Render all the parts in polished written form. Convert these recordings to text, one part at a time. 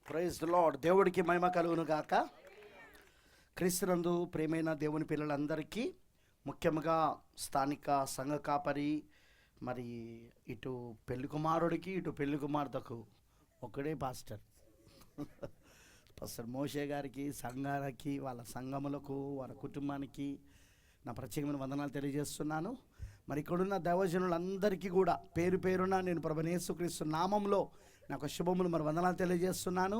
Praise the Lord. దేవుడికి మహిమ కలుగును గాక. క్రీస్తునందు ప్రేమైన దేవుని పిల్లలందరికీ, ముఖ్యంగా స్థానిక సంఘ కాపరి, మరి ఇటు పెళ్లి కుమారుడికి ఇటు పెళ్లి కుమార్తెకు ఒక్కడే పాస్టర్ పాస్టర్ మోషే గారికి, సంఘాలకి, వాళ్ళ సంఘములకు, వాళ్ళ కుటుంబానికి నా ప్రత్యేకమైన వందనాలు తెలియజేస్తున్నాను. మరి ఇక్కడున్న దైవజనులందరికీ కూడా పేరు పేరున నేను ప్రభువైన యేసుక్రీస్తు నామంలో నాకు శుభములు మరి వందనాలు తెలియజేస్తున్నాను.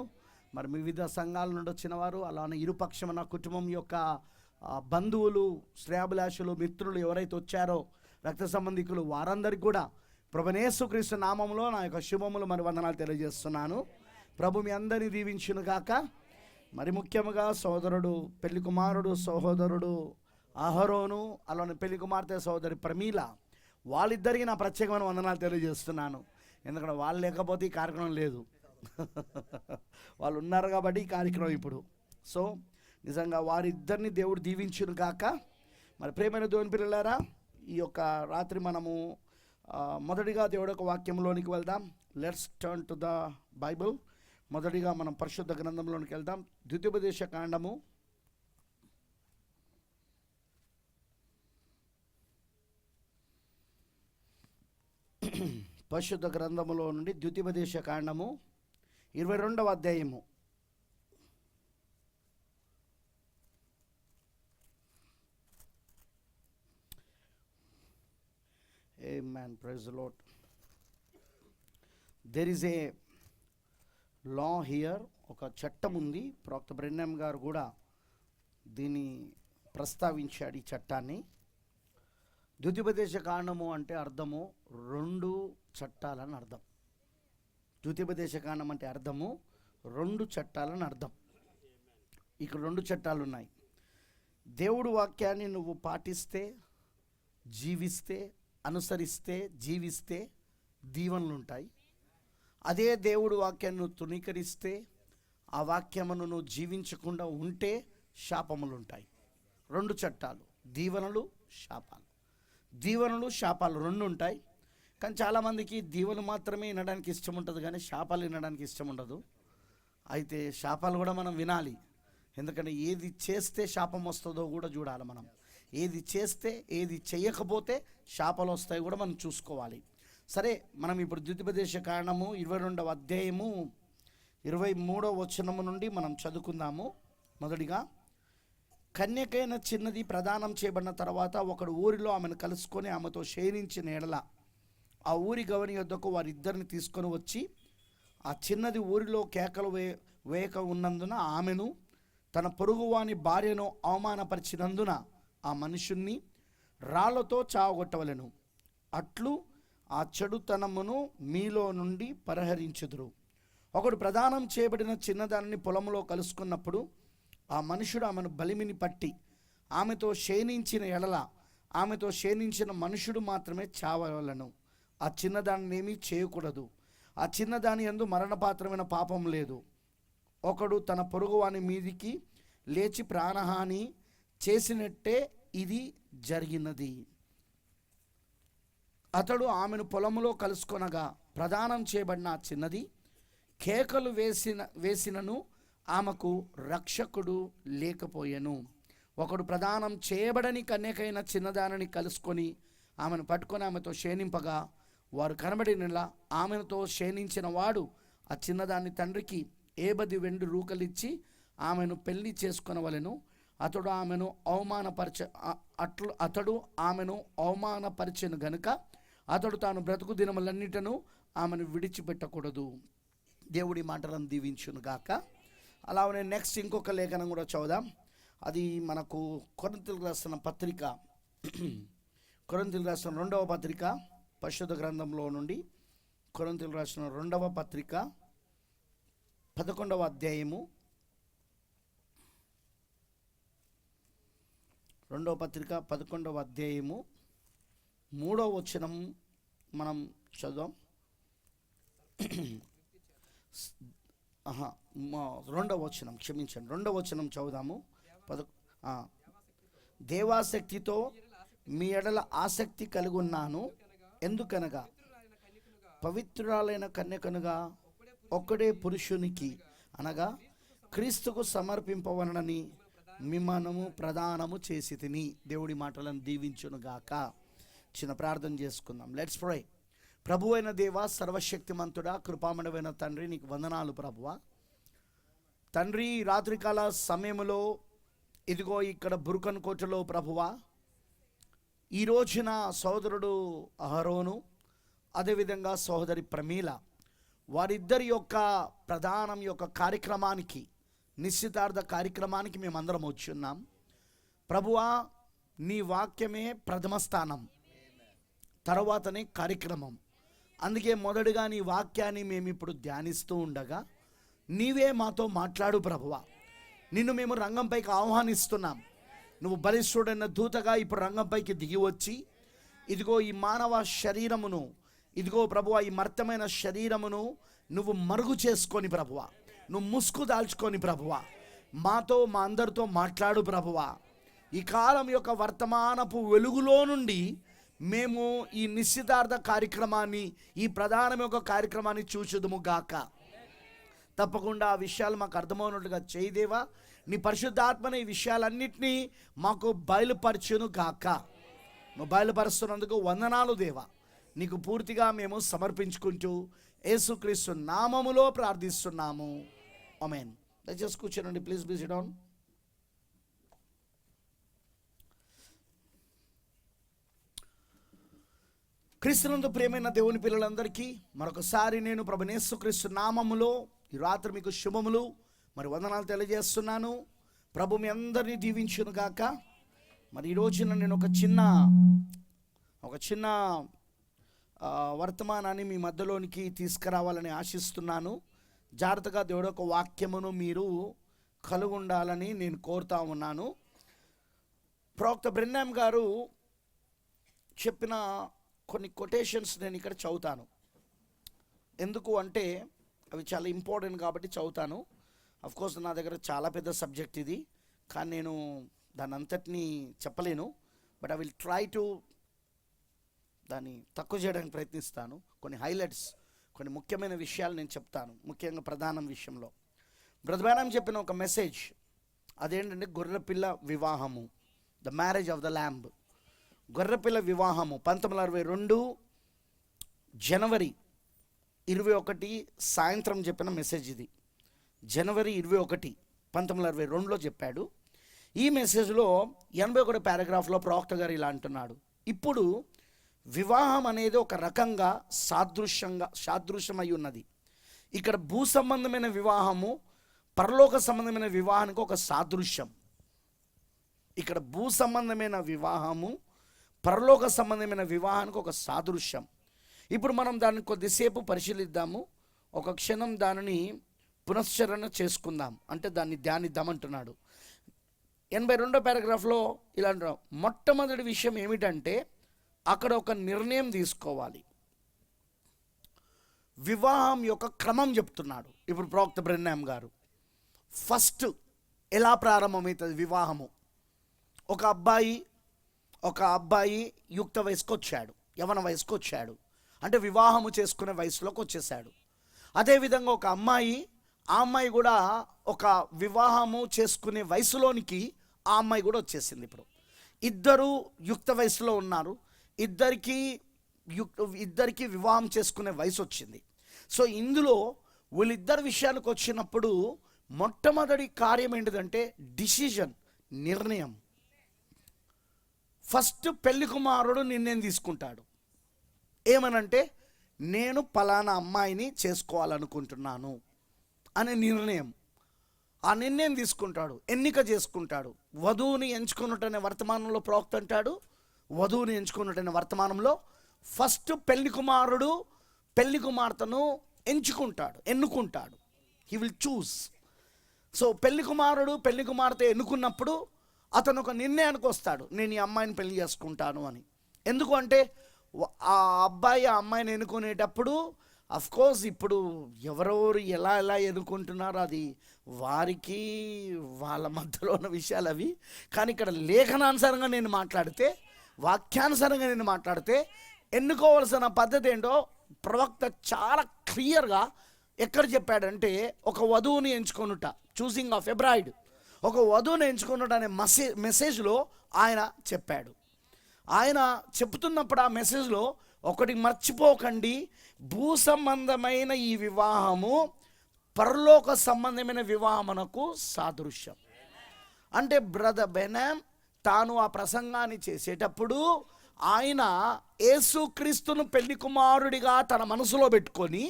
మరి వివిధ సంఘాల నుండి వచ్చిన వారు, అలానే ఇరుపక్షం నా కుటుంబం యొక్క బంధువులు, శ్రేయాభిలాషులు, మిత్రులు ఎవరైతే వచ్చారో, రక్త సంబంధికులు, వారందరికీ కూడా ప్రభువైన యేసుక్రీస్తు నామంలో నా యొక్క శుభములు మరి వందనాలు తెలియజేస్తున్నాను. ప్రభు మీ అందరినీ దీవించును గాక. మరి ముఖ్యంగా సోదరుడు పెళ్లి కుమారుడు సహోదరుడు అహరోను, అలానే పెళ్లి కుమార్తె సోదరి ప్రమీల, వాళ్ళిద్దరికీ నా ప్రత్యేకమైన వందనాలు తెలియజేస్తున్నాను. ఎందుకంటే వాళ్ళు లేకపోతే ఈ కార్యక్రమం లేదు. వాళ్ళు ఉన్నారు కాబట్టి ఈ కార్యక్రమం ఇప్పుడు. సో నిజంగా వారిద్దరిని దేవుడు దీవించును కాక. మరి ప్రేమైన దేవుని పిల్లలారా, ఈ యొక్క రాత్రి మనము మొదటిగా దేవుడి యొక్క వాక్యంలోనికి వెళ్దాం. Let's turn to the Bible. మొదటిగా మనం పరిశుద్ధ గ్రంథంలోనికి వెళ్దాం. ద్వితీయోపదేశ కాండము పరిశుద్ధ గ్రంథములో నుండి ద్వితీయోపదేశ కాండము 22వ అధ్యాయము. Amen. Praise the Lord. There is a law here. ఒక చట్టం ఉంది. ప్రవక్త బ్రెన్హామ్ గారు కూడా దీన్ని ప్రస్తావించాడు, ఈ చట్టాన్ని. ద్వితీయోపదేశ కాండము అంటే అర్థము రెండు చట్టాలని అర్థం. ద్వితీయోపదేశ కాండం అంటే అర్థము రెండు చట్టాలని అర్థం. ఇక్కడ రెండు చట్టాలు ఉన్నాయి. దేవుడు వాక్యాన్ని నువ్వు పాటిస్తే, జీవిస్తే, అనుసరిస్తే, జీవిస్తే దీవెనలు ఉంటాయి. అదే దేవుడు వాక్యాన్ని నువ్వు తృణీకరిస్తే, ఆ వాక్యమును నువ్వు జీవించకుండా ఉంటే శాపములు ఉంటాయి. రెండు చట్టాలు, దీవెనలు, శాపాలు. దీవెనలు, శాపాలు రెండు ఉంటాయి. కానీ చాలామందికి దీవెనలు మాత్రమే వినడానికి ఇష్టం ఉంటుంది, కానీ శాపాలు వినడానికి ఇష్టం ఉండదు. అయితే శాపాలు కూడా మనం వినాలి. ఎందుకంటే ఏది చేస్తే శాపం వస్తుందో కూడా చూడాలి మనం. ఏది చేస్తే, ఏది చేయకపోతే శాపాలు వస్తాయి కూడా మనం చూసుకోవాలి. సరే, మనం ఇప్పుడు ద్వితీయోపదేశ కాండము 22వ అధ్యాయము 23వ వచనము నుండి మనం చదువుకుందాము. మొదటిగా, కన్యకైన చిన్నది ప్రదానం చేయబడిన తర్వాత ఒకడు ఊరిలో ఆమెను కలుసుకొని ఆమెతో శయనించిన ఎడల ఆ ఊరి గవని యొద్దకు వారిద్దరిని తీసుకొని వచ్చి, ఆ చిన్నది ఊరిలో కేకలు వేయక ఉన్నందున ఆమెను, తన పొరుగువాని భార్యను అవమానపరిచినందున ఆ మనుషుణ్ణి రాళ్లతో చావగొట్టవలెను. అట్లు ఆ చెడుతనమును మీలో నుండి పరిహరించుదురు. ఒకడు ప్రదానం చేయబడిన చిన్నదానిని పొలంలో కలుసుకున్నప్పుడు ఆ మనుషుడు ఆమెను బలిమిని పట్టి ఆమెతో శయనించిన ఎడల ఆమెతో శయనించిన మనుషుడు మాత్రమే చావవలెను. ఆ చిన్నదానిని ఏమీ చేయకూడదు. ఆ చిన్నదాని యందు మరణపాత్రమైన పాపం లేదు. ఒకడు తన పొరుగువాని మీదికి లేచి ప్రాణహాని చేసినట్టే ఇది జరిగినది. అతడు ఆమెను పొలములో కలుసుకొనగా ప్రదానం చేయబడిన ఆ చిన్నది కేకలు వేసినను ఆమెకు రక్షకుడు లేకపోయెను. ఒకడు ప్రదానం చేయబడని కన్యకైన చిన్నదానిని కలుసుకొని ఆమెను పట్టుకొని ఆమెతో శయనింపగా వారు కనబడినలా ఆమెతో శయనించిన వాడు ఆ చిన్నదాని తండ్రికి 10 వెండి రూకలిచ్చి ఆమెను పెళ్లి చేసుకొనవలెను. అతడు ఆమెను అవమానపరిచెను గనుక అతడు తాను బ్రతుకు దినములన్నిటను ఆమెను విడిచిపెట్టకూడదు. దేవుడి మాటలను దీవించును గాక. అలానే నెక్స్ట్ ఇంకొక లేఖనం కూడా చదువుదాం. అది మనకు కొరింథీయులకు రాసిన పత్రిక, కొరింథీయులకు రాసిన 2వ పత్రిక, పరిశుద్ధ గ్రంథంలో నుండి కొరింథీయులకు రాసిన 2వ పత్రిక 11వ అధ్యాయము, 2వ పత్రిక 11వ అధ్యాయము 3వ వచనం మనం చదుదాం. 2వ వచనం, క్షమించండి, 2వ వచనం చదువుదాము. దేవాసక్తితో మీ ఎడల ఆసక్తి కలిగి ఉన్నాను. ఎందుకనగా పవిత్రురాలైన కన్యకనుగా ఒక్కడే పురుషునికి అనగా క్రీస్తుకు సమర్పింపవలనని మిమ్మను ప్రదానము చేసి తిని. దేవుడి మాటలను దీవించును గాక. చిన్న ప్రార్థన చేసుకుందాం. Let's pray. ప్రభు అయిన దేవ, సర్వశక్తిమంతుడా, కృపామయుడైన తండ్రి, నీకు వందనాలు ప్రభువా. తండ్రి, రాత్రికాల సమయంలో ఇదిగో ఇక్కడ బురుకన్ కోటలో ప్రభువా, ఈ రోజున సోదరుడు అహరోను, అదేవిధంగా సోదరి ప్రమీల, వారిద్దరి యొక్క ప్రధానం యొక్క కార్యక్రమానికి, నిశ్చితార్థ కార్యక్రమానికి మేమందరం వచ్చి ఉన్నాం ప్రభువా. నీ వాక్యమే ప్రథమ స్థానం, తర్వాతనే కార్యక్రమం. అందుకే మొదటగా నీ వాక్యాన్ని మేము ఇప్పుడు ధ్యానిస్తూ ఉండగా నీవే మాతో మాట్లాడు ప్రభువా. నిన్ను మేము రంగంపైకి ఆహ్వానిస్తున్నాం. నువ్వు బలిష్ఠుడైన దూతగా ఇప్పుడు రంగంపైకి దిగి వచ్చి ఇదిగో ఈ మానవ శరీరమును, ఇదిగో ప్రభువా, ఈ మర్తమైన శరీరమును నువ్వు మరుగు చేసుకొని ప్రభువా, నువ్వు ముసుగు దాల్చుకొని ప్రభువా, మాతో మా అందరితో మాట్లాడు ప్రభువా. ఈ కాలం యొక్క వర్తమానపు వెలుగులో నుండి మేము ఈ నిశ్చితార్థ కార్యక్రమాన్ని, ఈ ప్రధానం యొక్క కార్యక్రమాన్ని చూచుదుము గాక. తప్పకుండా ఆ విషయాలు మాకు అర్థమవునట్లుగా చేయదేవా. నీ పరిశుద్ధాత్మని ఈ విషయాలన్నింటినీ మాకు బయలుపరచును గాక. నువ్వు బయలుపరుస్తున్నందుకు వందనాలు దేవా. నీకు పూర్తిగా మేము సమర్పించుకుంటూ యేసుక్రీస్తు నామములో ప్రార్థిస్తున్నాము. ఆమేన్. దయచేసి కూర్చోండి, ప్లీజ్ బీ సిట్ డౌన్. క్రీస్తునందు ప్రియమైన దేవుని పిల్లలందరికీ మరొకసారి నేను ప్రభువైన యేసుక్రీస్తు నామములో ఈ రాత్రి మీకు శుభములు మరి వందనాలు తెలియజేస్తున్నాను. ప్రభు మీ అందరినీ దీవించును గాక. మరి ఈ రోజున నేను ఒక చిన్న వర్తమానాన్ని మీ మధ్యలోనికి తీసుకురావాలని ఆశిస్తున్నాను. జాగ్రత్తగా దేవుడు ఒక వాక్యమును మీరు కలిగి ఉండాలని నేను కోరుతా ఉన్నాను. ప్రవక్త బ్రెన్హామ్ గారు చెప్పిన కొన్ని కొటేషన్స్ నేను ఇక్కడ చదువుతాను. ఎందుకు అంటే అవి చాలా ఇంపార్టెంట్ కాబట్టి చదువుతాను. అఫ్కోర్స్ నా దగ్గర చాలా పెద్ద సబ్జెక్ట్ ఇది, కానీ నేను దాని అంతటినీ చెప్పలేను. But I will try to దాన్ని తక్కువ చేయడానికి ప్రయత్నిస్తాను. కొన్ని హైలైట్స్, కొన్ని ముఖ్యమైన విషయాలు నేను చెప్తాను, ముఖ్యంగా ప్రధానం విషయంలో. బ్రదర్ చెప్పిన ఒక మెసేజ్ అదేంటంటే గొర్రెపిల్ల వివాహము, the marriage of the lamb. గొర్రెపిల్ల వివాహము 1962 జనవరి 21 సాయంత్రం చెప్పిన మెసేజ్ ఇది. జనవరి 21, 1962లో చెప్పాడు. ఈ మెసేజ్లో 81 పారాగ్రాఫ్లో ప్రవక్త గారు ఇలా అంటున్నాడు: ఇప్పుడు వివాహం అనేది ఒక రకంగా సాదృశ్యమై ఉన్నది. ఇక్కడ భూ సంబంధమైన వివాహము పరలోక సంబంధమైన వివాహానికి ఒక సాదృశ్యం. ఇక్కడ భూ సంబంధమైన వివాహము పరలోక సంబంధమైన వివాహానికి ఒక సాదృశ్యం. ఇప్పుడు మనం దాన్ని కొద్దిసేపు పరిశీలిద్దాము. ఒక క్షణం దానిని పునశ్చరణ చేసుకుందాం, అంటే దాన్ని ధ్యానిద్దామంటున్నాడు. 82 పారాగ్రాఫ్లో ఇలా అంటున్నాడు: మొట్టమొదటి విషయం ఏమిటంటే అక్కడ ఒక నిర్ణయం తీసుకోవాలి. వివాహం యొక్క క్రమం చెప్తున్నాడు ఇప్పుడు ప్రవక్త బ్రెన్హామ్ గారు. ఫస్ట్ ఎలా ప్రారంభమవుతుంది వివాహము? ఒక అబ్బాయి యుక్త వయసుకు వచ్చాడు, యవన వయసుకు వచ్చాడు, అంటే వివాహము చేసుకునే వయసులోకి వచ్చేసాడు. అదేవిధంగా ఒక అమ్మాయి కూడా ఒక వివాహము చేసుకునే వయసులోనికి ఆ అమ్మాయి కూడా వచ్చేసింది. ఇప్పుడు ఇద్దరు యుక్త వయసులో ఉన్నారు, ఇద్దరికి వివాహం చేసుకునే వయసు వచ్చింది. సో ఇందులో వీళ్ళిద్దరి విషయానికి వచ్చినప్పుడు మొట్టమొదటి కార్యం ఏంటిదంటే డిసిజన్, నిర్ణయం. ఫస్ట్ పెళ్లి కుమారుడు నిర్ణయం తీసుకుంటాడు. ఏమనంటే నేను పలానా అమ్మాయిని చేసుకోవాలనుకుంటున్నాను అనే నిర్ణయం. ఆ నిర్ణయం తీసుకుంటాడు, ఎన్నిక చేసుకుంటాడు. వధువుని ఎంచుకున్నట్టనే వర్తమానంలో ప్రవక్త అంటాడు, వధువుని ఎంచుకున్నట్టనే వర్తమానంలో ఫస్ట్ పెళ్లి కుమారుడు పెళ్లి కుమార్తెను ఎన్నుకుంటాడు. He will choose. సో పెళ్లి కుమారుడు పెళ్లి కుమార్తె ఎన్నుకున్నప్పుడు అతను ఒక నిర్ణయానికి వస్తాడు, నేను ఈ అమ్మాయిని పెళ్లి చేసుకుంటాను అని. ఎందుకు అంటే ఆ అమ్మాయిని ఎన్నుకునేటప్పుడు అఫ్కోర్స్ ఇప్పుడు ఎవరెవరు ఎలా ఎన్నుకుంటున్నారో అది వారికి వాళ్ళ మధ్యలో ఉన్న విషయాలు అవి. కానీ ఇక్కడ లేఖనానుసారంగా నేను మాట్లాడితే, వాక్యానుసారంగా నేను మాట్లాడితే ఎన్నుకోవాల్సిన పద్ధతి ఏంటో ప్రవక్త చాలా క్లియర్గా ఎక్కడ చెప్పాడంటే ఒక వధువుని ఎంచుకొనుట, చూసింగ్ ఆఫ్ ఎ బ్రైడ్, ఒక వధువుని ఎంచుకొనుట అనే మెసేజ్లో ఆయన చెప్పాడు. ఆయన చెప్తున్నప్పుడు ఆ మెసేజ్లో ఒకటి మర్చిపోకండి, భూ సంబంధమైన ఈ వివాహము పరలోక సంబంధమైన వివాహమునకు సాదృశ్యం. అంటే బ్రదర్ బెనామ్ తాను ఆ ప్రసంగాన్ని చేసేటప్పుడు ఆయన యేసుక్రీస్తును పెళ్లి కుమారుడిగా తన మనసులో పెట్టుకొని,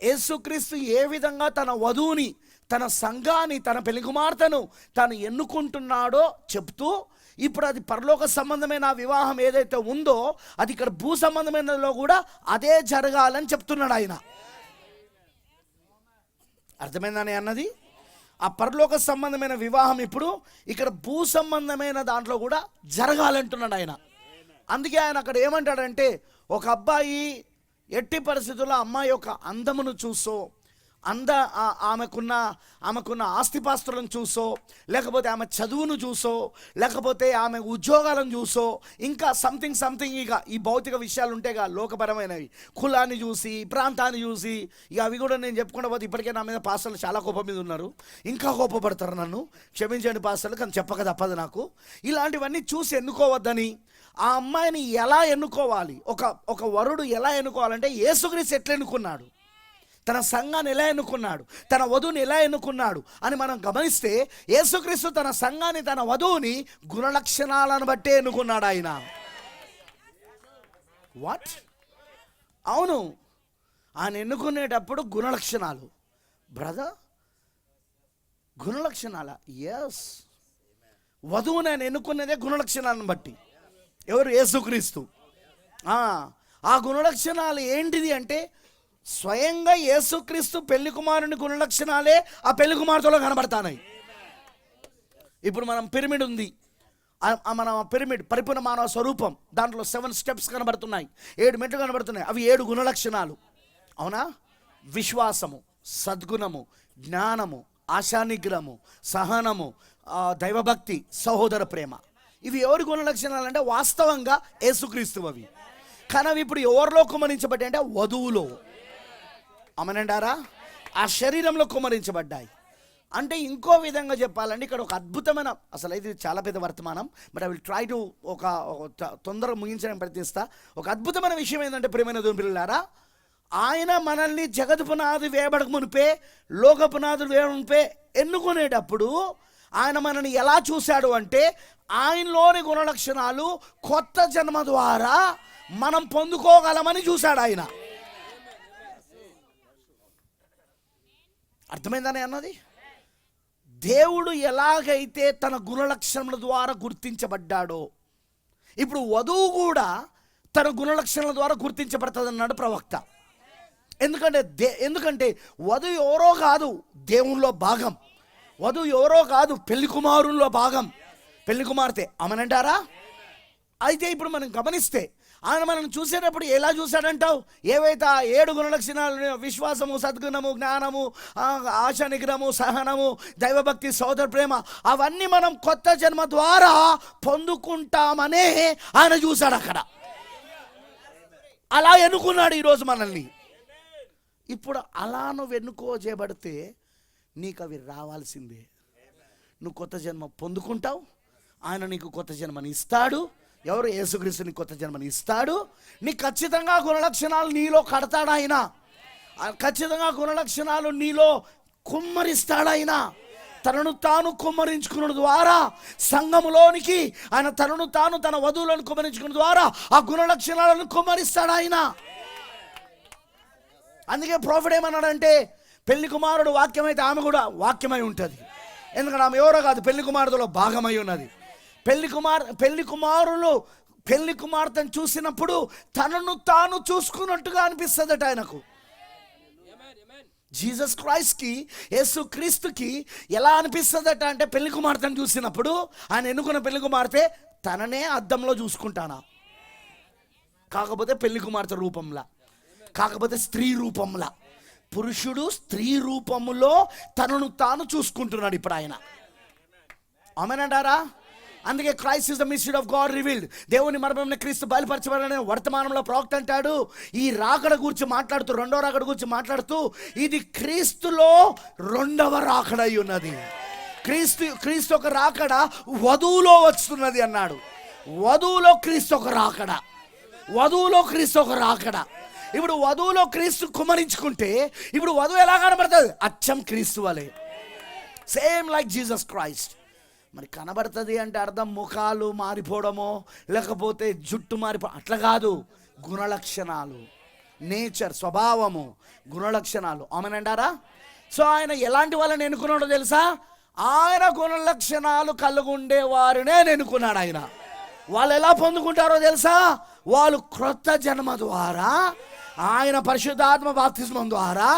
యేసుక్రీస్తు ఏ విధంగా తన వధువుని, తన సంఘాన్ని, తన పెళ్లి కుమార్తెను తాను ఎన్నుకుంటున్నాడో చెప్తూ, ఇప్పుడు అది పరలోక సంబంధమైన వివాహం ఏదైతే ఉందో అది ఇక్కడ భూ సంబంధమైనలో కూడా అదే జరగాలని చెప్తున్నాడు ఆయన. అర్థమైందని అన్నది? ఆ పరలోక సంబంధమైన వివాహం ఇప్పుడు ఇక్కడ భూ సంబంధమైన దాంట్లో కూడా జరగాలంటున్నాడు ఆయన. అందుకే ఆయన అక్కడ ఏమంటాడంటే, ఒక అబ్బాయి ఎట్టి పరిస్థితుల్లో అమ్మాయి యొక్క అందమును చూసో, ఆమెకున్న ఆస్తిపాస్తులను చూసో, లేకపోతే ఆమె చదువును చూసో, లేకపోతే ఆమె ఉద్యోగాలను చూసో, ఇంకా సంథింగ్ ఇక ఈ భౌతిక విషయాలు ఉంటాయిగా లోకపరమైనవి, కులాన్ని చూసి, ప్రాంతాన్ని చూసి, ఇక అవి కూడా నేను చెప్పుకుంటా పోతే ఇప్పటికే నా మీద పాస్టర్లు చాలా కోపం మీద ఉన్నారు, ఇంకా కోపపడతారు, నన్ను క్షమించండి పాస్టర్లు, కానీ చెప్పక తప్పదు నాకు. ఇలాంటివన్నీ చూసి ఎన్నుకోవద్దని, ఆ అమ్మాయిని ఎలా ఎన్నుకోవాలి, ఒక వరుడు ఎలా ఎన్నుకోవాలంటే యేసుక్రీస్తు ఎట్లా ఎన్నుకున్నాడు, తన సంఘాన్ని ఎలా ఎన్నుకున్నాడు, తన వధువుని ఎలా ఎన్నుకున్నాడు అని మనం గమనిస్తే, యేసుక్రీస్తు తన సంఘాన్ని, తన వధువుని గుణలక్షణాలను బట్టే ఎన్నుకున్నాడు ఆయన. వాట్? అవును, ఆయన ఎన్నుకునేటప్పుడు గుణలక్షణాలు. బ్రదర్, గుణలక్షణాల? ఎస్, వధువుని ఆయన ఎన్నుకునేదే గుణలక్షణాలను బట్టి. ఎవరు? యేసుక్రీస్తు. ఆ గుణలక్షణాలు ఏంటిది అంటే, స్వయంగా యేసుక్రీస్తు పెళ్లి కుమారుని గుణలక్షణాలే ఆ పెళ్లి కుమార్తెలో కనబడతాయి. ఇప్పుడు మనం పిరమిడ్ ఉంది, మన పిరమిడ్ పరిపూర్ణ మానవ స్వరూపం, దాంట్లో 7 స్టెప్స్ కనబడుతున్నాయి, 7 మెట్లు కనబడుతున్నాయి. అవి 7 గుణలక్షణాలు. అవునా? విశ్వాసము, సద్గుణము, జ్ఞానము, ఆశానిగ్రహము, సహనము, దైవభక్తి, సహోదర ప్రేమ. ఇవి ఎవరి గుణలక్షణాలు అంటే వాస్తవంగా యేసుక్రీస్తు అవి. కానీ అవి ఇప్పుడు ఎవరిలో కుమరించబడ్డాయి అంటే వధువులో. అమనండారా? ఆ శరీరంలో కుమరించబడ్డాయి. అంటే ఇంకో విధంగా చెప్పాలంటే ఇక్కడ ఒక అద్భుతమైన, అసలు ఇది చాలా పెద్ద వర్తమానం, but I will try to ఒక తొందరగా ముగించడానికి ప్రయత్నిస్తా. ఒక అద్భుతమైన విషయం ఏంటంటే ప్రియమైన దేవుని పిల్లలారా, ఆయన మనల్ని జగత్ పునాది వేయబడక మునిపే, లోక పునాదులు వేయడం మునిపే ఎన్నుకునేటప్పుడు ఆయన మనల్ని ఎలా చూశాడు అంటే, ఆయనలోని గుణలక్షణాలు కొత్త జన్మ ద్వారా మనం పొందుకోగలమని చూశాడు ఆయన. అర్థమైందని అన్నది? దేవుడు ఎలాగైతే తన గుణలక్షణముల ద్వారా గుర్తించబడ్డాడో, ఇప్పుడు వధువు కూడా తన గుణలక్షణాల ద్వారా గుర్తించబడుతుంది అన్నాడు ప్రవక్త. ఎందుకంటే వధువు ఎవరో కాదు, దేవునిలో భాగం. వధువు ఎవరో కాదు, పెళ్లి కుమారుల్లో భాగం, పెళ్లి కుమార్తె. అమనంటారా? అయితే ఇప్పుడు మనం గమనిస్తే ఆయన మనం చూసేటప్పుడు ఎలా చూశాడంటావు? ఏవైతే ఆ 7 గుణలక్షణాలు, విశ్వాసము, సద్గుణము, జ్ఞానము, ఆశా నిగ్రహము, సహనము, దైవభక్తి, సోదర ప్రేమ, అవన్నీ మనం కొత్త జన్మ ద్వారా పొందుకుంటామనే ఆయన చూశాడు అక్కడ. అలా ఎన్నుకున్నాడు ఈరోజు మనల్ని. ఇప్పుడు అలా నువ్వు ఎన్నుకోజేయబడితే నీకు అవి రావాల్సిందే. నువ్వు కొత్త జన్మ పొందుకుంటావు, ఆయన నీకు కొత్త జన్మని ఇస్తాడు. ఎవరు? యేసుక్రీస్తు నీకు కొత్త జన్మని ఇస్తాడు. నీకు ఖచ్చితంగా గుణలక్షణాలు నీలో కడతాడు ఆయన. ఖచ్చితంగా గుణలక్షణాలు నీలో కుమ్మరిస్తాడు ఆయన. తనను తాను కుమ్మరించుకున్న ద్వారా సంఘములోనికి ఆయన తనను తాను తన వధువులను కుమ్మరించుకున్న ద్వారా ఆ గుణలక్షణాలను కుమ్మరిస్తాడు ఆయన. అందుకే ప్రాఫిట్ ఏమన్నాడంటే, పెళ్లి కుమారుడు వాక్యమైతే ఆమె కూడా వాక్యమై ఉంటుంది. ఎందుకంటే ఆమె ఎవరో కాదు, పెళ్లి కుమారుడులో భాగమై ఉన్నది. పెళ్లి కుమార్తెను చూసినప్పుడు తనను తాను చూసుకున్నట్టుగా అనిపిస్తుందట ఆయనకు. జీసస్ క్రైస్ట్కి, యేసు క్రీస్తుకి ఎలా అనిపిస్తుందట అంటే, పెళ్లి కుమార్తెను చూసినప్పుడు ఆయన ఎన్నుకున్న పెళ్లి కుమార్తె తననే అద్దంలో చూసుకుంటానా, కాకపోతే పెళ్లి కుమార్తె రూపంలా, కాకపోతే స్త్రీ రూపంలా. పురుషుడు స్త్రీ రూపములో తనను తాను చూసుకుంటున్నాడు ఇప్పుడు ఆయన. ఆమేనంటారా? అందుకే Christ is the mystery of God revealed. దేవుని మర్మమైన క్రీస్తు బయలుపరచబడిన వర్తమానంలో ప్రవక్త అంటాడు, ఈ రాకడ గురించి మాట్లాడుతూ, రెండో రాకడ గురించి మాట్లాడుతూ, ఇది క్రీస్తులో రెండవ రాకడ అయి ఉన్నది. క్రీస్తు ఒక రాకడ వధువులో వస్తున్నది అన్నాడు. వధువులో క్రీస్తు ఒక రాకడ, వధువులో క్రీస్తు ఒక రాకడ. ఇప్పుడు వధువులో క్రీస్తు కుమరించుకుంటే ఇప్పుడు వధువు ఎలా కనబడుతుంది? అచ్చం క్రీస్తు వలె, సేమ్ లైక్ జీసస్ క్రైస్ట్. మరి కనబడుతుంది అంటే అర్థం ముఖాలు మారిపోవడమో లేకపోతే జుట్టు అట్లా కాదు. గుణలక్షణాలు, నేచర్, స్వభావము, గుణలక్షణాలు. ఆమెనంటారా? సో ఆయన ఎలాంటి వాళ్ళని ఎన్నుకున్నాడో తెలుసా? ఆయన గుణలక్షణాలు కలుగుండే వారినే ఎన్నుకున్నాడు ఆయన. వాళ్ళు ఎలా పొందుకుంటారో తెలుసా? వాళ్ళు క్రొత్త జన్మ ద్వారా, ఆయన పరిశుద్ధాత్మ బాప్తిస్మం ద్వారా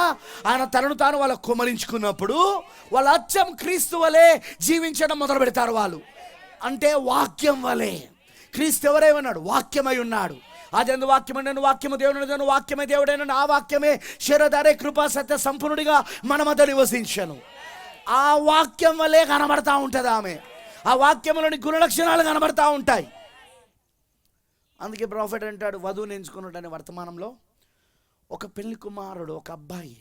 ఆయన తనను తాను వాళ్ళకు కుమరించుకున్నప్పుడు వాళ్ళు అచ్చం క్రీస్తు వలె జీవించడం మొదలు పెడతారు. వాళ్ళు అంటే వాక్యం వలె. క్రీస్తు ఎవరేమన్నాడు? వాక్యమై ఉన్నాడు. అదెందు వాక్యమన్నాను, వాక్యము దేవుడు, వాక్యమే దేవుడైనా, ఆ వాక్యమే శరీరధారే కృపా సత్య సంపూర్ణుడిగా మన మధ్య నివసించను. ఆ వాక్యం వలె కనబడతా ఉంటుంది ఆమె. ఆ వాక్యంలోని గుణలక్షణాలు కనబడతా ఉంటాయి. అందుకే ప్రాఫెట్ అంటాడు, వధువుని ఎంచుకున్నాడని వర్తమానంలో ఒక పెళ్లి కుమారుడు, ఒక అబ్బాయి,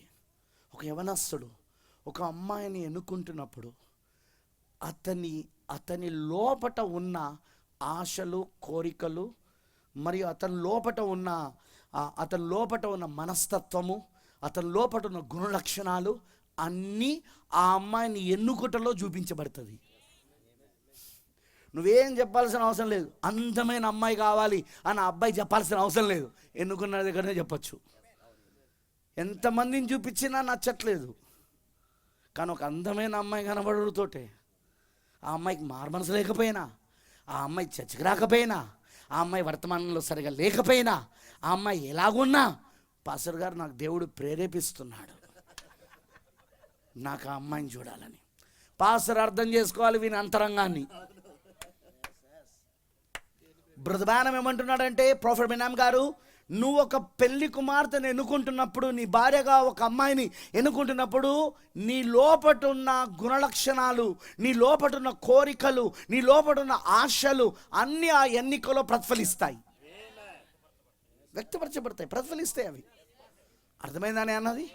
ఒక యవనస్తుడు ఒక అమ్మాయిని ఎన్నుకుంటున్నప్పుడు అతని లోపట ఉన్న ఆశలు, కోరికలు, మరియు అతని లోపట ఉన్న మనస్తత్వము, అతని లోపట ఉన్న గుణలక్షణాలు అన్నీ ఆ అమ్మాయిని ఎన్నుకుటలో చూపించబడుతుంది. నువ్వేం చెప్పాల్సిన అవసరం లేదు. అందమైన అమ్మాయి కావాలి అని అబ్బాయి చెప్పాల్సిన అవసరం లేదు. ఎన్నుకున్న దగ్గరనే చెప్పచ్చు. ఎంతమందిని చూపించినా నచ్చట్లేదు, కానీ ఒక అందమైన అమ్మాయి కనబడుతోటే, ఆ అమ్మాయికి మారుమనసు లేకపోయినా, ఆ అమ్మాయి చర్చకి రాకపోయినా, ఆ అమ్మాయి వర్తమానంలో సరిగా లేకపోయినా, ఆ అమ్మాయి ఎలాగున్నా, పాస్టర్ గారు నాకు దేవుడు ప్రేరేపిస్తున్నాడు, నాకు ఆ అమ్మాయిని చూడాలని. పాస్టర్ అర్థం చేసుకోవాలి వీని అంతరంగాన్ని. బ్రదర్ ఏమంటున్నాడంటే, ప్రొఫెసర్ బినామ్ గారు, నువ్వు ఒక పెళ్లి కుమార్తెను ఎన్నుకుంటున్నప్పుడు, నీ భార్యగా ఒక అమ్మాయిని ఎన్నుకుంటున్నప్పుడు, నీ లోపట ఉన్న గుణలక్షణాలు, నీ లోపట ఉన్న కోరికలు, నీ లోపట ఉన్న ఆశలు అన్నీ ఆ ఎన్నికలో ప్రతిఫలిస్తాయి, వ్యక్తపరచబడతాయి, ప్రతిఫలిస్తాయి. అవి అర్థమైందని అన్నది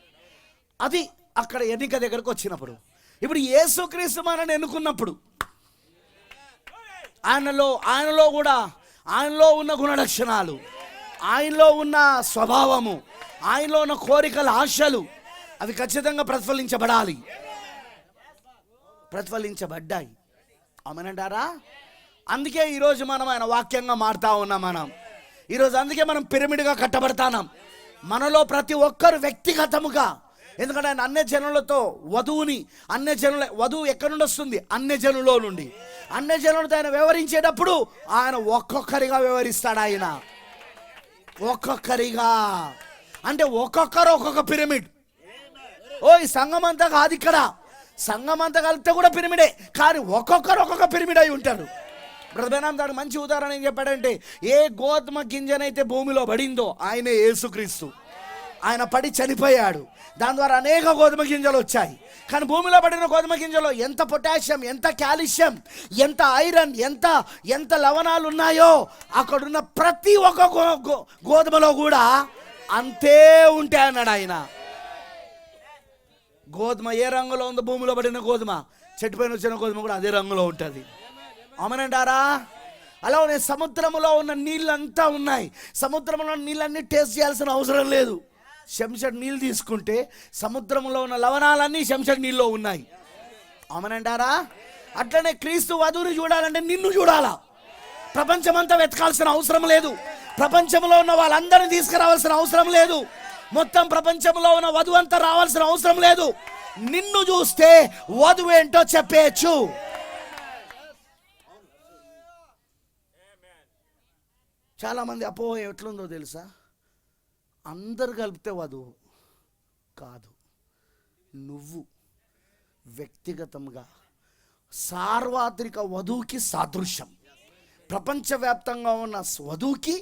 అది అక్కడ ఎన్నిక దగ్గరకు వచ్చినప్పుడు. ఇప్పుడు యేసుక్రీస్తు మనల్ని ఎన్నుకున్నప్పుడు ఆయనలో కూడా ఆయనలో ఉన్న గుణలక్షణాలు, ఆయనలో ఉన్న స్వభావము, ఆయనలో ఉన్న కోరికల, ఆశలు అవి ఖచ్చితంగా ప్రతిఫలించబడాలి, ప్రతిఫలించబడ్డాయి. అవునంటారా? అందుకే ఈరోజు మనం ఆయన వాక్యంగా మారుతా ఉన్నాం. మనం ఈరోజు అందుకే మనం పిరమిడ్గా కట్టబడతాం. మనలో ప్రతి ఒక్కరు వ్యక్తిగతముగా, ఎందుకంటే ఆయన అన్యజనులతో వధువు ఎక్కడి నుండి వస్తుంది? అన్యజనులో నుండి. అన్యజనులతో ఆయన వ్యవహరించేటప్పుడు ఆయన ఒక్కొక్కరిగా వ్యవహరిస్తాడు. ఆయన ఒక్కొక్కరిగా, అంటే ఒక్కొక్కరు ఒక్కొక్క పిరమిడ్. ఈ సంఘం అంతా కాదు, ఇక్కడ సంఘం అంతా కలిపితే కూడా పిరమిడే, కానీ ఒక్కొక్కరు ఒక్కొక్క పిరమిడ్ అయి ఉంటారు. బ్రదర్ దానికి మంచి ఉదాహరణ ఏం చెప్పాడంటే, ఏ గోధుమ గింజనైతే భూమిలో పడిందో ఆయనే యేసుక్రీస్తు. ఆయన పడి చనిపోయాడు, దాని ద్వారా అనేక గోధుమ గింజలు వచ్చాయి. కానీ భూమిలో పడిన గోధుమ గింజలో ఎంత పొటాషియం, ఎంత కాల్షియం, ఎంత ఐరన్, ఎంత లవణాలు ఉన్నాయో అక్కడున్న ప్రతి ఒక్క గోధుమలో కూడా అంతే ఉంటాయి అన్నాడు ఆయన. గోధుమ ఏ రంగులో ఉందో, భూమిలో పడిన గోధుమ, చెట్టుపైన వచ్చిన గోధుమ కూడా అదే రంగులో ఉంటుంది. అవునంటారా? అలానే సముద్రంలో ఉన్న నీళ్ళంతా ఉన్నాయి. సముద్రంలో నీళ్ళన్నీ టేస్ట్ చేయాల్సిన అవసరం లేదు. శంషడ్ నీళ్ళు తీసుకుంటే సముద్రంలో ఉన్న లవణాలన్నీ శంషడ్ నీళ్ళలో ఉన్నాయి. అవునంటారా? అట్లనే క్రీస్తు వధువుని చూడాలంటే నిన్ను చూడాలా. ప్రపంచమంతా వెతకాల్సిన అవసరం లేదు. ప్రపంచంలో ఉన్న వాళ్ళందరినీ తీసుకురావాల్సిన అవసరం లేదు. మొత్తం ప్రపంచంలో ఉన్న వధువు అంతా రావాల్సిన అవసరం లేదు. నిన్ను చూస్తే వధువు ఏంటో చెప్పేయచ్చు. చాలామంది అపోహ ఎట్లుందో తెలుసా? అందరు కలిపితే వధువు కాదు, నువ్వు వ్యక్తిగతంగా సార్వత్రిక వధువుకి సాదృశ్యం. ప్రపంచవ్యాప్తంగా ఉన్న వధువుకి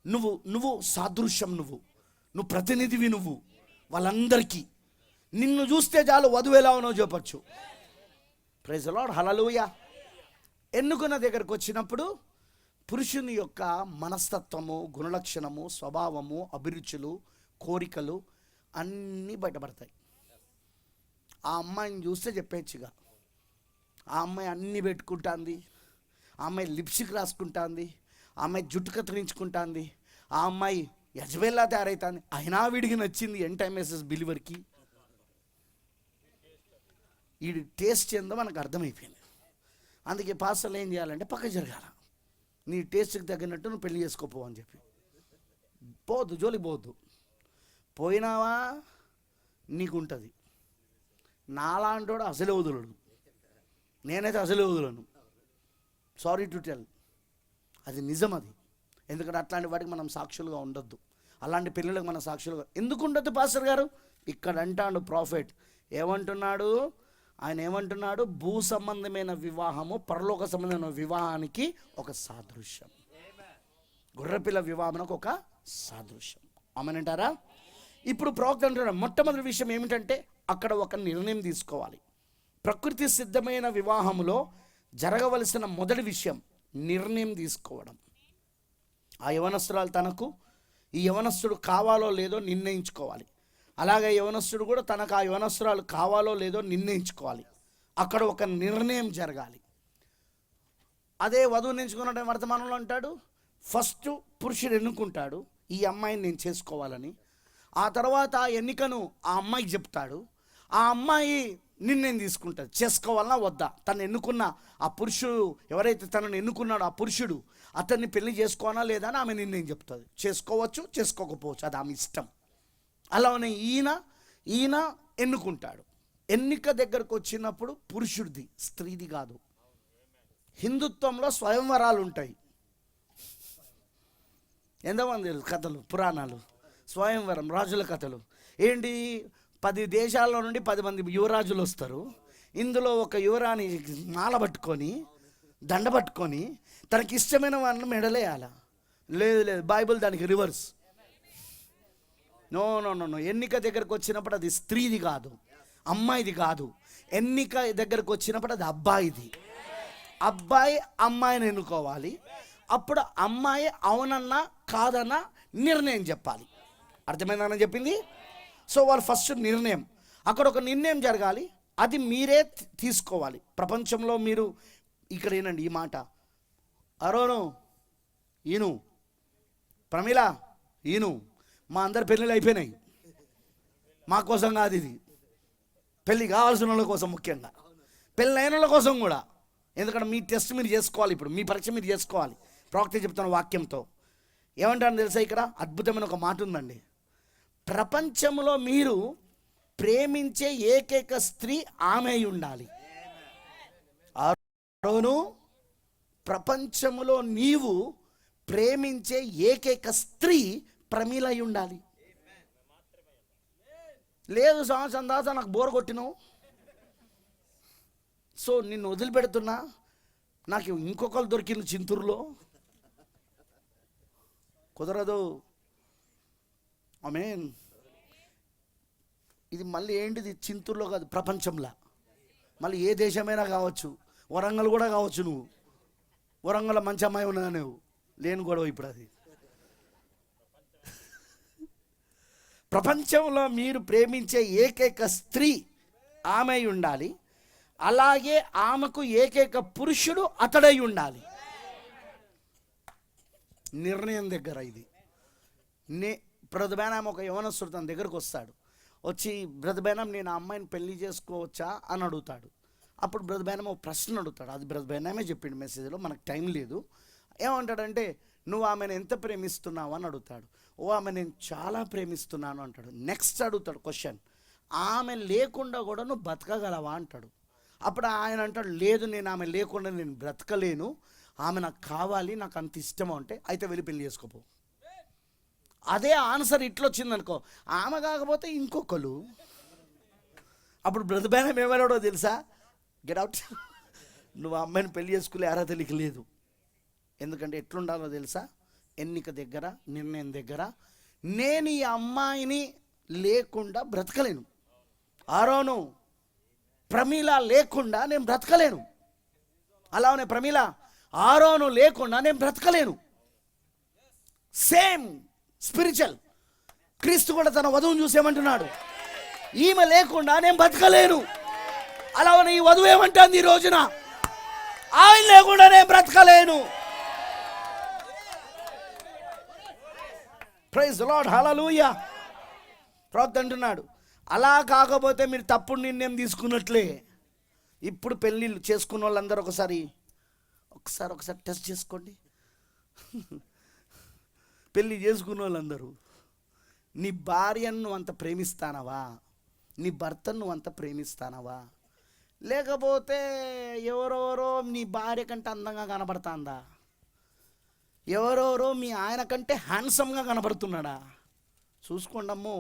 నువ్వు సాదృశ్యం, నువ్వు ప్రతినిధివి. నువ్వు వాళ్ళందరికీ నిన్ను చూస్తే చాలు వధువు ఎలా ఉన్నావు చెప్పచ్చు. ప్రైజ్ ది లార్డ్, హల్లెలూయా. ఎన్నుకున్న దగ్గరకు వచ్చినప్పుడు పురుషుని యొక్క మనస్తత్వము, గుణలక్షణము, స్వభావము, అభిరుచులు, కోరికలు అన్నీ బయటపడతాయి. ఆ అమ్మాయిని చూస్తే చెప్పేచ్చుగా, ఆ అమ్మాయి అన్నీ పెట్టుకుంటుంది, ఆ అమ్మాయి లిప్స్టిక్ రాసుకుంటుంది, ఆ అమ్మాయి జుట్టు కత్తిరించుకుంటుంది, ఆ అమ్మాయి యజ్బెల్లా తయారవుతుంది, అయినా వీడికి నచ్చింది NTMSS బిలీవర్కి. ఈ టేస్ట్ ఏందో మనకు అర్థమైపోయింది. అందుకే పాస్టర్లు ఏం చేయాలంటే పక్క జరగాల, నీ టేస్ట్కి తగ్గినట్టు నువ్వు పెళ్లి చేసుకోపో అని చెప్పి. పోవద్దు, జోలికి పోవద్దు. పోయినావా నీకు ఉంటుంది. నాలాంటోడు అసలే వదులడు, నేనైతే అసలే వదులను. సారీ టు టెల్, అది నిజం. అది ఎందుకంటే అట్లాంటి వాటికి మనం సాక్షులుగా ఉండొద్దు, అలాంటి పెళ్ళిళ్ళకి మనం సాక్షులుగా ఎందుకు ఉండొద్దు పాస్టర్ గారు? ఇక్కడ అంటాడు ప్రాఫెట్, ఏమంటున్నాడు ఆయన? ఏమంటున్నాడు? భూ సంబంధమైన వివాహము పరలోక సంబంధమైన వివాహానికి ఒక సాదృశ్యం, గొర్రెపిల్ల వివాహానికి ఒక సాదృశ్యం. ఆమెనంటారా? ఇప్పుడు ప్రవక్త అంటున్నాడు, మొట్టమొదటి విషయం ఏమిటంటే అక్కడ ఒక నిర్ణయం తీసుకోవాలి. ప్రకృతి సిద్ధమైన వివాహములో జరగవలసిన మొదటి విషయం నిర్ణయం తీసుకోవడం. ఆ యవనస్తురాలు తనకు ఈ యవనస్తుడు కావాలో లేదో నిర్ణయించుకోవాలి. అలాగే యవనస్తుడు కూడా తనకు ఆ యవనస్తురాలు కావాలో లేదో నిర్ణయించుకోవాలి. అక్కడ ఒక నిర్ణయం జరగాలి. అదే వధువుని ఎంచుకున్న వర్తమానంలో అంటాడు, ఫస్ట్ పురుషుడు ఎన్నుకుంటాడు ఈ అమ్మాయిని నేను చేసుకోవాలని. ఆ తర్వాత ఆ ఎన్నికను ఆ అమ్మాయికి చెప్తాడు. ఆ అమ్మాయి నిర్ణయం తీసుకుంటుంది, చేసుకోవాలన్నా వద్దా. తను ఎన్నుకున్న ఆ పురుషుడు, ఎవరైతే తనను ఎన్నుకున్నాడో ఆ పురుషుడు అతన్ని పెళ్లి చేసుకోవాలా లేదా అని ఆమె నిర్ణయం చెప్తుంది. చేసుకోవచ్చు, చేసుకోకపోవచ్చు, అది ఆమె ఇష్టం. అలానే ఈయన ఎన్నుకుంటాడు. ఎన్నిక దగ్గరకు వచ్చినప్పుడు పురుషుడిది, స్త్రీది కాదు. హిందుత్వంలో స్వయంవరాలు ఉంటాయి. ఎంతమంది కథలు, పురాణాలు, స్వయంవరం, రాజుల కథలు ఏంటి? 10 దేశాల్లో నుండి 10 మంది యువరాజులు వస్తారు. ఇందులో ఒక యువరాణి మాల పట్టుకొని, దండ పట్టుకొని తనకి ఇష్టమైన వాళ్ళని మెడలేయాల. లేదు, బైబిల్ దానికి రివర్స్. నో. ఎన్నిక దగ్గరకు వచ్చినప్పుడు అది స్త్రీది కాదు, అమ్మాయిది కాదు. ఎన్నిక దగ్గరకు వచ్చినప్పుడు అది అబ్బాయిది. అబ్బాయి అమ్మాయిని ఎన్నుకోవాలి. అప్పుడు అమ్మాయి అవునన్నా కాదన్నా నిర్ణయం చెప్పాలి. అర్థమైందని చెప్పింది. సో వాళ్ళు ఫస్ట్ నిర్ణయం, అక్కడ ఒక నిర్ణయం జరగాలి, అది మీరే తీసుకోవాలి. ప్రపంచంలో మీరు ఇక్కడ ఏనండి ఈ మాట, అరోను ఈను, ప్రమిళ ఈను, మా అందరి పెళ్ళిళ్ళు అయిపోయినాయి, మా కోసం కాదు ఇది. పెళ్ళి కావాల్సిన వాళ్ళ కోసం, ముఖ్యంగా పెళ్ళి అయిన వాళ్ళ కోసం కూడా. ఎందుకంటే మీ టెస్ట్ మీరు చేసుకోవాలి, ఇప్పుడు మీ పరీక్ష మీరు చేసుకోవాలి. ప్రవక్త చెప్తున్న వాక్యంతో ఏమంటారని తెలుసా? ఇక్కడ అద్భుతమైన ఒక మాట ఉందండి. ప్రపంచంలో మీరు ప్రేమించే ఏకైక స్త్రీ ఆమె అయి ఉండాలి. అరోను, ప్రపంచంలో నీవు ప్రేమించే ఏకైక స్త్రీ ప్రమీల అయి ఉండాలి. లేదు సంవత్సరం దాకా నాకు బోర్ కొట్టినావు, సో నిన్ను వదిలిపెడుతున్నా, నాకు ఇంకొకరు దొరికింది చింతూరులో, కుదరదు. ఆమేన్. ఇది మళ్ళీ ఏంటిది? చింతూరులో కాదు, ప్రపంచంలో. మళ్ళీ ఏ దేశమైనా కావచ్చు, వరంగల్ కూడా కావచ్చు. నువ్వు వరంగల్ మంచి అమ్మాయి ఉన్నా, నువ్వు లేని గొడవ ఇప్పుడు అది. ప్రపంచంలో మీరు ప్రేమించే ఏకైక స్త్రీ ఆమె ఉండాలి. అలాగే ఆమెకు ఏకైక పురుషుడు అతడై ఉండాలి. నిర్ణయం దగ్గర ఇది. బ్రదర్ బేనాం ఒక యవనస్తుడు తన దగ్గరకు వస్తాడు. వచ్చి, బ్రదర్ బేనాం నేను ఆ అమ్మాయిని పెళ్లి చేసుకోవచ్చా అని అడుగుతాడు. అప్పుడు బ్రదర్ బేనాం ఒక ప్రశ్న అడుగుతాడు. అది బ్రదర్ బేనామే చెప్పిండు మెసేజ్లో, మనకు టైం లేదు. ఏమంటాడంటే, నువ్వు ఆమెను ఎంత ప్రేమిస్తున్నావు అని అడుగుతాడు. ఆమె నేను చాలా ప్రేమిస్తున్నాను అంటాడు. నెక్స్ట్ అడుగుతాడు క్వశ్చన్, ఆమె లేకుండా కూడా నువ్వు బతకగలవా అంటాడు. అప్పుడు ఆయన అంటాడు, లేదు నేను ఆమె లేకుండా నేను బ్రతకలేను, ఆమె నాకు కావాలి, నాకు అంత ఇష్టం అంటే, అయితే వెళ్ళి పెళ్లి చేసుకోపో. అదే ఆన్సర్ ఇట్లా వచ్చిందనుకో, ఆమె కాకపోతే ఇంకొకరు. అప్పుడు బ్రదర్ బేనం ఏమన్నాడో తెలుసా? గెట్ అవుట్, నువ్వు ఆ అమ్మాయిని పెళ్లి చేసుకునే అర్హత నీకు లేదు. ఎందుకంటే ఎట్లుండాలో తెలుసా? ఎన్నిక దగ్గర, నిర్ణయం దగ్గర. నేను ఈ అమ్మాయిని లేకుండా బ్రతకలేను, అరోను ప్రమీల లేకుండా నేను బ్రతకలేను. అలానే ప్రమీల, ఆరోను లేకుండా నేను బ్రతకలేను. Same spiritual. క్రీస్తు కూడా తన వధువును చూసేమంటున్నాడు, ఈమె లేకుండా నేను బ్రతకలేను. అలానే ఈ వధువు ఏమంటుంది ఈ రోజున, ఆయన లేకుండా నేను బ్రతకలేను. ప్రైజ్ ది లార్డ్, హల్లెలూయా. ప్రవక్త అంటున్నాడు, అలా కాకపోతే మీరు తప్పుడు నిర్ణయం తీసుకున్నట్లే. ఇప్పుడు పెళ్ళిళ్ళు చేసుకున్న వాళ్ళందరూ ఒకసారి టెస్ట్ చేసుకోండి. పెళ్ళి చేసుకున్న వాళ్ళందరూ, నీ భార్యను నువ్వు అంత ప్రేమిస్తానవా? నీ భర్తను నువ్వు అంత ప్రేమిస్తానవా? లేకపోతే ఎవరెవరో నీ భార్య కంటే అందంగా కనబడుతుందా? ఎవరెవరో మీ ఆయన కంటే హ్యాండ్సమ్గా కనబడుతున్నాడా? చూసుకోండమ్మో.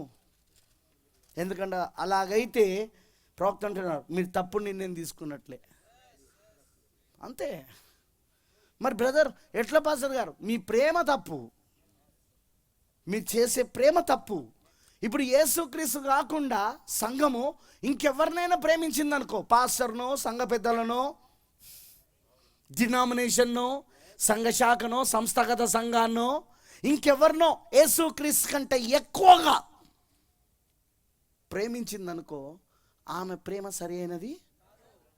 ఎందుకంటే అలాగైతే ప్రవక్త అంటున్నారు, మీరు తప్పుడు నిర్ణయం తీసుకున్నట్లే. అంతే. మరి బ్రదర్ ఎట్లా పాస్టర్ గారు, మీ ప్రేమ తప్పు, మీరు చేసే ప్రేమ తప్పు. ఇప్పుడు యేసుక్రీస్తు కాకుండా సంఘము ఇంకెవరినైనా ప్రేమించిందనుకో, పాస్టర్నో, సంఘ పెద్దలనో, డినామినేషన్నో, సంఘ శాఖనో, సంస్థాగత సంఘాన్నో, ఇంకెవరినో యేసుక్రీస్తు కంటే ఎక్కువగా ప్రేమించిందనుకో, ఆమె ప్రేమ సరి అయినది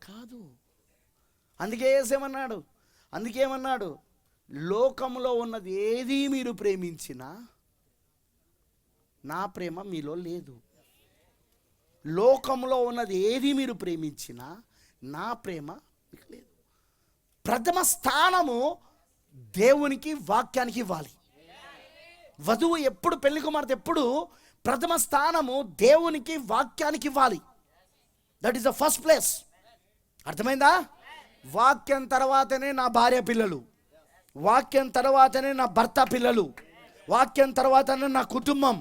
కాదు. అందుకేమన్నాడు, లోకంలో ఉన్నది ఏది మీరు ప్రేమించినా నా ప్రేమ మీలో లేదు. లోకంలో ఉన్నది ఏది మీరు ప్రేమించినా నా ప్రేమ మీకు లేదు. ప్రథమ స్థానము దేవునికి, వాక్యానికి ఇవ్వాలి. వధువు ఎప్పుడు, పెళ్లి కుమార్తె ఎప్పుడు ప్రథమ స్థానము దేవునికి, వాక్యానికి ఇవ్వాలి. That is the first place. అర్థమైందా? వాక్యం తర్వాతనే నా భార్య పిల్లలు, వాక్యం తర్వాతనే నా భర్త పిల్లలు, వాక్యం తర్వాతనే నా కుటుంబం.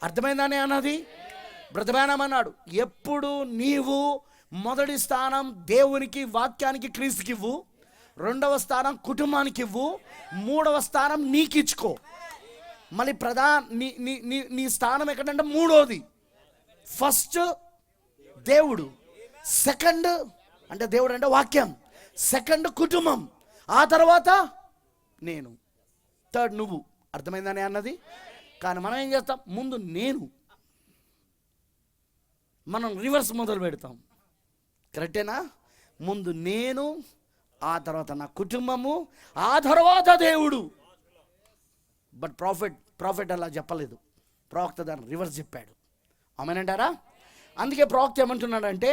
అర్థమైందని అన్నది బ్రతమానం అన్నాడు. ఎప్పుడు నీవు మొదటి స్థానం దేవునికి, వాక్యానికి, క్రీస్తుకి ఇవ్వు, రెండవ స్థానం కుటుంబానికి ఇవ్వు, మూడవ స్థానం నీకు ఇచ్చుకో. మళ్ళీ నీ స్థానం ఎక్కడంటే మూడోది. ఫస్ట్ దేవుడు, సెకండ్ అంటే దేవుడు అంటే వాక్యం, సెకండ్ కుటుంబం, ఆ తర్వాత నేను, థర్డ్ నువ్వు. అర్థమైందని అన్నది. కానీ మనం ఏం చేస్తాం, ముందు మనం రివర్స్ మొదలు పెడతాం. కరెక్టేనా? ముందు నేను, ఆ తర్వాత నా కుటుంబము, ఆ తర్వాత దేవుడు. బట్ ప్రాఫిట్ అలా చెప్పలేదు. ప్రవక్త దాన్ని రివర్స్ చెప్పాడు. ఆమేనంటారా? అందుకే ప్రవక్త ఏమంటున్నాడంటే,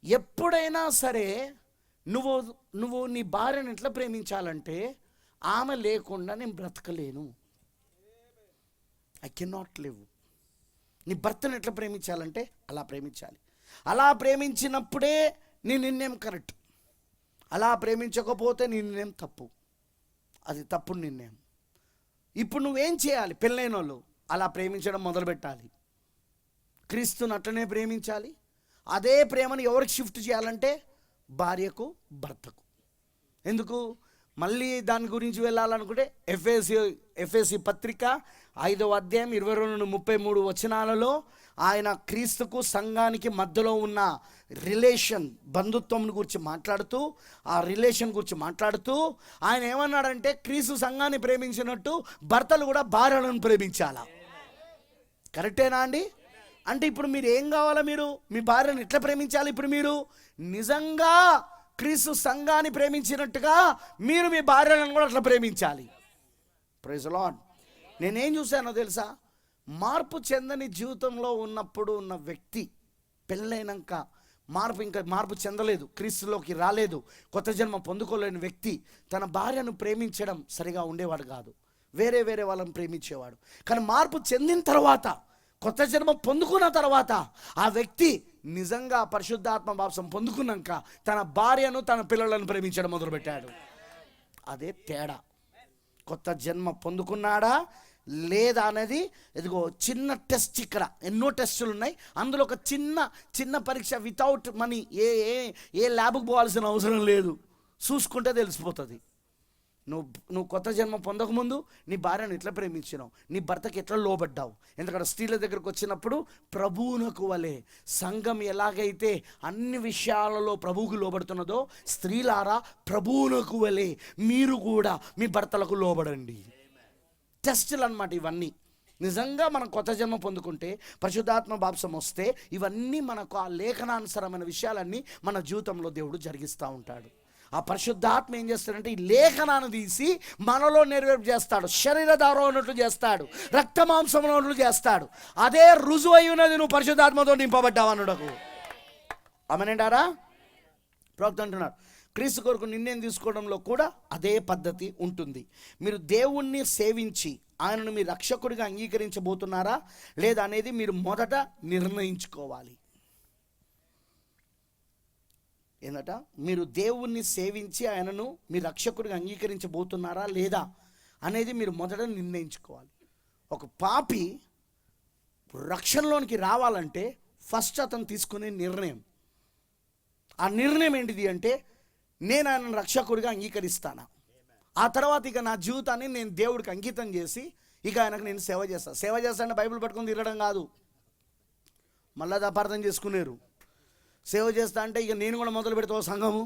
ఎప్పుడైనా సరే నువ్వు నీ భార్యను ఎట్లా ప్రేమించాలంటే, ఆమె లేకుండా నేను బ్రతకలేను, ఐ కెనాట్ లివ్. నీ భర్తను ఎట్లా ప్రేమించాలంటే అలా ప్రేమించాలి. అలా ప్రేమించినప్పుడే నీ నిర్ణయం కరెక్ట్. అలా ప్రేమించకపోతే నీ నిర్ణయం తప్పు, అది తప్పుడు నిర్ణయం. ఇప్పుడు నువ్వేం చేయాలి? పెళ్ళైన వాళ్ళు అలా ప్రేమించడం మొదలుపెట్టాలి. క్రీస్తుని అట్లనే ప్రేమించాలి. అదే ప్రేమను ఎవరికి షిఫ్ట్ చేయాలంటే భార్యకు, భర్తకు. ఎందుకు? మళ్ళీ దాని గురించి వెళ్ళాలనుకుంటే ఎఫెసీ పత్రిక 5వ అధ్యాయం 22-33 వచనాలలో ఆయన క్రీస్తుకు, సంఘానికి మధ్యలో ఉన్న రిలేషన్, బంధుత్వం గురించి మాట్లాడుతూ, ఆ రిలేషన్ గురించి మాట్లాడుతూ ఆయన ఏమన్నాడంటే, క్రీస్తు సంఘాన్ని ప్రేమించినట్టు భర్తలు కూడా భార్యలను ప్రేమించాలా. కరెక్టేనా అండి? అంటే ఇప్పుడు మీరు ఏం కావాలా? మీరు మీ భార్యను ఎట్లా ప్రేమించాలి? ఇప్పుడు మీరు నిజంగా క్రీస్తు సంఘాన్ని ప్రేమించినట్టుగా మీరు మీ భార్యలను కూడా అట్లా ప్రేమించాలి. Praise the Lord. నేనేం చూశానో తెలుసా? మార్పు చెందని జీవితంలో ఉన్నప్పుడు ఉన్న వ్యక్తి పెళ్ళైనాక మార్పు చెందలేదు, క్రీస్తులోకి రాలేదు, కొత్త జన్మ పొందుకోలేని వ్యక్తి తన భార్యను ప్రేమించడం సరిగా ఉండేవాడు కాదు, వేరే వాళ్ళని ప్రేమించేవాడు. కానీ మార్పు చెందిన తర్వాత, కొత్త జన్మ పొందుకున్న తర్వాత ఆ వ్యక్తి నిజంగా పరిశుద్ధాత్మ బాప్సం పొందుకున్నాక తన భార్యను, తన పిల్లలను ప్రేమించడం మొదలుపెట్టాడు. అదే తేడా. కొత్త జన్మ పొందుకున్నాడా లేదా అనేది ఇదిగో చిన్న టెస్ట్. ఇక్కడ ఎన్నో టెస్టులు ఉన్నాయి, అందులో ఒక చిన్న పరీక్ష. వితౌట్ మనీ, ఏ ల్యాబ్కి పోవాల్సిన అవసరం లేదు, చూసుకుంటే తెలిసిపోతుంది. నువ్వు కొత్త జన్మ పొందకముందు నీ భార్యను ఎట్లా ప్రేమించినావు, నీ భర్తకి ఎట్లా లోబడ్డావు. ఎందుకంటే స్త్రీల దగ్గరకు వచ్చినప్పుడు ప్రభువునకు వలె సంఘం ఎలాగైతే అన్ని విషయాలలో ప్రభువుకు లోబడుతున్నదో, స్త్రీలారా ప్రభువునకు వలె మీరు కూడా మీ భర్తలకు లోబడండి. టెస్టులు అన్నమాట ఇవన్నీ. నిజంగా మనం కొత్త జన్మ పొందుకుంటే, పరిశుద్ధాత్మ బాప్సం వస్తే, ఇవన్నీ మనకు ఆ లేఖనానుసారమైన విషయాలన్నీ మన జీవితంలో దేవుడు జరిగిస్తూ ఉంటాడు. ఆ పరిశుద్ధాత్మ ఏం చేస్తాడంటే ఈ లేఖనాన్ని తీసి మనలో నెరవేర్పు చేస్తాడు. శరీరధారం ఉన్నట్లు చేస్తాడు, రక్త మాంసం ఉన్నట్లు చేస్తాడు. అదే రుజువు అయి ఉన్నది నువ్వు పరిశుద్ధాత్మతో నింపబడ్డావు అనుటకు. అమనంటారా? ప్రవక్త అంటున్నాడు, క్రీస్తు కొరకు నిర్ణయం తీసుకోవడంలో కూడా అదే పద్ధతి ఉంటుంది. మీరు దేవుణ్ణి సేవించి ఆయనను మీ రక్షకుడిగా అంగీకరించబోతున్నారా లేదా అనేది మీరు మొదట నిర్ణయించుకోవాలి. ఏందట? మీరు దేవుణ్ణి సేవించి ఆయనను మీ రక్షకుడిగా అంగీకరించబోతున్నారా లేదా అనేది మీరు మొదట నిర్ణయించుకోవాలి. ఒక పాపి రక్షణలోనికి రావాలంటే ఫస్ట్ అతను తీసుకునే నిర్ణయం, ఆ నిర్ణయం ఏంటిది అంటే, నేను ఆయనను రక్షకుడిగా అంగీకరిస్తాను. ఆ తర్వాత ఇక నా జీవితాన్ని నేను దేవుడికి అంకితం చేసి ఇక ఆయనకు నేను సేవ చేస్తాను. సేవ చేస్తానంటే బైబిల్ పట్టుకొని తిరగడం కాదు, మళ్ళీ అది అపార్థం చేసుకునేరు. సేవ చేస్తా అంటే ఇక నేను కూడా మొదలు పెడతా సంఘము,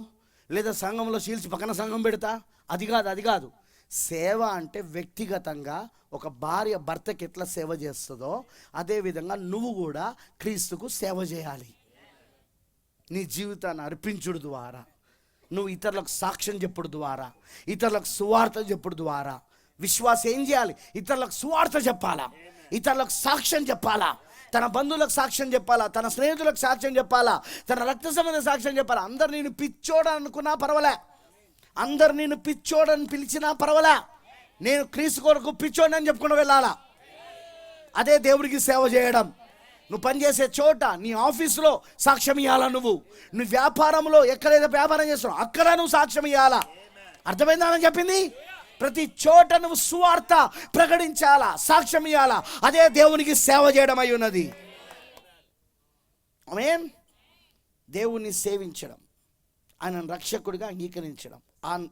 లేదా సంఘంలో చీల్చి పక్కన సంఘం పెడతా, అది కాదు. సేవ అంటే వ్యక్తిగతంగా ఒక భార్య భర్తకి ఎట్లా సేవ చేస్తుందో అదేవిధంగా నువ్వు కూడా క్రీస్తుకు సేవ చేయాలి. నీ జీవితాన్ని అర్పించుడు ద్వారా, నువ్వు ఇతరులకు సాక్ష్యం చెప్పుడు ద్వారా, ఇతరులకు సువార్త చెప్పుడు ద్వారా, విశ్వాసం ఏం చేయాలి? ఇతరులకు సువార్త చెప్పాలా, ఇతరులకు సాక్ష్యం చెప్పాలా, తన బంధువులకు సాక్ష్యం చెప్పాలా, తన స్నేహితులకు సాక్ష్యం చెప్పాలా, తన రక్త సంబంధ సాక్ష్యం చెప్పాలా. అందరు నేను పిచ్చోడు అనుకున్నా పర్వాలే, అందరు నేను పిచ్చోడని పిలిచినా పర్వాలే, నేను క్రీస్తు కొరకు పిచ్చోడని అని చెప్పుకుని వెళ్ళాలా. అదే దేవుడికి సేవ చేయడం. నువ్వు పనిచేసే చోట, నీ ఆఫీసులో సాక్ష్యం ఇవ్వాలా, నువ్వు వ్యాపారంలో ఎక్కడైతే వ్యాపారం చేస్తున్నావు అక్కడ నువ్వు సాక్ష్యం ఇవ్వాలా. అర్థమైందా అని చెప్పింది? ప్రతి చోట నువ్వు సువార్త ప్రకటించాలా, సాక్ష్యం ఇవ్వాలా. అదే దేవునికి సేవ చేయడం అయి ఉన్నది. ఆమేన్. దేవుణ్ణి సేవించడం, ఆయనను రక్షకుడిగా అంగీకరించడం,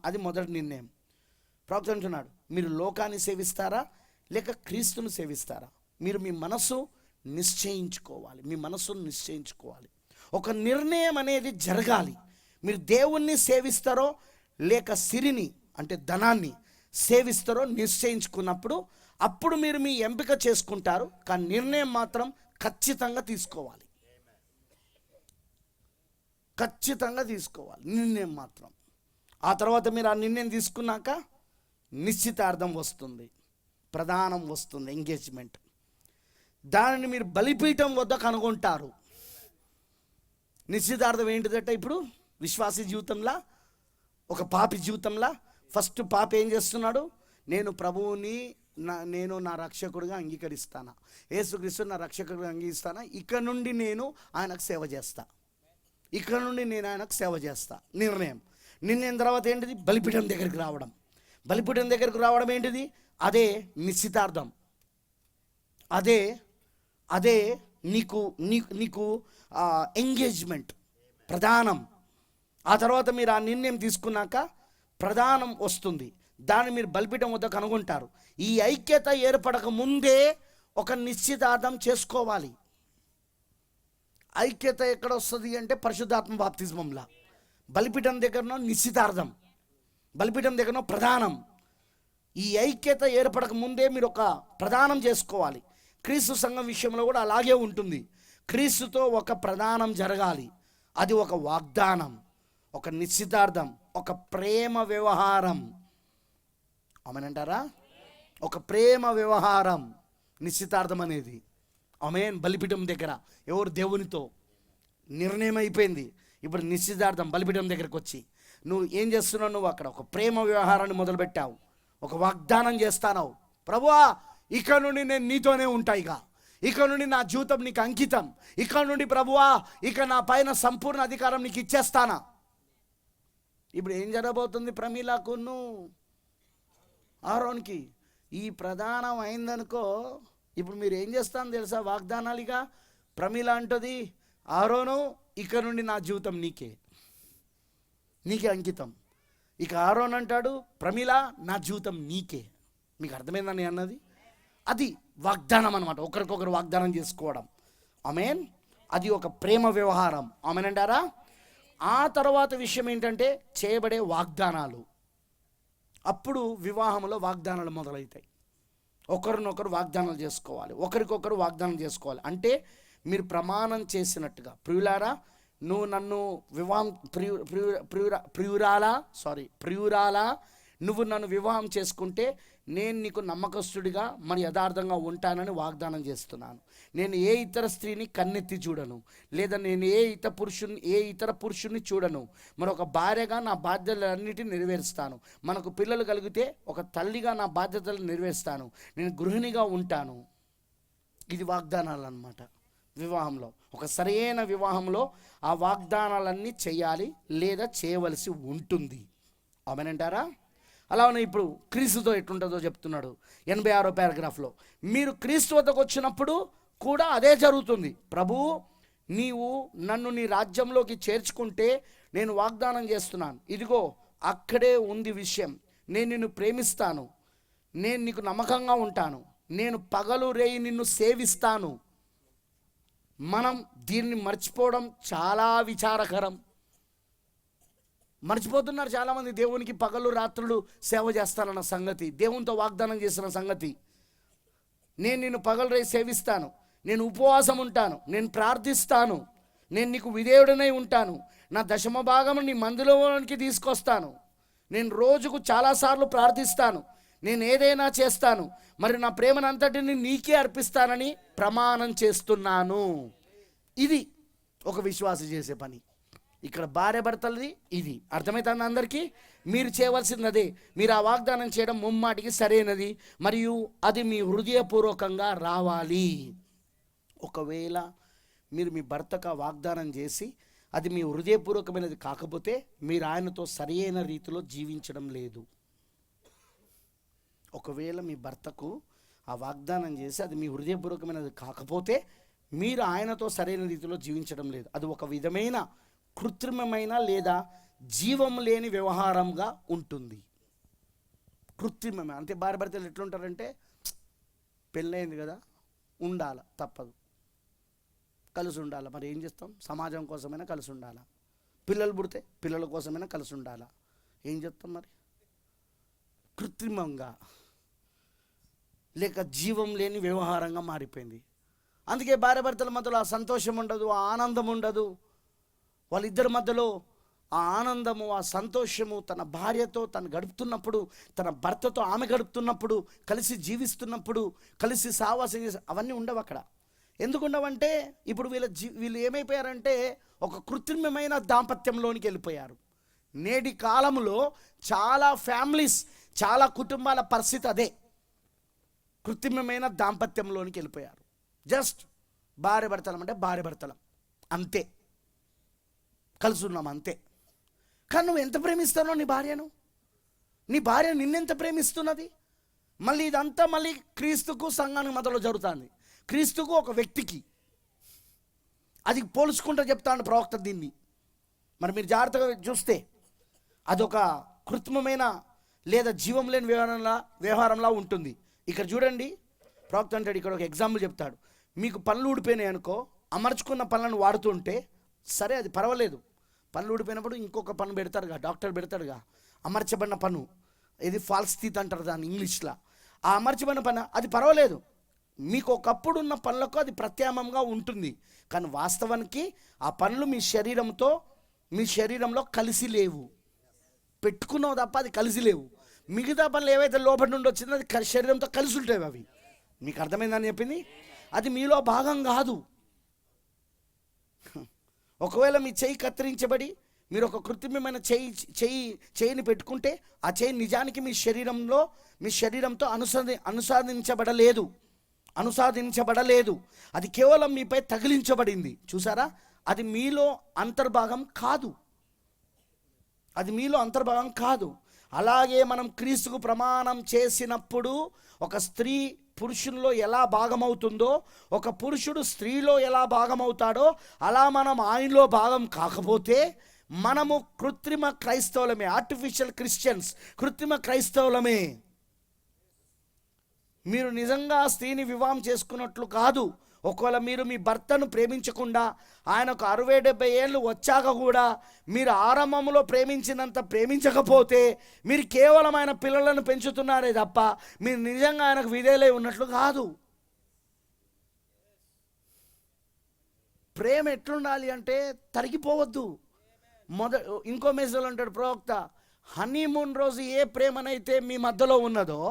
అది మొదటి నిర్ణయం. ప్రవక్త అంటున్నాడు, మీరు లోకాన్ని సేవిస్తారా లేక క్రీస్తును సేవిస్తారా? మీరు మీ మనస్సు నిశ్చయించుకోవాలి, మీ మనస్సును నిశ్చయించుకోవాలి. ఒక నిర్ణయం అనేది జరగాలి. మీరు దేవుణ్ణి సేవిస్తారో లేక సిరిని అంటే ధనాన్ని సేవిస్తారో నిశ్చయించుకున్నప్పుడు అప్పుడు మీరు మీ ఎంపిక చేసుకుంటారు. కానీ నిర్ణయం మాత్రం ఖచ్చితంగా తీసుకోవాలి, ఖచ్చితంగా తీసుకోవాలి నిర్ణయం మాత్రం. ఆ తర్వాత మీరు ఆ నిర్ణయం తీసుకున్నాక నిశ్చితార్థం వస్తుంది, ప్రధానం వస్తుంది, ఎంగేజ్మెంట్. దానిని మీరు బలిపీఠం వద్ద కనుగొంటారు. నిశ్చితార్థం ఏంటిదట? ఇప్పుడు విశ్వాసీ జీవితంలో, ఒక పాపి జీవితంలో ఫస్ట్ పాప ఏం చేస్తున్నాడు? నేను ప్రభువుని నేను నా రక్షకుడిగా అంగీకరిస్తాను, యేసుక్రీస్తు నా రక్షకుడిగా అంగీకరిస్తాను, ఇక్కడ నుండి నేను ఆయనకు సేవ చేస్తా, ఇక్కడ నుండి నేను ఆయనకు సేవ చేస్తా. నిర్ణయం తర్వాత ఏంటిది? బలిపీఠం దగ్గరికి రావడం. బలిపీఠం దగ్గరికి రావడం ఏంటిది? అదే నిశ్చితార్థం, అదే నీకు ఎంగేజ్మెంట్, ప్రధానం. ఆ తర్వాత మీరు ఆ నిర్ణయం తీసుకున్నాక ప్రధానం వస్తుంది, దాన్ని మీరు బలిపీఠం వద్ద కనుగొంటారు. ఈ ఐక్యత ఏర్పడక ముందే ఒక నిశ్చితార్థం చేసుకోవాలి. ఐక్యత ఎక్కడ వస్తుంది అంటే పరిశుద్ధాత్మ బాప్తిజమంలా. బలిపీఠం దగ్గరనో నిశ్చితార్థం, బలిపీఠం దగ్గరనో ప్రధానం. ఈ ఐక్యత ఏర్పడక ముందే మీరు ఒక ప్రధానం చేసుకోవాలి. క్రీస్తు సంఘం విషయంలో కూడా అలాగే ఉంటుంది. క్రీస్తుతో ఒక ప్రధానం జరగాలి, అది ఒక వాగ్దానం, ఒక నిశ్చితార్థం, ఒక ప్రేమ వ్యవహారం. ఆమేనంటారా? ఒక ప్రేమ వ్యవహారం నిశ్చితార్థం అనేది. ఆమేన్. బలిపీఠం దగ్గర ఎవరు? దేవునితో నిర్ణయం అయిపోయింది. ఇప్పుడు నిశ్చితార్థం బలిపీఠం దగ్గరకు వచ్చి నువ్వు ఏం చేస్తున్నావు? నువ్వు అక్కడ ఒక ప్రేమ వ్యవహారాన్ని మొదలుపెట్టావు, ఒక వాగ్దానం చేస్తాను. ప్రభువా, ఇక్కడ నుండి నేను నీతోనే ఉంటా, ఇక నుండి నా జీవితం నీకు అంకితం, ఇక్కడ నుండి ప్రభువా ఇక నా పైన సంపూర్ణ అధికారం నీకు ఇచ్చేస్తానా. ఇప్పుడు ఏం జరగబోతుంది? ప్రమీలాకును ఆరోన్కి ఈ ప్రధానం అయిందనుకో, ఇప్పుడు మీరు ఏం చేస్తాను తెలుసా? వాగ్దానాలుగా ప్రమీల అంటుంది, ఆరోను ఇక నుండి నా జీవితం నీకే అంకితం, ఇక ఆరోన్ అంటాడు, ప్రమిళ నా జీవితం నీకే. మీకు అర్థమైందని అన్నది? అది వాగ్దానం అనమాట, ఒకరికొకరు వాగ్దానం చేసుకోవడం. ఆమేన్. అది ఒక ప్రేమ వ్యవహారం. ఆమేన్ అంటారా? ఆ తర్వాత విషయం ఏంటంటే చేయబడే వాగ్దానాలు. అప్పుడు వివాహంలో వాగ్దానాలు మొదలవుతాయి. ఒకరినొకరు వాగ్దానాలు చేసుకోవాలి, ఒకరికొకరు వాగ్దానం చేసుకోవాలి. అంటే మీరు ప్రమాణం చేసినట్టుగా, ప్రియులారా నువ్వు నన్ను వివాహం ప్రియురాలా నువ్వు నన్ను వివాహం చేసుకుంటే నేను నీకు నమ్మకస్తుడిగా మరి యథార్థంగా ఉంటానని వాగ్దానం చేస్తున్నాను. నేను ఏ ఇతర స్త్రీని కన్నెత్తి చూడను, లేదా నేను ఏ ఇతర పురుషుని చూడను. మరి ఒక భార్యగా నా బాధ్యతలన్నిటిని నెరవేరుస్తాను. మనకు పిల్లలు కలిగితే ఒక తల్లిగా నా బాధ్యతలు నెరవేరుస్తాను. నేను గృహిణిగా ఉంటాను. ఇది వాగ్దానాలు అన్నమాట. వివాహంలో, ఒక సరైన వివాహంలో ఆ వాగ్దానాలన్నీ చేయాలి లేదా చేయవలసి ఉంటుంది. ఆమేనంటారా? అలానే ఇప్పుడు క్రీస్తుతో ఎట్లుంటుందో చెప్తున్నాడు 86వ పారాగ్రాఫ్లో. మీరు క్రీస్తు వద్దకు వచ్చినప్పుడు కూడా అదే జరుగుతుంది. ప్రభువు నీవు నన్ను నీ రాజ్యంలోకి చేర్చుకుంటే నేను వాగ్దానం చేస్తున్నాను, ఇదిగో అక్కడే ఉంది విషయం. నేను నిన్ను ప్రేమిస్తాను, నేను నీకు నమ్మకంగా ఉంటాను, నేను పగలు రేయి నిన్ను సేవిస్తాను. మనం దీన్ని మర్చిపోవడం చాలా విచారకరం. మర్చిపోతున్నారు చాలామంది దేవునికి పగలు రాత్రులు సేవ చేస్తానన్న సంగతి, దేవునితో వాగ్దానం చేసిన సంగతి. నేను నిన్ను పగలు రేయి సేవిస్తాను, నేను ఉపవాసం ఉంటాను, నేను ప్రార్థిస్తాను, నేను నీకు విధేయుడనై ఉంటాను, నా దశమ భాగం నీ మందిరంలోనికి తీసుకొస్తాను, నేను రోజుకు చాలాసార్లు ప్రార్థిస్తాను, నేను ఏదైనా చేస్తాను, మరి నా ప్రేమనంతటిని నీకే అర్పిస్తానని ప్రమాణం చేస్తున్నాను. ఇది ఒక విశ్వాసి చేసే పని. ఇక్కడ భార్య భర్తలది ఇది అర్థమవుతుంది అందరికీ. మీరు చేయవలసింది అదే. మీరు ఆ వాగ్దానం చేయడం ముమ్మాటికి సరైనది, మరియు అది మీ హృదయపూర్వకంగా రావాలి. ఒకవేళ మీరు మీ భర్తకు వాగ్దానం చేసి అది మీ హృదయపూర్వకమైనది కాకపోతే మీరు ఆయనతో సరైన రీతిలో జీవించడం లేదు. ఒకవేళ మీ భర్తకు ఆ వాగ్దానం చేసి అది మీ హృదయపూర్వకమైనది కాకపోతే మీరు ఆయనతో సరైన రీతిలో జీవించడం లేదు. అది ఒక విధమైన కృత్రిమమైన లేదా జీవం లేని వ్యవహారంగా ఉంటుంది. కృత్రిమమే. అంతే. భార్య భర్తలు ఎట్లుంటారంటే పెళ్ళయింది కదా ఉండాలి, తప్పదు, కలిసి ఉండాలి. మరి ఏం చేస్తాం? సమాజం కోసమైనా కలిసి ఉండాలా, పిల్లలు పుడితే పిల్లల కోసమైనా కలిసి ఉండాలా, ఏం చేస్తాం మరి? కృత్రిమంగా లేక జీవం లేని వ్యవహారంగా మారిపోయింది. అందుకే భార్య భర్తల మధ్యలో ఆ సంతోషం ఉండదు, ఆ ఆనందం ఉండదు. వాళ్ళిద్దరి మధ్యలో ఆ ఆనందము, ఆ సంతోషము తన భార్యతో తను గడుపుతున్నప్పుడు, తన భర్తతో ఆమె గడుపుతున్నప్పుడు, కలిసి జీవిస్తున్నప్పుడు, కలిసి సావాసం చేసి అవన్నీ ఉండవు అక్కడ. ఎందుకు ఉండవంటే ఇప్పుడు వీళ్ళు ఏమైపోయారంటే ఒక కృత్రిమమైన దాంపత్యంలోనికి వెళ్ళిపోయారు. నేటి కాలంలో చాలా ఫ్యామిలీస్, చాలా కుటుంబాల పరిస్థితి అదే. కృత్రిమమైన దాంపత్యంలోనికి వెళ్ళిపోయారు. జస్ట్ భార్య భర్తలం అంటే భార్య భర్తలం అంతే, కలిసి ఉన్నాం అంతే. కానీ నువ్వు ఎంత ప్రేమిస్తానో నీ భార్యను, నీ భార్య నిన్నెంత ప్రేమిస్తున్నది? మళ్ళీ ఇదంతా మళ్ళీ క్రీస్తుకు సంఘానికి మధ్యలో జరుగుతుంది. క్రీస్తుకు ఒక వ్యక్తికి అది పోల్చుకుంటూ చెప్తాను ప్రవక్త దీన్ని. మరి మీరు జాగ్రత్తగా చూస్తే అదొక కృత్రిమమైన లేదా జీవం లేని వ్యవహారంలా ఉంటుంది. ఇక్కడ చూడండి, ప్రవక్త అంటాడు, ఇక్కడ ఒక ఎగ్జాంపుల్ చెప్తాడు. మీకు పనులు ఊడిపోయినాయి అనుకో, అమర్చుకున్న పనులను వాడుతుంటే సరే అది పర్వాలేదు. పనులు ఊడిపోయినప్పుడు ఇంకొక పన్ను పెడతాడుగా, డాక్టర్ పెడతాడుగా, అమర్చబడిన పన్ను, ఇది ఫాల్స్ టీత్ అంటారు దాన్ని ఇంగ్లీష్లో. ఆ అమర్చబడిన పన్ను అది పర్వాలేదు, మీకు ఒకప్పుడు ఉన్న పనులకు అది ప్రత్యామ్నాయంగా ఉంటుంది. కానీ వాస్తవానికి ఆ పనులు మీ శరీరంలో కలిసి లేవు, పెట్టుకున్నావు తప్ప అది కలిసి లేవు. మిగతా పనులు ఏవైతే లోపల నుండి వచ్చిందో అది శరీరంతో కలిసి ఉంటాయి. అవి మీకు అర్థమైందని చెప్పింది, అది మీలో భాగం కాదు. ఒకవేళ మీ చెయ్యి కత్తిరించబడి మీరు ఒక కృత్రిమమైన చెయ్యిని పెట్టుకుంటే ఆ చెయ్యి నిజానికి మీ శరీరంతో అనుసాదించబడలేదు. అది కేవలం మీపై తగిలించబడింది. చూసారా? అది మీలో అంతర్భాగం కాదు. అలాగే మనం క్రీస్తుకు ప్రమాణం చేసినప్పుడు ఒక స్త్రీ పురుషుల్లో ఎలా భాగమవుతుందో, ఒక పురుషుడు స్త్రీలో ఎలా భాగమవుతాడో, అలా మనం ఆయనలో భాగం కాకపోతే మనము కృత్రిమ క్రైస్తవులమే, ఆర్టిఫిషియల్ క్రిస్టియన్స్, కృత్రిమ క్రైస్తవులమే. మీరు నిజంగా స్త్రీని వివాహం చేసుకున్నట్లు కాదు. ఒకవేళ మీరు మీ భర్తను ప్రేమించకుండా ఆయనకు 60-70 ఏళ్ళు వచ్చాక కూడా మీరు ఆరంభంలో ప్రేమించినంత ప్రేమించకపోతే మీరు కేవలం ఆయన పిల్లలను పెంచుతున్నారే తప్ప మీరు నిజంగా ఆయనకు విధేయులై ఉన్నట్లు కాదు. ప్రేమ ఎట్లుండాలి అంటే తరిగిపోవద్దు. ఇంకో మెసేజ్లో అంటాడు ప్రవక్త, హనీమూన్ రోజు ఏ ప్రేమనైతే మీ మధ్యలో ఉన్నదో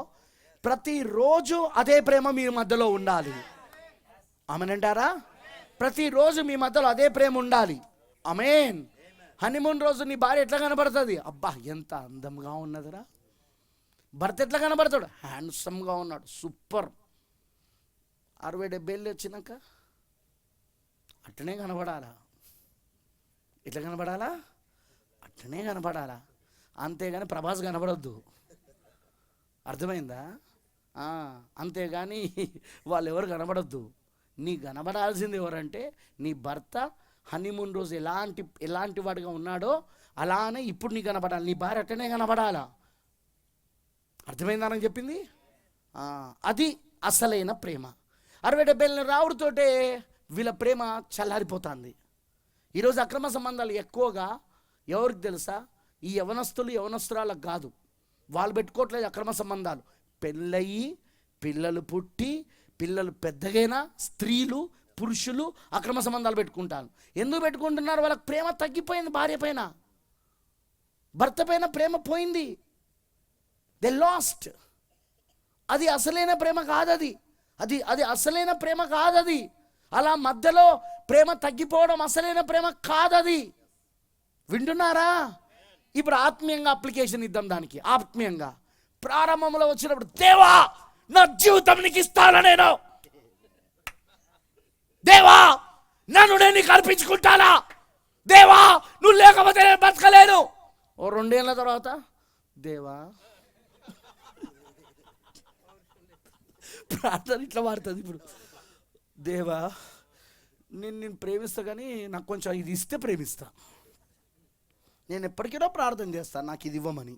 ప్రతిరోజు అదే ప్రేమ మీ మధ్యలో ఉండాలి. ఆమెనంటారా? ప్రతిరోజు మీ మధ్యలో అదే ప్రేమ ఉండాలి. ఆమేన్. హనీమూన్ రోజు నీ భార్య ఎట్లా కనబడుతుంది? అబ్బా ఎంత అందంగా ఉన్నదిరా. భర్త ఎట్లా కనబడతాడు? హ్యాండ్సమ్గా ఉన్నాడు, సూపర్. 60-70 ఏళ్ళు వచ్చినాక అట్లనే కనబడాలా. ఎట్లా కనబడాలా? అట్లనే కనబడాలా. అంతేగాని ప్రభాస్ కనబడొద్దు. అర్థమైందా? అంతేగాని వాళ్ళు ఎవరు కనబడొద్దు. నీ కనబడాల్సింది ఎవరంటే నీ భర్త హనీమూన్ రోజు ఎలాంటి వాడిగా ఉన్నాడో అలానే ఇప్పుడు నీ కనబడాలి. నీ భార్య అట్లనే కనబడాలా. అర్థమైందా అని చెప్పింది? అది అసలైన ప్రేమ. 60-70 ఏళ్ళ రావుడితోటే వీళ్ళ ప్రేమ చల్లారిపోతుంది. ఈరోజు అక్రమ సంబంధాలు ఎక్కువగా ఎవరికి తెలుసా? ఈ యవనస్తురాలకు కాదు. వాళ్ళు పెట్టుకోవట్లేదు అక్రమ సంబంధాలు. పెళ్ళయి పిల్లలు పుట్టి పిల్లలు పెద్దగైనా స్త్రీలు పురుషులు అక్రమ సంబంధాలు పెట్టుకుంటారు. ఎందుకు పెట్టుకుంటున్నారు? వాళ్ళకి ప్రేమ తగ్గిపోయింది. భార్య పైన భర్త పైన ప్రేమ పోయింది. They last. అది అసలైన ప్రేమ కాదది. అది అసలైన ప్రేమ కాదది. అలా మధ్యలో ప్రేమ తగ్గిపోవడం అసలైన ప్రేమ కాదది. వింటున్నారా? ఇప్పుడు ఆత్మీయంగా అప్లికేషన్ ఇద్దాం దానికి. ఆత్మీయంగా ప్రారంభంలో వచ్చినప్పుడు, దేవా నా జీవితం నీకు ఇస్తాను, నేను దేవా నన్ను నేను నీకు అర్పించుకుంటానా, దేవా నువ్వు లేకపోతే నేను బతకలేను. ఓ 2 ఏళ్ళ తర్వాత, దేవా ప్రార్థన ఇట్లా మారుతుంది ఇప్పుడు. దేవా నేను ప్రేమిస్తా, కానీ నాకు కొంచెం ఇది ఇస్తే ప్రేమిస్తా. నేను ఎప్పటికైనా ప్రార్థన చేస్తాను నాకు ఇది ఇవ్వమని.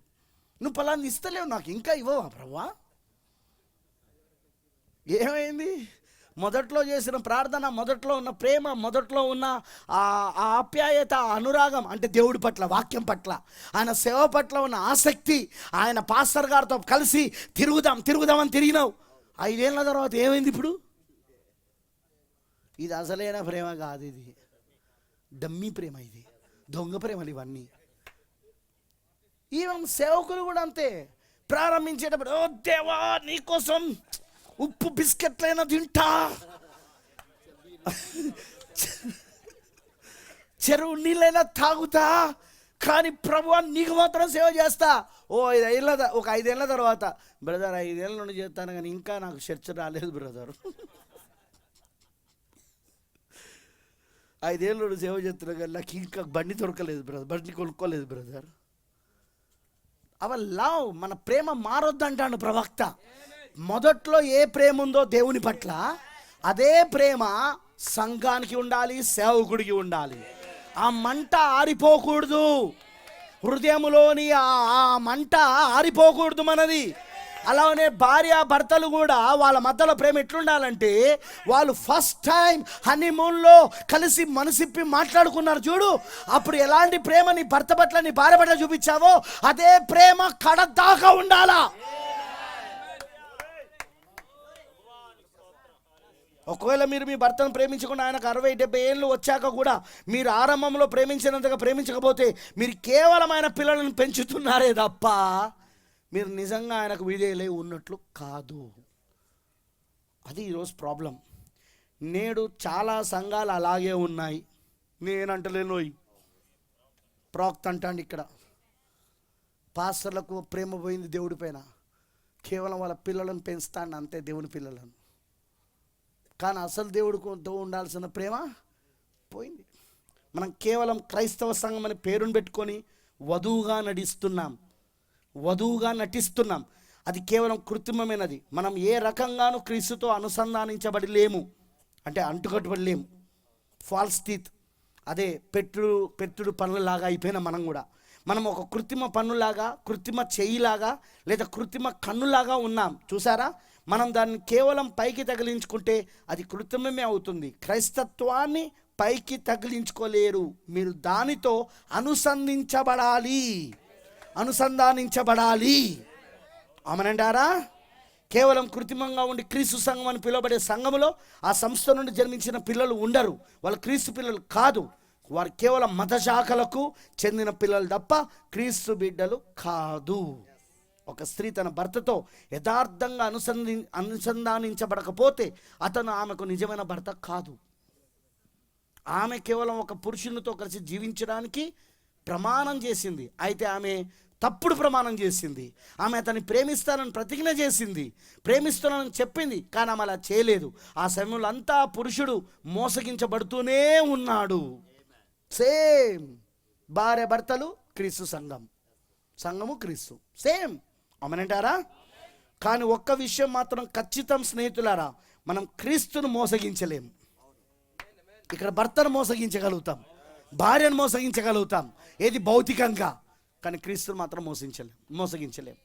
నువ్వు పలాంది ఇస్తలేవు, నాకు ఇంకా ఇవ్వవా ప్రభువా? ఏమైంది? మొదట్లో చేసిన ప్రార్థన, మొదట్లో ఉన్న ప్రేమ, మొదట్లో ఉన్న ఆ ఆప్యాయత, అనురాగం, అంటే దేవుడి పట్ల, వాక్యం పట్ల, ఆయన సేవ పట్ల ఉన్న ఆసక్తి, ఆయన పాస్టర్ గారితో కలిసి తిరుగుదామని తిరిగినావు. 5 ఏళ్ళ తర్వాత ఏమైంది ఇప్పుడు? ఇది అసలైన ప్రేమ కాదు. ఇది డమ్మీ ప్రేమ, ఇది దొంగ ప్రేమలు ఇవన్నీ. ఈవెన్ సేవకులు కూడా అంతే. ప్రారంభించేటప్పుడు, ఓ దేవా నీకోసం ఉప్పు బిస్కెట్లైనా తింటా, చెరువు నీళ్ళైనా తాగుతా, కానీ ప్రభువా నీకు మాత్రం సేవ చేస్తా. ఒక 5 ఏళ్ళ తర్వాత, బ్రదర్ 5 ఏళ్ళ నుండి చేస్తాను కానీ ఇంకా నాకు చర్చ రాలేదు బ్రదర్. 5 ఏళ్ళ నుండి సేవ చేస్తున్నా కానీ నాకు ఇంకా బండి దొరకలేదు బ్రదర్, బండి కొనుక్కోలేదు బ్రదర్. లవ్, మన ప్రేమ మారొద్దు అంటాడు ప్రవక్త. మొదట్లో ఏ ప్రేమ ఉందో దేవుని పట్ల, అదే ప్రేమ సంఘానికి ఉండాలి, సేవకుడికి ఉండాలి. ఆ మంట ఆరిపోకూడదు. హృదయంలోని ఆ మంట ఆరిపోకూడదు మనది. అలానే భార్య భర్తలు కూడా వాళ్ళ మధ్యలో ప్రేమ ఎట్లుండాలంటే, వాళ్ళు ఫస్ట్ టైం హనీమూన్లో కలిసి మనసిప్పి మాట్లాడుకున్నారు చూడు, అప్పుడు ఎలాంటి ప్రేమ నీ భర్త పట్ల నీ భార్య పట్ల చూపించావో అదే ప్రేమ కడదాకా ఉండాలా. ఒకవేళ మీరు మీ భర్తను ప్రేమించకుండా ఆయనకు 60-70 ఏళ్ళు వచ్చాక కూడా మీరు ఆరంభంలో ప్రేమించినంతగా ప్రేమించకపోతే మీరు కేవలం ఆయన పిల్లలను పెంచుతున్నారే తప్ప మీరు నిజంగా ఆయనకు విధేయులై ఉన్నట్లు కాదు. అది ఈరోజు ప్రాబ్లం. నేడు చాలా సంఘాలు అలాగే ఉన్నాయి. నేనంటలేనోయ్, ప్రవక్త అంటాండి ఇక్కడ, పాస్టర్లకు ప్రేమ పోయింది దేవుడి పైన, కేవలం వాళ్ళ పిల్లలను పెంచుతాండి అంతే, దేవుని పిల్లలను. కానీ అసలు దేవుడితో ఉండాల్సిన ప్రేమ పోయింది. మనం కేవలం క్రైస్తవ సంఘం అని పేరును పెట్టుకొని వధువుగా నటిస్తున్నాం. అది కేవలం కృత్రిమమైనది. మనం ఏ రకంగానూ క్రీస్తుతో అనుసంధానించబడి లేము, అంటే అంటుకట్టుబడి లేము. ఫాల్స్ టీత్, అదే పెట్టుడు పనులలాగా అయిపోయిన మనం కూడా. మనం ఒక కృత్రిమ పన్నులాగా, కృత్రిమ చెయ్యిలాగా, లేదా కృత్రిమ కన్నులాగా ఉన్నాం. చూసారా? మనం దాన్ని కేవలం పైకి తగిలించుకుంటే అది కృత్రిమమే అవుతుంది. క్రైస్తత్వాన్ని పైకి తగిలించుకోలేరు. మీరు దానితో అనుసంధానించబడాలి. ఆమేనంటారా? కేవలం కృత్రిమంగా ఉండి క్రీస్తు సంఘం అని పిలువబడే సంఘములో ఆ సంస్థ నుండి జన్మించిన పిల్లలు ఉండరు. వాళ్ళు క్రీస్తు పిల్లలు కాదు. వారు కేవలం మత శాఖలకు చెందిన పిల్లలు తప్ప క్రీస్తు బిడ్డలు కాదు. ఒక స్త్రీ తన భర్తతో యథార్థంగా అనుసంధానించబడకపోతే అతను ఆమెకు నిజమైన భర్త కాదు. ఆమె కేవలం ఒక పురుషునితో కలిసి జీవించడానికి ప్రమాణం చేసింది. అయితే ఆమె తప్పుడు ప్రమాణం చేసింది. ఆమె అతన్ని ప్రేమిస్తానని ప్రతిజ్ఞ చేసింది, ప్రేమిస్తున్నానని చెప్పింది, కానీ ఆమె అలా చేయలేదు. ఆ సమయంలో అంతా పురుషుడు మోసగించబడుతూనే ఉన్నాడు. సేమ్ భార్య భర్తలు, క్రీస్తు సంఘము క్రీస్తు సేమ్. అవునంటారా? కానీ ఒక్క విషయం మాత్రం ఖచ్చితం స్నేహితులారా, మనం క్రీస్తును మోసగించలేము. ఇక్కడ భర్తను మోసగించగలుగుతాం, భార్యను మోసగించగలుగుతాం, ఏది భౌతికంగా, కానీ క్రీస్తును మాత్రం మోసగించలేం.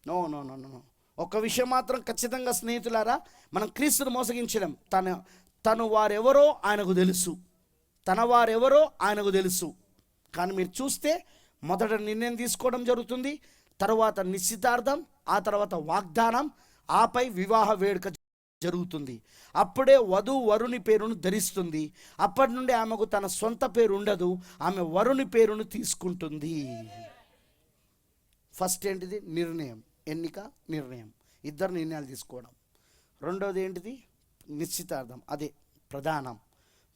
నో నో నో నో ఒక్క విషయం మాత్రం ఖచ్చితంగా స్నేహితులారా, మనం క్రీస్తును మోసగించలేం. తను వారెవరో ఆయనకు తెలుసు, తన వారెవరో ఆయనకు తెలుసు. కానీ మీరు చూస్తే మొదట నిర్ణయం తీసుకోవడం జరుగుతుంది, తర్వాత నిశ్చితార్థం, ఆ తర్వాత వాగ్దానం, ఆపై వివాహ వేడుక జరుగుతుంది. అప్పుడే వరుని పేరును ధరిస్తుంది. అప్పటి నుండి ఆమెకు తన సొంత పేరు ఉండదు, ఆమె వరుని పేరును తీసుకుంటుంది. ఫస్ట్ ఏంటిది? నిర్ణయం, ఎన్నిక, నిర్ణయం, ఇద్దరు నిర్ణయాలు తీసుకోవడం. రెండోది ఏంటిది? నిశ్చితార్థం, అదే ప్రధానం.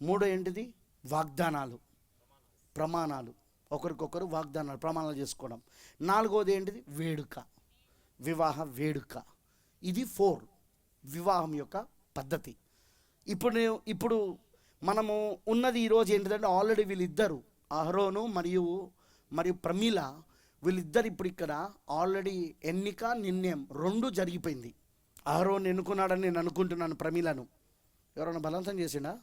మూడో ఏంటిది? వాగ్దానాలు, ప్రమాణాలు, ఒకరికొకరు వాగ్దానాలు, ప్రమాణాలు చేసుకోవడం. నాలుగోది ఏంటిది? వేడుక, వివాహ వేడుక. ఇది 4 వివాహం యొక్క పద్ధతి. ఇప్పుడు మనము ఉన్నది ఈరోజు ఏంటిదంటే, ఆల్రెడీ వీళ్ళిద్దరు అహరోను మరియు ప్రమీల, వీళ్ళిద్దరు ఇప్పుడు ఇక్కడ ఆల్రెడీ ఎన్నిక, నిర్ణయం 2 జరిగిపోయింది. అహరోను ఎన్నుకున్నాడని నేను అనుకుంటున్నాను ప్రమీలను. ఎవరైనా బలవంతం చేసిండా?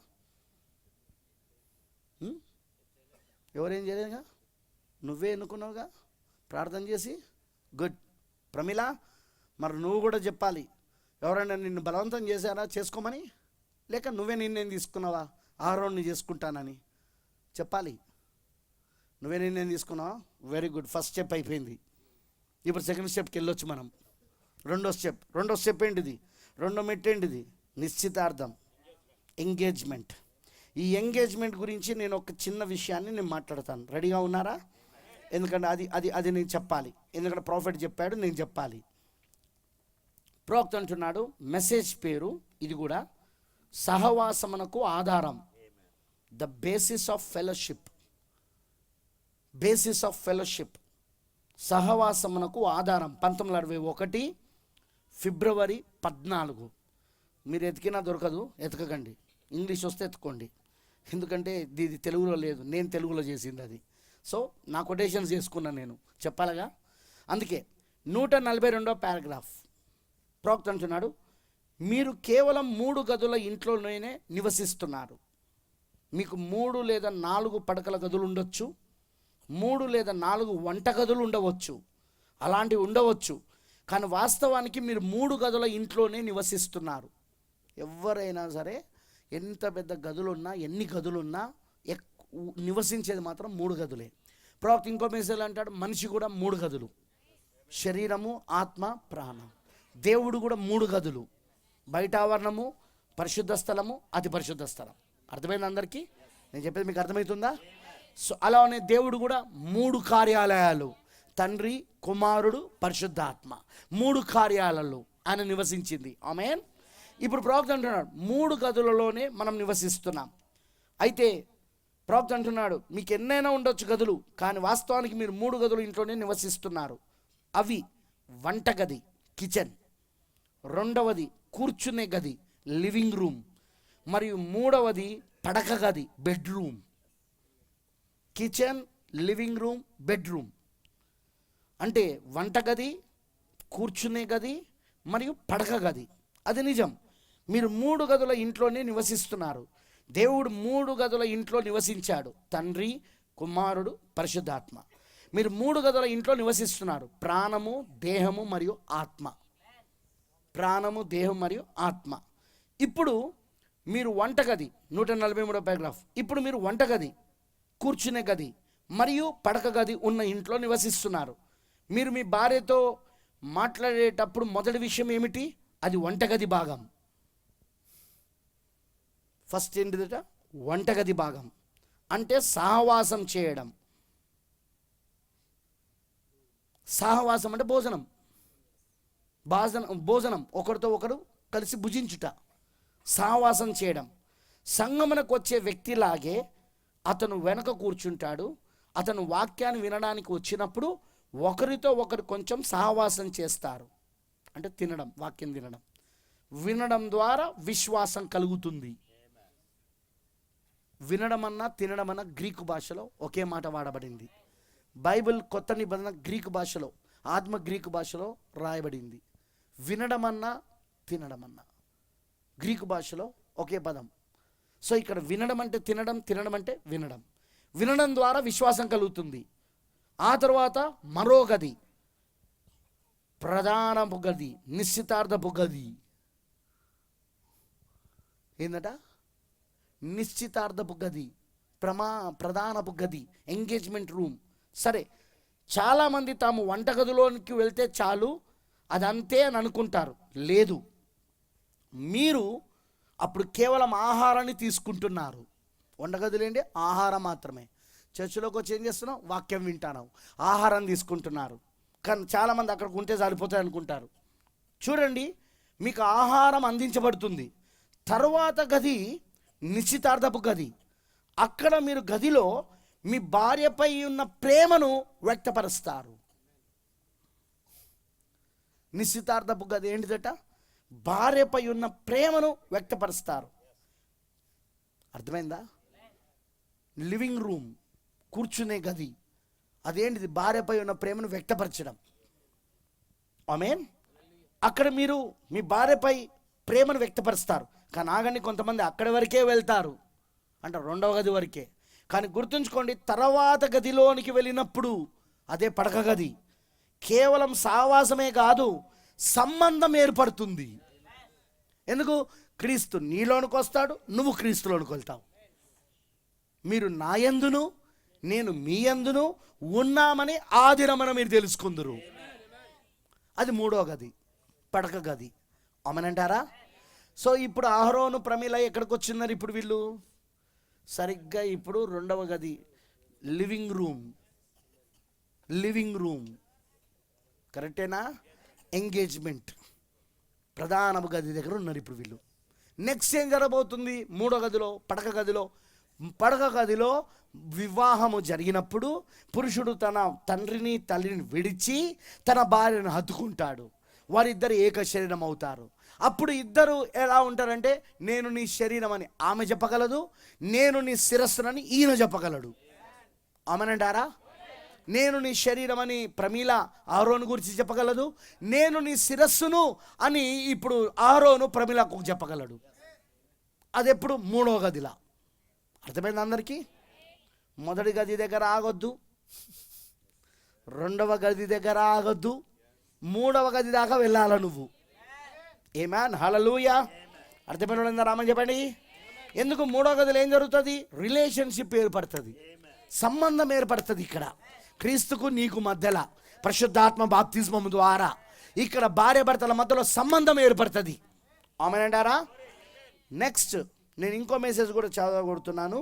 ఎవరేం చేయలేదుగా, నువ్వే ఎన్నుకున్నావుగా ప్రార్థన చేసి. గుడ్ ప్రమీల, మరి నువ్వు కూడా చెప్పాలి. ఎవరైనా నిన్ను బలవంతం చేశారా చేసుకోమని, లేక నువ్వే నిర్ణయం తీసుకున్నావా అహరోన్ని చేసుకుంటానని? చెప్పాలి. నువ్వే నిర్ణయం తీసుకున్నావా? వెరీ గుడ్, ఫస్ట్ స్టెప్ అయిపోయింది. ఇప్పుడు సెకండ్ స్టెప్కి వెళ్ళొచ్చు మనం. రెండో స్టెప్ ఏంటిది? రెండో మెట్టు ఏంటిది? నిశ్చితార్థం, ఎంగేజ్మెంట్. ఈ ఎంగేజ్మెంట్ గురించి నేను ఒక చిన్న విషయాన్ని నేను మాట్లాడతాను. రెడీగా ఉన్నారా? ఎందుకంటే అది నేను చెప్పాలి. ఎందుకంటే ప్రాఫెట్ చెప్పాడు, నేను చెప్పాలి. ప్రవక్త అంటున్నాడు, మెసేజ్ పేరు ఇది కూడా, సహవాసమునకు ఆధారం, ద బేసిస్ ఆఫ్ ఫెలోషిప్. సహవాసమునకు ఆధారం. 1961 ఫిబ్రవరి 14. మీరు ఎతికినా దొరకదు, ఎతకకండి. ఇంగ్లీష్ వస్తే ఎత్తుకోండి, ఎందుకంటే ఇది తెలుగులో లేదు, నేను తెలుగులో చేసింది అది. సో నా కొటేషన్స్ చేసుకున్నాను నేను, చెప్పాలగా. అందుకే 142వ పారాగ్రాఫ్ ప్రవక్త అంటున్నాడు, మీరు కేవలం 3 గదుల ఇంట్లోనే నివసిస్తున్నారు. మీకు 3 లేదా 4 పడకల గదులు ఉండొచ్చు, 3 లేదా 4 వంట గదులు ఉండవచ్చు, అలాంటివి ఉండవచ్చు. కానీ వాస్తవానికి మీరు 3 గదుల ఇంట్లోనే నివసిస్తున్నారు. ఎవరైనా సరే ఎంత పెద్ద గదులున్నా, ఎన్ని గదులున్నా, నివసించేది మాత్రం 3 గదులే. ప్రవక్త ఇంకో మెసేజ్ అంటాడు, మనిషి కూడా 3 గదులు, శరీరము, ఆత్మ, ప్రాణం. దేవుడు కూడా 3 గదులు, బయట ఆవరణము, పరిశుద్ధ స్థలము, అతి పరిశుద్ధ స్థలం. అర్థమైంది అందరికీ? నేను చెప్పేది మీకు అర్థమవుతుందా? సో అలానే దేవుడు కూడా 3 కార్యాలయాలు, తండ్రి, కుమారుడు, పరిశుద్ధాత్మ, 3 కార్యాలయాలు ఆయన నివసించింది. ఆమేన్. ఇప్పుడు ప్రవక్త అంటున్నాడు, 3 గదులలోనే మనం నివసిస్తున్నాం. అయితే ప్రవక్త అంటున్నాడు, మీకు ఎన్నైనా ఉండొచ్చు గదులు, కానీ వాస్తవానికి మీరు 3 గదులు ఇంట్లోనే నివసిస్తున్నారు. అవి వంటగది, కిచెన్, రెండవది కూర్చునే గది, లివింగ్ రూమ్, మరియు మూడవది పడక గది, bedroom. Kitchen, living room, bedroom అంటే వంటగది, కూర్చునే గది మరియు పడక గది. అది నిజం. మీరు 3 గదుల ఇంట్లోనే నివసిస్తున్నారు. దేవుడు 3 గదుల ఇంట్లో నివసించాడు. తండ్రి, కుమారుడు, పరిశుద్ధాత్మ. మీరు 3 గదుల ఇంట్లో నివసిస్తున్నారు. ప్రాణము, దేహము మరియు ఆత్మ. ప్రాణము, దేహం మరియు ఆత్మ. ఇప్పుడు మీరు వంటగది, 143వ పారాగ్రాఫ్. ఇప్పుడు మీరు వంటగది, కూర్చునే గది మరియు పడక గది ఉన్న ఇంట్లో నివసిస్తున్నారు. మీరు మీ భార్యతో మాట్లాడేటప్పుడు మొదటి విషయం ఏమిటి? అది వంటగది భాగం. ఫస్ట్ ఏంటిదట? వంటగది భాగం అంటే సహవాసం చేయడం. సహవాసం అంటే భోజనం ఒకరితో ఒకరు కలిసి భుజించుట, సహవాసం చేయడం. సంగమునకు వచ్చే వ్యక్తిలాగే అతను వెనక కూర్చుంటాడు. అతను వాక్యాన్ని వినడానికి వచ్చినప్పుడు ఒకరితో ఒకరు కొంచెం సహవాసం చేస్తారు. అంటే తినడం, వాక్యం తినడం. వినడం ద్వారా విశ్వాసం కలుగుతుంది. వినడం అన్నా తినడం అన్నా గ్రీకు భాషలో ఒకే మాట వాడబడింది. బైబిల్ కొత్త నిబంధన గ్రీకు భాషలో, ఆత్మ గ్రీకు భాషలో రాయబడింది. వినడం అన్నా తినడం అన్నా గ్రీకు భాషలో ఒకే పదం. సో ఇక్కడ వినడం అంటే తినడం, తినడం అంటే వినడం. వినడం ద్వారా విశ్వాసం కలుగుతుంది. ఆ తర్వాత మరో గది, ప్రధానపు గది, నిశ్చితార్థపు గది. ఏందట? నిశ్చితార్థపు గది, ప్రధానపు గది, ఎంగేజ్మెంట్ రూమ్. సరే, చాలామంది తాము వంటగదిలోనికి వెళ్తే చాలు అదంతే అని అనుకుంటారు. లేదు, మీరు అప్పుడు కేవలం ఆహారాన్ని తీసుకుంటున్నారు. వంటగదిలేండి ఆహారం మాత్రమే. చర్చిలోకి వచ్చి ఏం చేస్తున్నావు? వాక్యం వింటున్నావు, ఆహారం తీసుకుంటున్నారు. కానీ చాలామంది అక్కడికి ఉంటే సరిపోతాయి అనుకుంటారు. చూడండి, మీకు ఆహారం అందించబడుతుంది. తరువాత గది నిశ్చితార్థపు గది. అక్కడ మీరు గదిలో మీ భార్యపై ఉన్న ప్రేమను వ్యక్తపరుస్తారు. నిశ్చితార్థపు గది ఏంటిదట? భార్యపై ఉన్న ప్రేమను వ్యక్తపరుస్తారు. అర్థమైందా? లివింగ్ రూమ్, కూర్చునే గది, అదేంటిది? భార్యపై ఉన్న ప్రేమను వ్యక్తపరచడం. ఆమేన్. అక్కడ మీరు మీ భార్యపై ప్రేమను వ్యక్తపరుస్తారు. కానీ ఆగండి, కొంతమంది అక్కడి వరకే వెళ్తారు, అంటే 2వ గది వరకే. కానీ గుర్తుంచుకోండి, తర్వాత గదిలోనికి వెళ్ళినప్పుడు అదే పడక గది. కేవలం సహవాసమే కాదు, సంబంధం ఏర్పడుతుంది. ఎందుకు? క్రీస్తు నీలోనికి వస్తాడు, నువ్వు క్రీస్తులోనికి వెళ్తావు. మీరు నా యందును నేను మీ యందును ఉన్నామని ఆ దినమున మీరు తెలుసుకుందరు. అది 3వ గది, పడక గది. అమనంటారా? సో ఇప్పుడు అహరోను, ప్రమీల ఎక్కడికి వచ్చిన్నారు? ఇప్పుడు వీళ్ళు సరిగ్గా ఇప్పుడు 2వ గది, లివింగ్ రూమ్. కరెక్టేనా? ఎంగేజ్మెంట్ ప్రధాన గది దగ్గర ఉన్నారు ఇప్పుడు వీళ్ళు. నెక్స్ట్ ఏం జరగబోతుంది? 3వ గదిలో, పడక గదిలో వివాహము జరిగినప్పుడు పురుషుడు తన తండ్రిని తల్లిని విడిచి తన భార్యను హత్తుకుంటాడు. వారిద్దరు ఏక శరీరం అవుతారు. అప్పుడు ఇద్దరు ఎలా ఉంటారంటే, నేను నీ శరీరం అని ఆమె చెప్పగలదు, నేను నీ శిరస్సునని ఈయన చెప్పగలడు. ఆమెనంటారా? నేను నీ శరీరం అని ప్రమీల అహరోను గురించి చెప్పగలదు, నేను నీ శిరస్సును అని ఇప్పుడు అహరోను ప్రమీలకు చెప్పగలడు. అది ఎప్పుడు? 3వ గదిలా. అర్థమైంది అందరికీ? మొదటి గది దగ్గర ఆగొద్దు, 2వ గది దగ్గర ఆగొద్దు, 3వ గది దాకా వెళ్ళాల నువ్వు. ఆమేన్, హల్లెలూయా. అర్థమైందా? రామని చెప్పండి. ఎందుకు? 3వ గదిలో ఏం జరుగుతుంది? రిలేషన్షిప్ ఏర్పడుతుంది, సంబంధం ఏర్పడుతుంది. ఇక్కడ క్రీస్తుకు నీకు మధ్యలో పరిశుద్ధాత్మ బాప్తిస్మము ద్వారా ఇక్కడ భార్య భర్తల మధ్యలో సంబంధం ఏర్పడుతుంది. ఆమేన్ అంటారా? నెక్స్ట్ నేను ఇంకో మెసేజ్ కూడా చదవగొడుతున్నాను.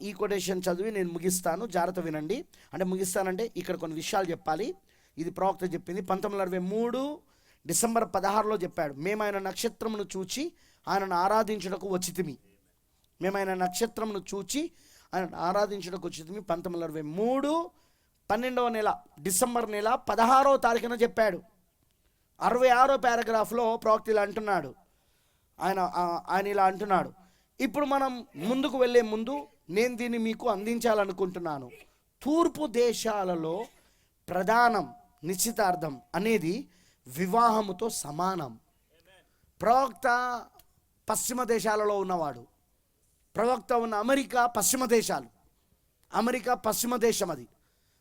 ఈ కొటేషన్ చదివి నేను ముగిస్తాను, జాగ్రత్త వినండి. అంటే ముగిస్తానంటే ఇక్కడ కొన్ని విషయాలు చెప్పాలి. ఇది ప్రవక్త చెప్పింది. 1923 డిసెంబర్ 16లో చెప్పాడు. మేము ఆయన నక్షత్రమును చూచి ఆయనను ఆరాధించుటకు వచ్చితిమి. 1923 12వ నెల డిసెంబర్ నెల 16వ తారీఖున చెప్పాడు. 66వ పారాగ్రాఫ్లో ప్రవక్త ఇలా అంటున్నాడు. ఆయన ఇలా అంటున్నాడు, ఇప్పుడు మనం ముందుకు వెళ్ళే ముందు నేను దీన్ని మీకు అందించాలనుకుంటున్నాను. తూర్పు దేశాలలో ప్రధానం నిశ్చితార్థం అనేది వివాహముతో సమానం. ప్రవక్త పశ్చిమ దేశాలలో ఉన్నవాడు, ప్రవక్త ఉన్న అమెరికా పశ్చిమ దేశాలు, అమెరికా పశ్చిమ దేశం, అది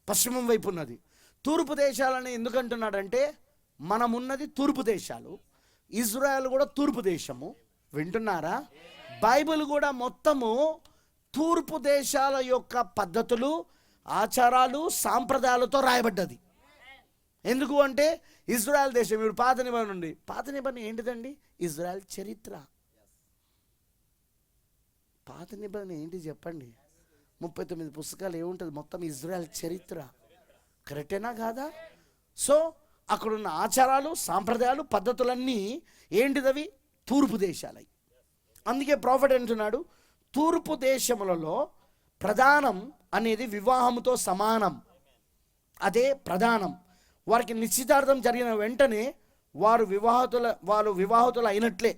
పశ్చిమం వైపు ఉన్నది. తూర్పు దేశాలని ఎందుకంటున్నాడంటే మనమున్నది తూర్పు దేశాలు, ఇజ్రాయెల్ కూడా తూర్పు దేశము. వింటున్నారా? బైబిల్ కూడా మొత్తము తూర్పు దేశాల యొక్క పద్ధతులు, ఆచారాలు, సాంప్రదాయాలతో రాయబడ్డది. ఎందుకు అంటే ఇజ్రాయెల్ దేశం, ఇప్పుడు పాత నిబంధన ఉంది. పాత నిబంధన ఏంటిదండి? ఇజ్రాయెల్ చరిత్ర. పాత నిబంధన ఏంటి చెప్పండి? 39 పుస్తకాలు ఏముంటుంది? మొత్తం ఇజ్రాయెల్ చరిత్ర. కరెక్టేనా కాదా? సో అక్కడున్న ఆచారాలు, సాంప్రదాయాలు, పద్ధతులన్నీ ఏంటిదవి? తూర్పు దేశాలవి. అందుకే ప్రాఫెట్ అంటున్నాడు, తూర్పు దేశములలో ప్రధానం అనేది వివాహముతో సమానం. అదే ప్రధానం. వారికి నిశ్చితార్థం జరిగిన వెంటనే వారు వివాహితులు అయినట్లే.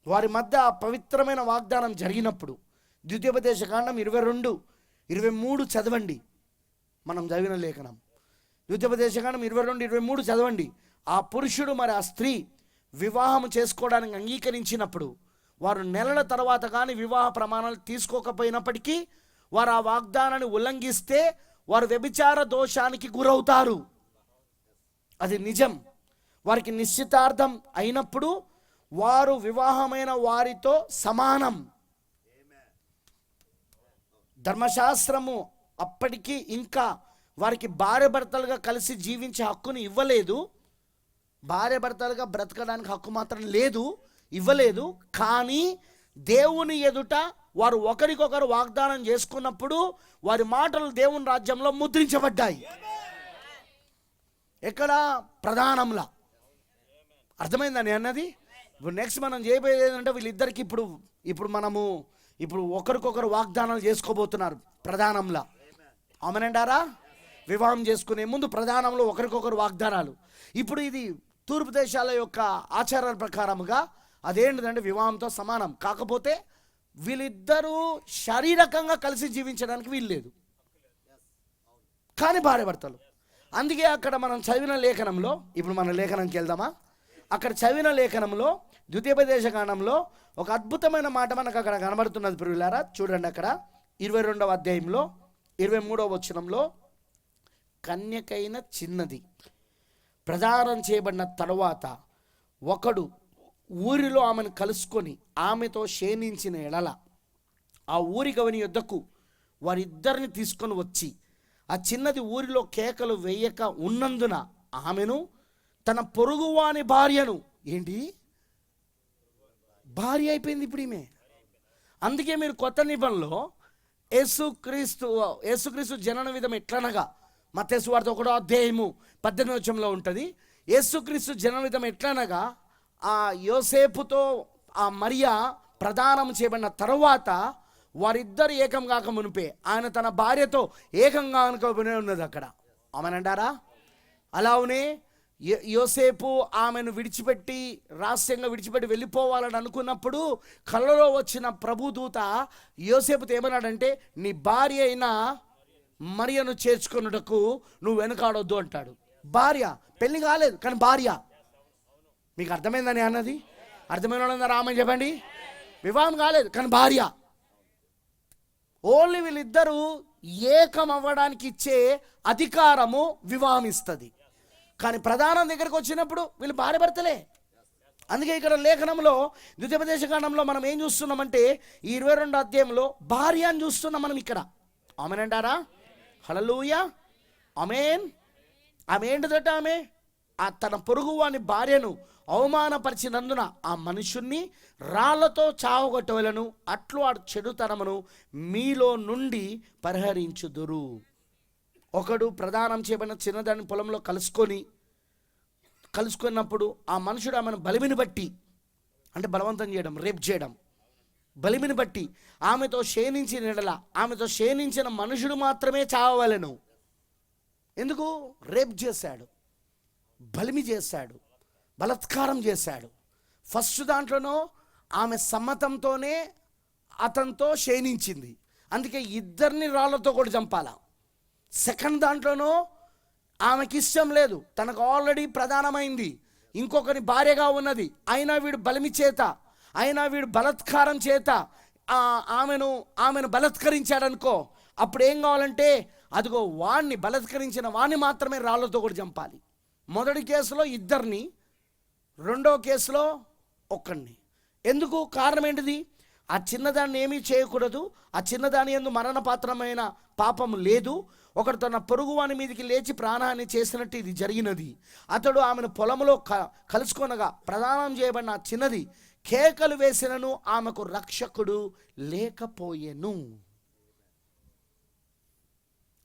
వారి మధ్య పవిత్రమైన వాగ్దానం జరిగినప్పుడు. ద్వితీయోపదేశకాండం 22-23 చదవండి. మనం చదివిన లేఖనం ద్వితీయోపదేశకాండం 22-23 చదవండి. ఆ పురుషుడు మరి ఆ స్త్రీ వివాహం చేసుకోవడానికి అంగీకరించినప్పుడు వారు నెలల తర్వాత కానీ వివాహ ప్రమాణాలు తీసుకోకపోయినప్పటికీ వారు ఆ వాగ్దానాన్ని ఉల్లంఘిస్తే వారు వ్యభిచార దోషానికి గురవుతారు. అది నిజం. వారికి నిశ్చితార్థం అయినప్పుడు వారు వివాహమైన వారితో సమానం. ధర్మశాస్త్రము అప్పటికి ఇంకా వారికి భార్య భర్తలుగా కలిసి జీవించే హక్కుని ఇవ్వలేదు. భార్య భర్తలుగా బ్రతకడానికి హక్కు మాత్రం లేదు, ఇవ్వలేదు. కానీ దేవుని ఎదుట వారు ఒకరికొకరు వాగ్దానం చేసుకున్నప్పుడు వారి మాటలు దేవుని రాజ్యంలో ముద్రించబడ్డాయి. ఎక్కడ? ప్రధానంలా. అర్థమైందని అన్నది. ఇప్పుడు నెక్స్ట్ మనం చేయబోయేది ఏంటంటే వీళ్ళిద్దరికి ఇప్పుడు ఒకరికొకరు వాగ్దానాలు చేసుకోబోతున్నారు ప్రధానంలా. ఆమెనంటారా? వివాహం చేసుకునే ముందు ప్రధానంలో ఒకరికొకరు వాగ్దానాలు. ఇప్పుడు ఇది తూర్పు దేశాల యొక్క ఆచారాల ప్రకారముగా అదేంటిదంటే వివాహంతో సమానం. కాకపోతే వీళ్ళిద్దరూ శారీరకంగా కలిసి జీవించడానికి వీల్లేదు, కానీ భార్య భర్తలు. అందుకే అక్కడ మనం చదివిన లేఖనంలో, ఇప్పుడు మన లేఖనంకి వెళ్దామా? అక్కడ చదివిన లేఖనంలో ద్వితీయోపదేశకాండంలో ఒక అద్భుతమైన మాట మనకు అక్కడ కనబడుతున్నది. ప్రియులారా చూడండి, అక్కడ 22వ అధ్యాయంలో 23వ వచనంలో, కన్యకైన చిన్నది ప్రదానం చేయబడిన తరువాత ఒకడు ఊరిలో ఆమెను కలుసుకొని ఆమెతో శయనించిన ఎడల ఆ ఊరి గవని యొద్దకు వారిద్దరిని తీసుకొని వచ్చి ఆ చిన్నది ఊరిలో కేకలు వేయక ఉన్నందున ఆమెను తన పొరుగువాని భార్యను, ఏంటి భార్య అయిపోయింది ఇప్పుడు ఈమె. అందుకే మీరు కొత్త నిబంధనలో యేసుక్రీస్తు జనన విధం ఎట్లనగా మత్తయి సువార్త 1వ అధ్యాయము 18వ వచనంలో ఉంటుంది. యేసుక్రీస్తు జనన విధం ఎట్లనగా ఆ యోసేపుతో ఆ మరియా ప్రదానం చేయబడిన తరువాత వారిద్దరు ఏకం కాక మునిపే ఆయన తన భార్యతో ఏకంగా అనుకోబోనే ఉన్నది అక్కడ. ఆమెనంటారా? అలానే యోసేపు ఆమెను విడిచిపెట్టి రహస్యంగా విడిచిపెట్టి వెళ్ళిపోవాలని అనుకున్నప్పుడు కళ్ళలో వచ్చిన ప్రభుదూత యోసేపుతో ఏమన్నాడంటే, నీ భార్య అయిన మరియను చేర్చుకొనుటకు నువ్వు వెనకాడొద్దు అంటాడు. భార్య, పెళ్లి కాలేదు కానీ భార్య. మీకు అర్థమైందని అన్నది? అర్థమైన వాళ్ళందరూ ఆమె చెప్పండి. వివాహం కాలేదు కానీ భార్య. ఓన్లీ వీళ్ళిద్దరూ ఏకం అవ్వడానికి ఇచ్చే అధికారము వివాహం ఇస్తుంది. కానీ ప్రధానం దగ్గరకు వచ్చినప్పుడు వీళ్ళు భార్య భర్తలే. అందుకే ఇక్కడ లేఖనంలో ద్వితీయోపదేశకాండంలో మనం ఏం చూస్తున్నామంటే ఈ 22వ అధ్యాయంలో భార్య అని చూస్తున్నాం మనం ఇక్కడ. ఆమెనంటారా? హల్లెలూయా, ఆమేన్. ఆమె ఏంటిదట? ఆమె తన పొరుగువాని భార్యను అవమానపరిచినందున ఆ మనుషుణ్ణి రాళ్లతో చావగొట్టవలను, అట్లు ఆ చెడుతనమును మీలో నుండి పరిహరించుదురు. ఒకడు ప్రదానం చేయబడిన చిన్నదాన్ని పొలంలో కలుసుకున్నప్పుడు ఆ మనుషుడు ఆమెను బలిమిని బట్టి, అంటే బలవంతం చేయడం, రేప్ చేయడం, బలిమిని బట్టి ఆమెతో శయనించిన ఎడల ఆమెతో శయనించిన మనుషుడు మాత్రమే చావవలెను. ఎందుకు? రేప్ చేశాడు, బలిమి చేశాడు, బలాత్కారం చేశాడు. ఫస్ట్ దాంట్లోనో ఆమె సమ్మతంతోనే అతనితో శయనించింది, అందుకే ఇద్దరిని రాళ్లతో కూడా చంపాలా. సెకండ్ దాంట్లోనో ఆమెకి ఇష్టం లేదు, తనకు ఆల్రెడీ ప్రధానమైంది, ఇంకొకరి భార్యగా ఉన్నది, అయినా వీడు బలిమి చేత అయినా వీడు బలాత్కారం చేత ఆమెను బలాత్కరించాడనుకో, అప్పుడు ఏం కావాలంటే అదిగో వాణ్ణి బలాత్కరించిన వాణ్ణి మాత్రమే రాళ్ళతో కూడా చంపాలి. మొదటి కేసులో ఇద్దరిని, రెండో కేసులో ఒక్కడిని. ఎందుకు? కారణం ఏంటిది? ఆ చిన్నదాన్ని ఏమీ చేయకూడదు, ఆ చిన్నదాని యందు మరణపాత్రమైన పాపము లేదు. ఒకడు తన పొరుగువాని మీదకి లేచి ప్రాణహాని చేసినట్టు ఇది జరిగినది. అతడు ఆమెను పొలంలో కలుసుకొనగా ప్రదానం చేయబడిన ఆ చిన్నది కేకలు వేసినను ఆమెకు రక్షకుడు లేకపోయెను.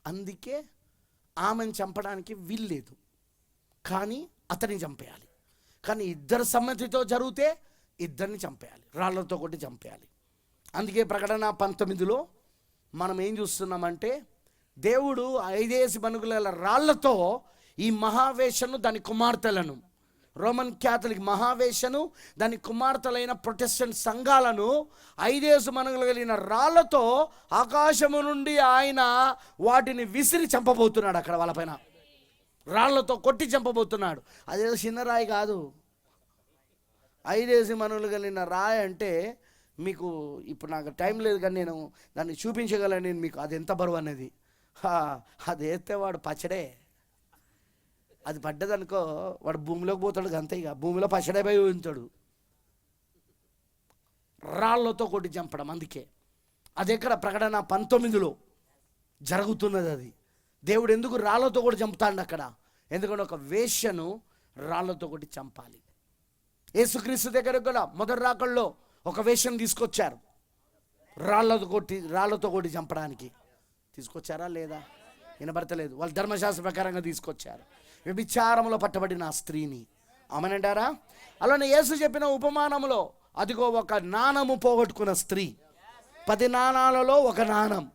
అందుకే ఆమెను చంపడానికి వీల్లేదు, కానీ అతన్ని చంపేయాలి. కానీ ఇద్దరు సమ్మతితో జరిగితే ఇద్దరిని చంపేయాలి, రాళ్లతో కొట్టి చంపేయాలి. అందుకే ప్రకటన 19లో మనం ఏం చూస్తున్నామంటే, దేవుడు 5 మనుగుల రాళ్లతో ఈ మహావేషను దాని కుమార్తెలను, రోమన్ క్యాథలిక్ మహావేషను దాని కుమార్తెలైన ప్రొటెస్టెంట్ సంఘాలను 5 మనుగులు కలిగిన రాళ్లతో ఆకాశము నుండి ఆయన వాటిని విసిరి చంపబోతున్నాడు. అక్కడ వాళ్ళపైన రాళ్లతో కొట్టి చంపబోతున్నాడు. అదేదో చిన్న రాయి కాదు. 5 మనుగులు కలిగిన రాయి అంటే మీకు ఇప్పుడు నాకు టైం లేదు, కానీ నేను దాన్ని చూపించగలను నేను మీకు, అది ఎంత బరువు అనేది. అది వేస్తే వాడు పచ్చడే, అది పడ్డదనుకో వాడు భూమిలోకి పోతాడు, అంతే. ఇక భూమిలో పచ్చడే పోయి ఉంచాడు. రాళ్లతో కొట్టి చంపడం. అందుకే అది ఎక్కడ ప్రకటన 19లో జరుగుతున్నది. అది దేవుడు ఎందుకు రాళ్లతో కూడా చంపుతాడు అక్కడ? ఎందుకంటే ఒక వేశ్యను రాళ్లతో కొట్టి చంపాలి. యేసుక్రీస్తు దగ్గర కూడా మొదటి రాకల్లో ఒక వేశ్యను తీసుకొచ్చారు, రాళ్లతో కొట్టి చంపడానికి. తీసుకొచ్చారా లేదా? వినబడతలేదు. వాళ్ళు ధర్మశాస్త్ర ప్రకారంగా తీసుకొచ్చారు. వ్యభిచారంలో పట్టబడిన ఆ స్త్రీని. ఆమెనంటారా? అలానే యేసు చెప్పిన ఉపమానంలో అదిగో ఒక నాణము పోగొట్టుకున్న స్త్రీ, 10 నాణాలలో ఒక నాణం.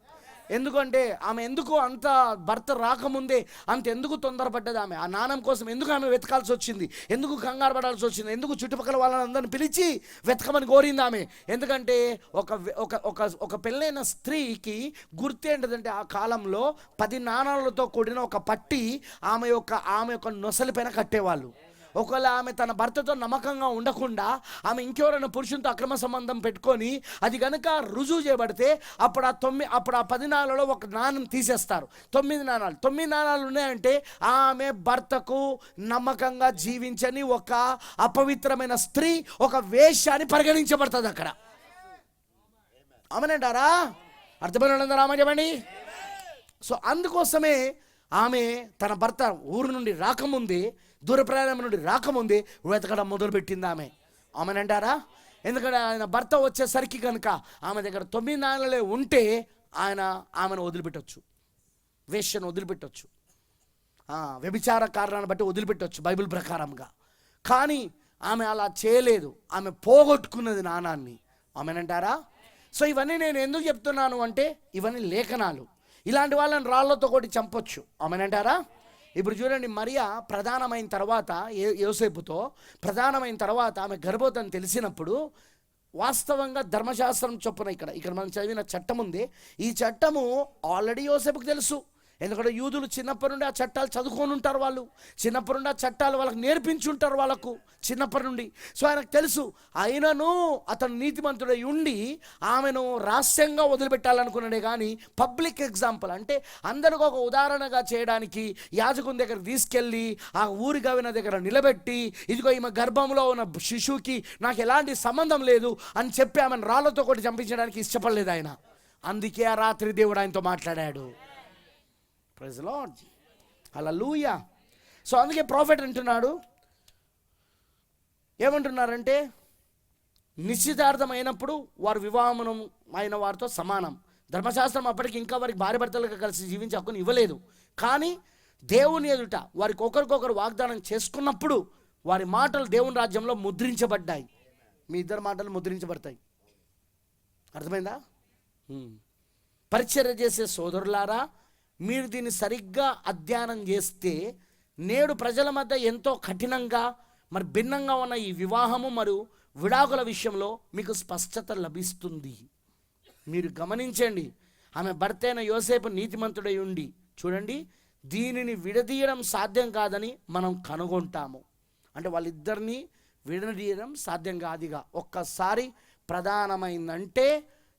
ఎందుకంటే ఆమె ఎందుకు అంత భర్త రాకముందే అంత ఎందుకు తొందరపడ్డది? ఆమె ఆ నాణం కోసం ఎందుకు ఆమె వెతకాల్సి వచ్చింది? ఎందుకు కంగారు పడాల్సి వచ్చింది? ఎందుకు చుట్టుపక్కల వాళ్ళందరిని పిలిచి వెతకమని కోరింది ఆమె? ఎందుకంటే ఒక పెళ్ళైన స్త్రీకి గుర్తు ఏంటంటే ఆ కాలంలో 10 నాణాలతో కూడిన ఒక పట్టి ఆమె యొక్క నొసలిపైన కట్టేవాళ్ళు. ఒకవేళ ఆమె తన భర్తతో నమ్మకంగా ఉండకుండా ఆమె ఇంకెవరైనా పురుషునితో అక్రమ సంబంధం పెట్టుకొని అది కనుక రుజువు చేయబడితే అప్పుడు ఆ 10 నాణాలలో ఒక నాణం తీసేస్తారు. 9 నాణాలు. 9 నాణాలు ఉన్నాయంటే ఆమె భర్తకు నమ్మకంగా జీవించని ఒక అపవిత్రమైన స్త్రీ, ఒక వేశ్య అని పరిగణించబడుతుంది అక్కడ. ఆమెనంటారా? అర్థమైన వాళ్ళందరూ ఆమె చెప్పండి. సో అందుకోసమే ఆమె తన భర్త ఊరు నుండి రాకముందే, దూర ప్రయాణం నుండి రాకముందే వెతకడం మొదలుపెట్టింది ఆమె. ఆమెనంటారా? ఎందుకంటే ఆయన భర్త వచ్చేసరికి కనుక ఆమె దగ్గర 9 నాణాలే ఉంటే ఆమెను వదిలిపెట్టవచ్చు, వేశ్యను వదిలిపెట్టవచ్చు, వ్యభిచార కారణాన్ని బట్టి వదిలిపెట్టవచ్చు బైబిల్ ప్రకారంగా. కానీ ఆమె అలా చేయలేదు. ఆమె పోగొట్టుకున్నది నాణాన్ని. ఆమెనంటారా? సో ఇవన్నీ నేను ఎందుకు చెప్తున్నాను అంటే, ఇవన్నీ లేఖనాలు. ఇలాంటి వాళ్ళని రాళ్లతో కొట్టి చంపొచ్చు. ఆమెనంటారా? ఇప్పుడు చూడండి, మరియా ప్రధానమైన తర్వాత యోసేపుతో ప్రధానమైన తర్వాత ఆమె గర్భవతిని తెలిసినప్పుడు వాస్తవంగా ధర్మశాస్త్రం చొప్పున ఇక్కడ మనం చదివిన చట్టం ఉంది. ఈ చట్టము ఆల్రెడీ యోసేపుకు తెలుసు. ఎందుకంటే యూదులు చిన్నప్పటి నుండి ఆ చట్టాలు చదువుకొని ఉంటారు. వాళ్ళు చిన్నప్పటి నుండి ఆ చట్టాలు వాళ్ళకి నేర్పించుంటారు, వాళ్ళకు చిన్నప్పటి నుండి. సో ఆయనకు తెలుసు. అయినను అతను నీతిమంతుడై ఉండి ఆమెను రహస్యంగా వదిలిపెట్టాలనుకున్నాడే కానీ పబ్లిక్ ఎగ్జాంపుల్ అంటే అందరికీ ఒక ఉదాహరణగా చేయడానికి యాజకుని దగ్గర తీసుకెళ్ళి ఆ ఊరి గవిన దగ్గర నిలబెట్టి, ఇదిగో ఈమె గర్భంలో ఉన్న శిశువుకి నాకు ఎలాంటి సంబంధం లేదు అని చెప్పి ఆమెను రాళ్లతో కొట్టి చంపించడానికి ఇష్టపడలేదు ఆయన. అందుకే ఆ రాత్రి దేవుడు ఆయనతో మాట్లాడాడు. Praise the Lord, hallelujah. So అందుకే ప్రాఫెట్ అంటున్నాడు, ఏమంటున్నారంటే నిశ్చితార్థం అయినప్పుడు వారు వివాహం అయిన వారితో సమానం. ధర్మశాస్త్రం అప్పటికి ఇంకా వారికి భార్య భర్తలుగా కలిసి జీవించే హక్కుని ఇవ్వలేదు. కానీ దేవుని ఎదుట వారికి ఒకరికొకరు వాగ్దానం చేసుకున్నప్పుడు వారి మాటలు దేవుని రాజ్యంలో ముద్రించబడ్డాయి. మీ ఇద్దరు మాటలు ముద్రించబడతాయి. అర్థమైందా? పరిచర్య చేసే సోదరులారా, మీరు దీన్ని సరిగ్గా అధ్యయనం చేస్తే నేడు ప్రజల మధ్య ఎంతో కఠినంగా మరి భిన్నంగా ఉన్న ఈ వివాహము మరియు విడాకుల విషయంలో మీకు స్పష్టత లభిస్తుంది. మీరు గమనించండి. ఆమె భర్త అయిన యోసేపు నీతిమంతుడై ఉండి చూడండి, దీనిని విడదీయడం సాధ్యం కాదని మనం కనుగొంటాము. అంటే వాళ్ళిద్దరినీ విడదీయడం సాధ్యం కాదుగా. ఒక్కసారి ప్రధానమైందంటే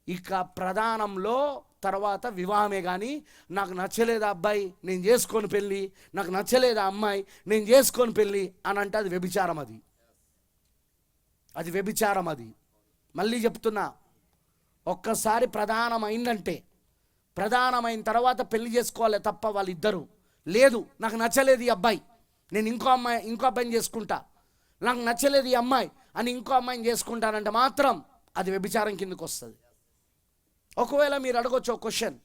ఇక ప్రధానంలో తర్వాత వివాహమే. కానీ నాకు నచ్చలేదు అబ్బాయి నేను చేసుకొని పెళ్ళి, నాకు నచ్చలేదు అమ్మాయి నేను చేసుకొని పెళ్ళి అని అంటే అది వ్యభిచారం. అది వ్యభిచారం. అది మళ్ళీ చెప్తున్నా, ఒక్కసారి ప్రధానమైందంటే ప్రధానమైన తర్వాత పెళ్లి చేసుకోవాలి తప్ప వాళ్ళిద్దరూ లేదు నాకు నచ్చలేదు ఈ అబ్బాయి నేను ఇంకో అబ్బాయిని చేసుకుంటా, నాకు నచ్చలేదు ఈ అమ్మాయి అని ఇంకో అమ్మాయిని చేసుకుంటానంటే మాత్రం అది వ్యభిచారం కిందకు వస్తుంది. ఒకవేళ మీరు అడగొచ్చు ఒక క్వశ్చన్,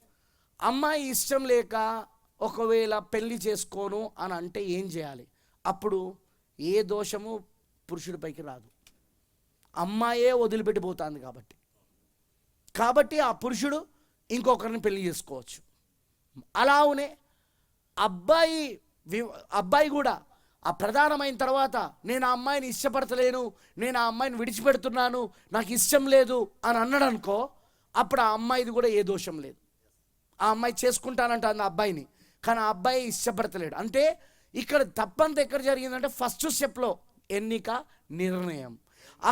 అమ్మాయి ఇష్టం లేక ఒకవేళ పెళ్లి చేసుకోను అని అంటే ఏం చేయాలి? అప్పుడు ఏ దోషము పురుషుడిపైకి రాదు, అమ్మాయే వదిలిపెట్టిపోతుంది కాబట్టి ఆ పురుషుడు ఇంకొకరిని పెళ్లి చేసుకోవచ్చు. అలానే అబ్బాయి కూడా ఆ ప్రధానమైన తర్వాత నేను ఆ అమ్మాయిని ఇష్టపడతలేను, నేను ఆ అమ్మాయిని విడిచిపెడుతున్నాను, నాకు ఇష్టం లేదు అని అన్నాడు అనుకో, అప్పుడు ఆ అమ్మాయిది కూడా ఏ దోషం లేదు. ఆ అమ్మాయి చేసుకుంటానంట ఆ అబ్బాయిని, కానీ ఆ అబ్బాయి ఇష్టపడతలేడు. అంటే ఇక్కడ తప్పంతా ఎక్కడ జరిగిందంటే ఫస్ట్ స్టెప్లో ఎన్నిక నిర్ణయం,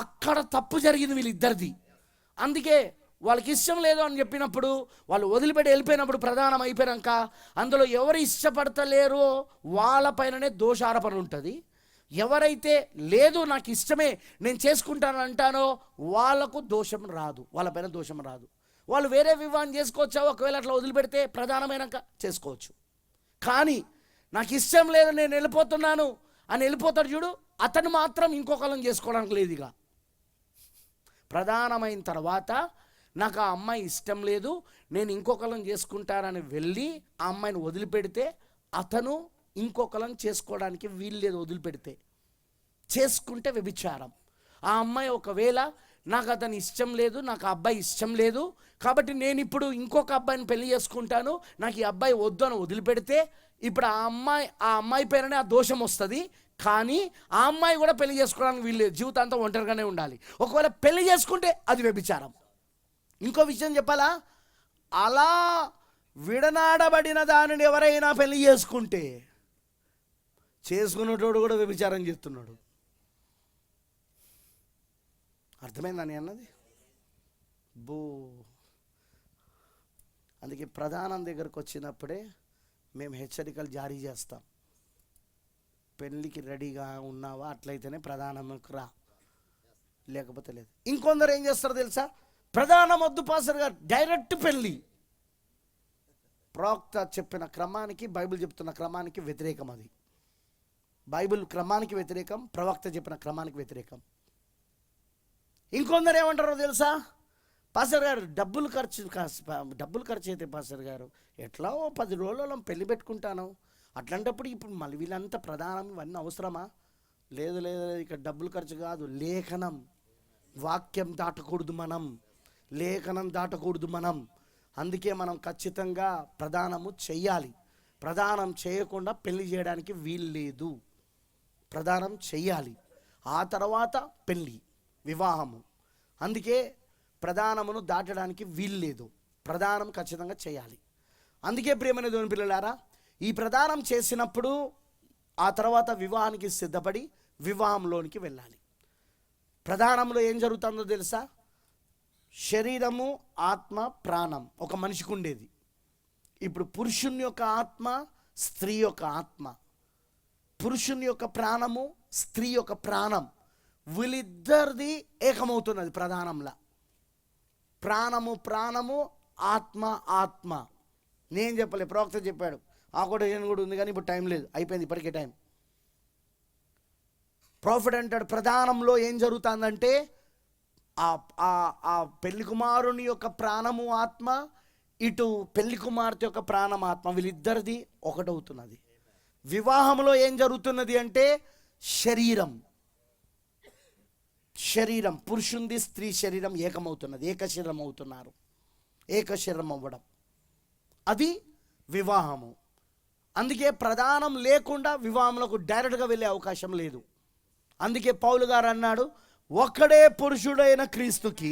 అక్కడ తప్పు జరిగింది వీళ్ళిద్దరిది. అందుకే వాళ్ళకి ఇష్టం లేదు అని చెప్పినప్పుడు, వాళ్ళు వదిలిపెట్టి వెళ్ళిపోయినప్పుడు, ప్రధానం అయిపోయాక అందులో ఎవరు ఇష్టపడతలేరో వాళ్ళపైననే దోషారోపణ ఉంటుంది. ఎవరైతే లేదు నాకు ఇష్టమే నేను చేసుకుంటాను అంటానో వాళ్ళకు దోషం రాదు, వాళ్ళపైన దోషం రాదు. వాళ్ళు వేరే వివాహం చేసుకోవచ్చా? ఒకవేళ అట్లా వదిలిపెడితే ప్రధానమైనాక చేసుకోవచ్చు. కానీ నాకు ఇష్టం లేదు నేను వెళ్ళిపోతున్నాను అని వెళ్ళిపోతాడు చూడు, అతను మాత్రం ఇంకొకళ్ళని చేసుకోవడానికి లేదు. ఇక ప్రధానమైన తర్వాత నాకు ఆ అమ్మాయి ఇష్టం లేదు నేను ఇంకొకళ్ళని చేసుకుంటానని వెళ్ళి ఆ అమ్మాయిని వదిలిపెడితే అతను ఇంకొకళ్ళని చేసుకోవడానికి వీలు లేదు. వదిలిపెడితే చేసుకుంటే వ్యభిచారం. ఆ అమ్మాయి ఒకవేళ నాకు అతను ఇష్టం లేదు, నాకు ఆ అబ్బాయి ఇష్టం లేదు కాబట్టి నేను ఇప్పుడు ఇంకొక అబ్బాయిని పెళ్లి చేసుకుంటాను, నాకు ఈ అబ్బాయి వద్దు అని వదిలిపెడితే ఇప్పుడు ఆ అమ్మాయి పైననే ఆ దోషం వస్తుంది. కానీ ఆ అమ్మాయి కూడా పెళ్లి చేసుకోవడానికి వీలు లేదు, జీవితాంతం ఒంటరిగానే ఉండాలి. ఒకవేళ పెళ్లి చేసుకుంటే అది వ్యభిచారం. ఇంకో విషయం చెప్పాలా, అలా విడనాడబడిన దానిని ఎవరైనా పెళ్లి చేసుకుంటే చేసుకున్నటోడు కూడా వ్యభిచారం చేస్తున్నాడు. అర్థమైందని అన్నది అందుకే ప్రధానం దగ్గరకు వచ్చినప్పుడే మేము హెచ్చరికలు జారీ చేస్తాం. పెళ్ళికి రెడీగా ఉన్నావా? అట్లయితేనే ప్రధానంకు రా, లేకపోతే లేదు. ఇంకొందరు ఏం చేస్తారో తెలుసా, ప్రధానం వద్దు పాస్టర్ గారు, డైరెక్ట్ పెళ్ళి. ప్రవక్త చెప్పిన క్రమానికి, బైబిల్ చెప్తున్న క్రమానికి వ్యతిరేకం. అది బైబిల్ క్రమానికి వ్యతిరేకం, ప్రవక్త చెప్పిన క్రమానికి వ్యతిరేకం. ఇంకొందరు ఏమంటారో తెలుసా, పాస్టర్ గారు డబ్బులు ఖర్చు అయితే పాస్టర్ గారు ఎట్లా 10 రోజులలో పెళ్లి పెట్టుకుంటాను, అట్లాంటప్పుడు ఇప్పుడు మళ్ళీ వీళ్ళంతా ప్రధానం ఇవన్నీ అవసరమా? లేదు ఇక్కడ డబ్బులు ఖర్చు కాదు, లేఖనం వాక్యం దాటకూడదు మనం. అందుకే మనం ఖచ్చితంగా ప్రదానము చెయ్యాలి. ప్రదానం చేయకుండా పెళ్లి చేయడానికి వీలు లేదు. ప్రదానం చెయ్యాలి, ఆ తర్వాత పెళ్ళి, వివాహము. అందుకే ప్రదానమును దాటడానికి వీలు లేదు, ప్రదానం ఖచ్చితంగా చేయాలి. అందుకే ప్రియమైన దేవుని పిల్లలారా, ఈ ప్రదానం చేసినప్పుడు ఆ తర్వాత వివాహానికి సిద్ధపడి వివాహంలోనికి వెళ్ళాలి. ప్రధానంలో ఏం జరుగుతుందో తెలుసా, శరీరము, ఆత్మ, ప్రాణం ఒక మనిషికి ఉండేది. ఇప్పుడు పురుషుని యొక్క ఆత్మ, స్త్రీ యొక్క ఆత్మ, పురుషుని యొక్క ప్రాణము, స్త్రీ యొక్క ప్రాణం, వీళ్ళిద్దరిది ఏకమవుతున్నది ప్రధానంలా. ప్రాణము, ఆత్మ. నేను చెప్పలే, ప్రవక్త చెప్పాడు. ఆ కొటేషన్ కూడా ఉంది కానీ ఇప్పుడు టైం లేదు, అయిపోయింది ఇప్పటికే టైం. ప్రాఫిట్ అంటాడు, ప్రధానంలో ఏం జరుగుతుందంటే ఆ పెళ్లి కుమారుని యొక్క ప్రాణము, ఆత్మ, ఇటు పెళ్లి కుమార్తె యొక్క ప్రాణం, ఆత్మ, వీళ్ళిద్దరిది ఒకటవుతున్నది. వివాహంలో ఏం జరుగుతున్నది అంటే శరీరం పురుషుంది, స్త్రీ శరీరం ఏకమవుతున్నది, ఏకశరీరం అవుతున్నారు. ఏకశరీరం అవ్వడం అది వివాహము. అందుకే ప్రధానం లేకుండా వివాహంలోకి డైరెక్ట్గా వెళ్ళే అవకాశం లేదు. అందుకే పౌలు గారు అన్నాడు, ఒక్కడే పురుషుడైన క్రీస్తుకి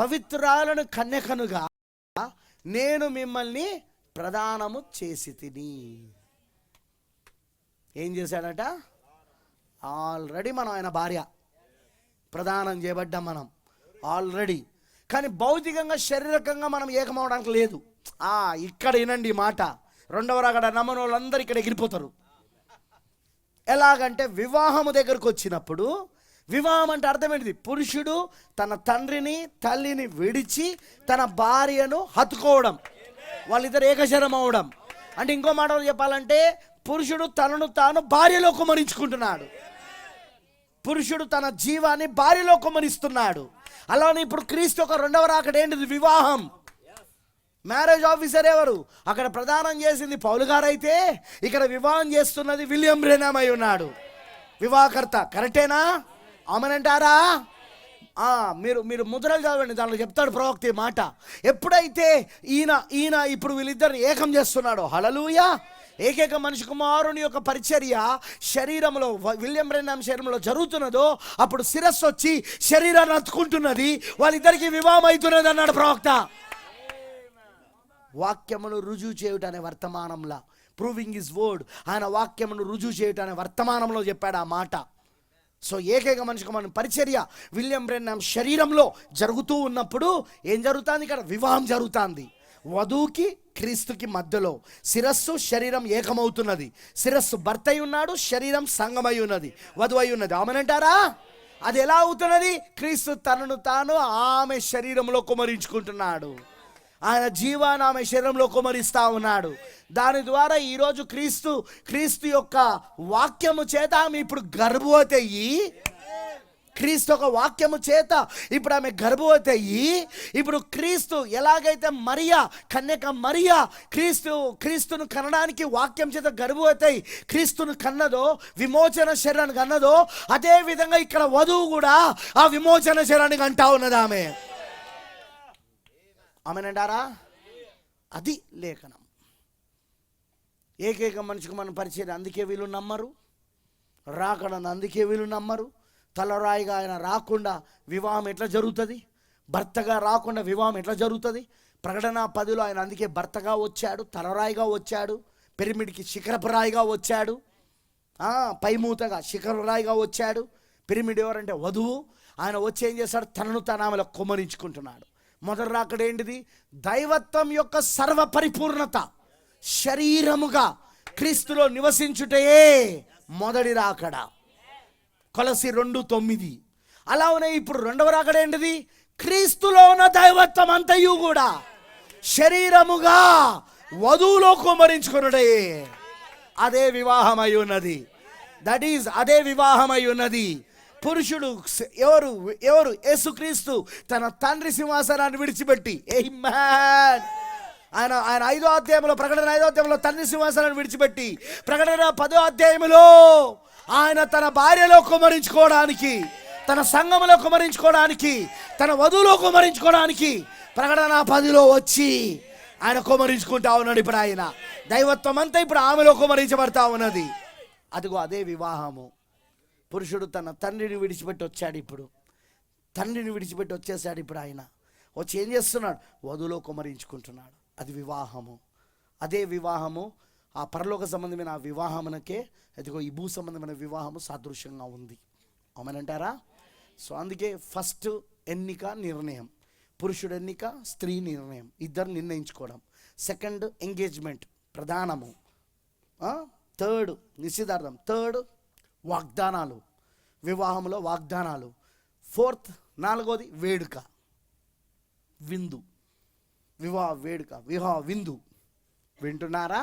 పవిత్రాలను కన్యకనుగా నేను మిమ్మల్ని ప్రదానము చేసి తిని. ఏం చేశాడట? ఆల్రెడీ మనం ఆయన భార్య, ప్రదానం చేయబడ్డాం మనం ఆల్రెడీ. కానీ భౌతికంగా శారీరకంగా మనం ఏకమవడానికి లేదు. ఇక్కడ వినండి ఈ మాట, రెండవ రాకడ నమ్మని వాళ్ళందరూ ఇక్కడ ఎగిరిపోతారు. ఎలాగంటే వివాహము దగ్గరకు వచ్చినప్పుడు, వివాహం అంటే అర్థం ఏంటిది? పురుషుడు తన తండ్రిని తల్లిని విడిచి తన భార్యను హత్తుకోవడం, వాళ్ళిద్దరు ఏకశరం అవడం. అంటే ఇంకో మాటలు చెప్పాలంటే పురుషుడు తనను తాను భార్యలో కుమరించుకుంటున్నాడు, పురుషుడు తన జీవాన్ని భార్యలో కుమరిస్తున్నాడు. అలానే ఇప్పుడు క్రీస్తు యొక్క రెండవ రాకడ ఏంటిది? వివాహం. మ్యారేజ్ ఆఫీసర్ ఎవరు? అక్కడ ప్రదానం చేసింది పౌలు గారైతే ఇక్కడ వివాహం చేస్తున్నది విలియం బ్రెనమ్ అయి ఉన్నాడు, వివాహకర్త. కరెక్టేనా? ఆమెనంటారా? మీరు మీరు ముద్రలు చదవండి, దాంట్లో చెప్తాడు ప్రవక్త మాట. ఎప్పుడైతే ఈయన ఇప్పుడు వీళ్ళిద్దరిని ఏకం చేస్తున్నాడో, హల్లెలూయా, ఏకైక మనిషి కుమారుని యొక్క పరిచర్య శరీరంలో, విలియం బ్రెనమ్ శరీరంలో జరుగుతున్నదో, అప్పుడు శిరస్సు వచ్చి శరీరాన్ని అతుకుంటున్నది, వాళ్ళిద్దరికి వివాహం అవుతున్నది అన్నాడు ప్రవక్త. వాక్యమును రుజువు చేయుట అనే వర్తమానంలో, ప్రూవింగ్ హిస్ వర్డ్, ఆయన వాక్యమును రుజువు చేయుట అనే వర్తమానంలో చెప్పాడు ఆ మాట. సో ఏకైక మనిషికి మన పరిచర్య విలియం బ్రెనమ్ శరీరంలో జరుగుతూ ఉన్నప్పుడు ఏం జరుగుతుంది? ఇక్కడ వివాహం జరుగుతుంది. వధువుకి క్రీస్తుకి మధ్యలో శిరస్సు శరీరం ఏకమవుతున్నది. శిరస్సు భర్త అయి ఉన్నాడు, శరీరం సంగమై ఉన్నది, వధువు అయి ఉన్నది. ఆమెనంటారా? అది ఎలా అవుతున్నది? క్రీస్తు తనను తాను ఆమె శరీరంలో కుమరించుకుంటున్నాడు, ఆయన జీవాన్ని ఆమె శరీరంలో కుమరిస్తా ఉన్నాడు. దాని ద్వారా ఈరోజు క్రీస్తు యొక్క వాక్యము చేత ఆమె ఇప్పుడు గర్భవతి అయ్యి, క్రీస్తు యొక్క వాక్యము చేత ఇప్పుడు ఆమె గర్భవతి అయ్యి, ఇప్పుడు క్రీస్తు ఎలాగైతే కన్యక మరియా క్రీస్తును కనడానికి వాక్యం చేత గర్భవతి అయి క్రీస్తును కన్నదో, విమోచన శరీరాన్ని కన్నదో, అదే విధంగా ఇక్కడ వధువు కూడా ఆ విమోచన శరీరానికి అంటా ఉన్నది ఆమె. ఆమెనంటారా? అది లేఖనం. ఏకైక మనిషికి మనం పరిచయం, అందుకే వీళ్ళు నమ్మరు. రాకడని అందుకే వీళ్ళు నమ్మరు. తలరాయిగా ఆయన రాకుండా వివాహం ఎట్లా జరుగుతుంది? భర్తగా రాకుండా వివాహం ఎట్లా జరుగుతుంది? ప్రకటన 10లో ఆయన అందుకే భర్తగా వచ్చాడు, తలరాయిగా వచ్చాడు, పిరమిడ్కి శిఖరపురాయిగా వచ్చాడు, పైమూతగా శిఖరరాయిగా వచ్చాడు. పిరమిడ్ ఎవరంటే వధువు. ఆయన వచ్చి ఏం చేశాడు? తనను తన ఆమెలో కుమ్మరించుకుంటున్నాడు. మొదటి రాకడ ఏంటిది? దైవత్వం యొక్క సర్వ పరిపూర్ణత శరీరముగా క్రీస్తులో నివసించుటయే మొదటి రాకడ. కొలసి 2:9. అలా ఉన్నాయి. ఇప్పుడు రెండవ రాకడ ఏంటిది? క్రీస్తులో ఉన్న దైవత్వం అంతయు కూడా శరీరముగా వధువులో కుమ్మరించుకున్నడే. అదే వివాహం అయి ఉన్నది. దట్ ఈజ్ అదే వివాహం అయి ఉన్నది. పురుషుడు ఎవరు? యేసుక్రీస్తు తన తండ్రి సింహాసనాన్ని విడిచిపెట్టి, ఆయన 5వ అధ్యాయంలో, ప్రకటన 5వ అధ్యాయంలో తండ్రి సింహాసనాన్ని విడిచిపెట్టి, ప్రకటన 10వ అధ్యాయంలో ఆయన తన భార్యలో కుమ్మరించుకోవడానికి, తన సంఘములో కుమ్మరించుకోవడానికి, తన వధువులో కుమ్మరించుకోవడానికి ప్రకటన 10లో వచ్చి ఆయన కుమ్మరించుకుంటా ఉన్నాడు. ఇప్పుడు ఆయన దైవత్వం అంతా ఇప్పుడు ఆమెలో కుమ్మరించబడతా ఉన్నది. అదిగో అదే వివాహము. పురుషుడు తన తండ్రిని విడిచిపెట్టి వచ్చాడు. ఇప్పుడు తండ్రిని విడిచిపెట్టి వచ్చేసాడు. ఇప్పుడు ఆయన వచ్చి ఏం చేస్తున్నాడు? వధువులో కుమ్మరించుకుంటున్నాడు. అది వివాహము. అదే వివాహము ఆ పరలోక సంబంధమైన ఆ వివాహమునకే అదిగో ఈ భూ సంబంధమైన వివాహము సాదృశ్యంగా ఉంది. అవునంటారా? సో అందుకే ఫస్ట్ ఎన్నిక నిర్ణయం, పురుషుడు ఎన్నిక, స్త్రీ నిర్ణయం, ఇద్దరు నిర్ణయించుకోవడం. సెకండ్ ఎంగేజ్మెంట్, ప్రధానము. థర్డ్ నిశ్చితార్థం. థర్డ్ వాగ్దానాలు, వివాహంలో వాగ్దానాలు. ఫోర్త్ 4వది వేడుక, విందు. వివాహ వేడుక, వివాహ విందు. వింటున్నారా?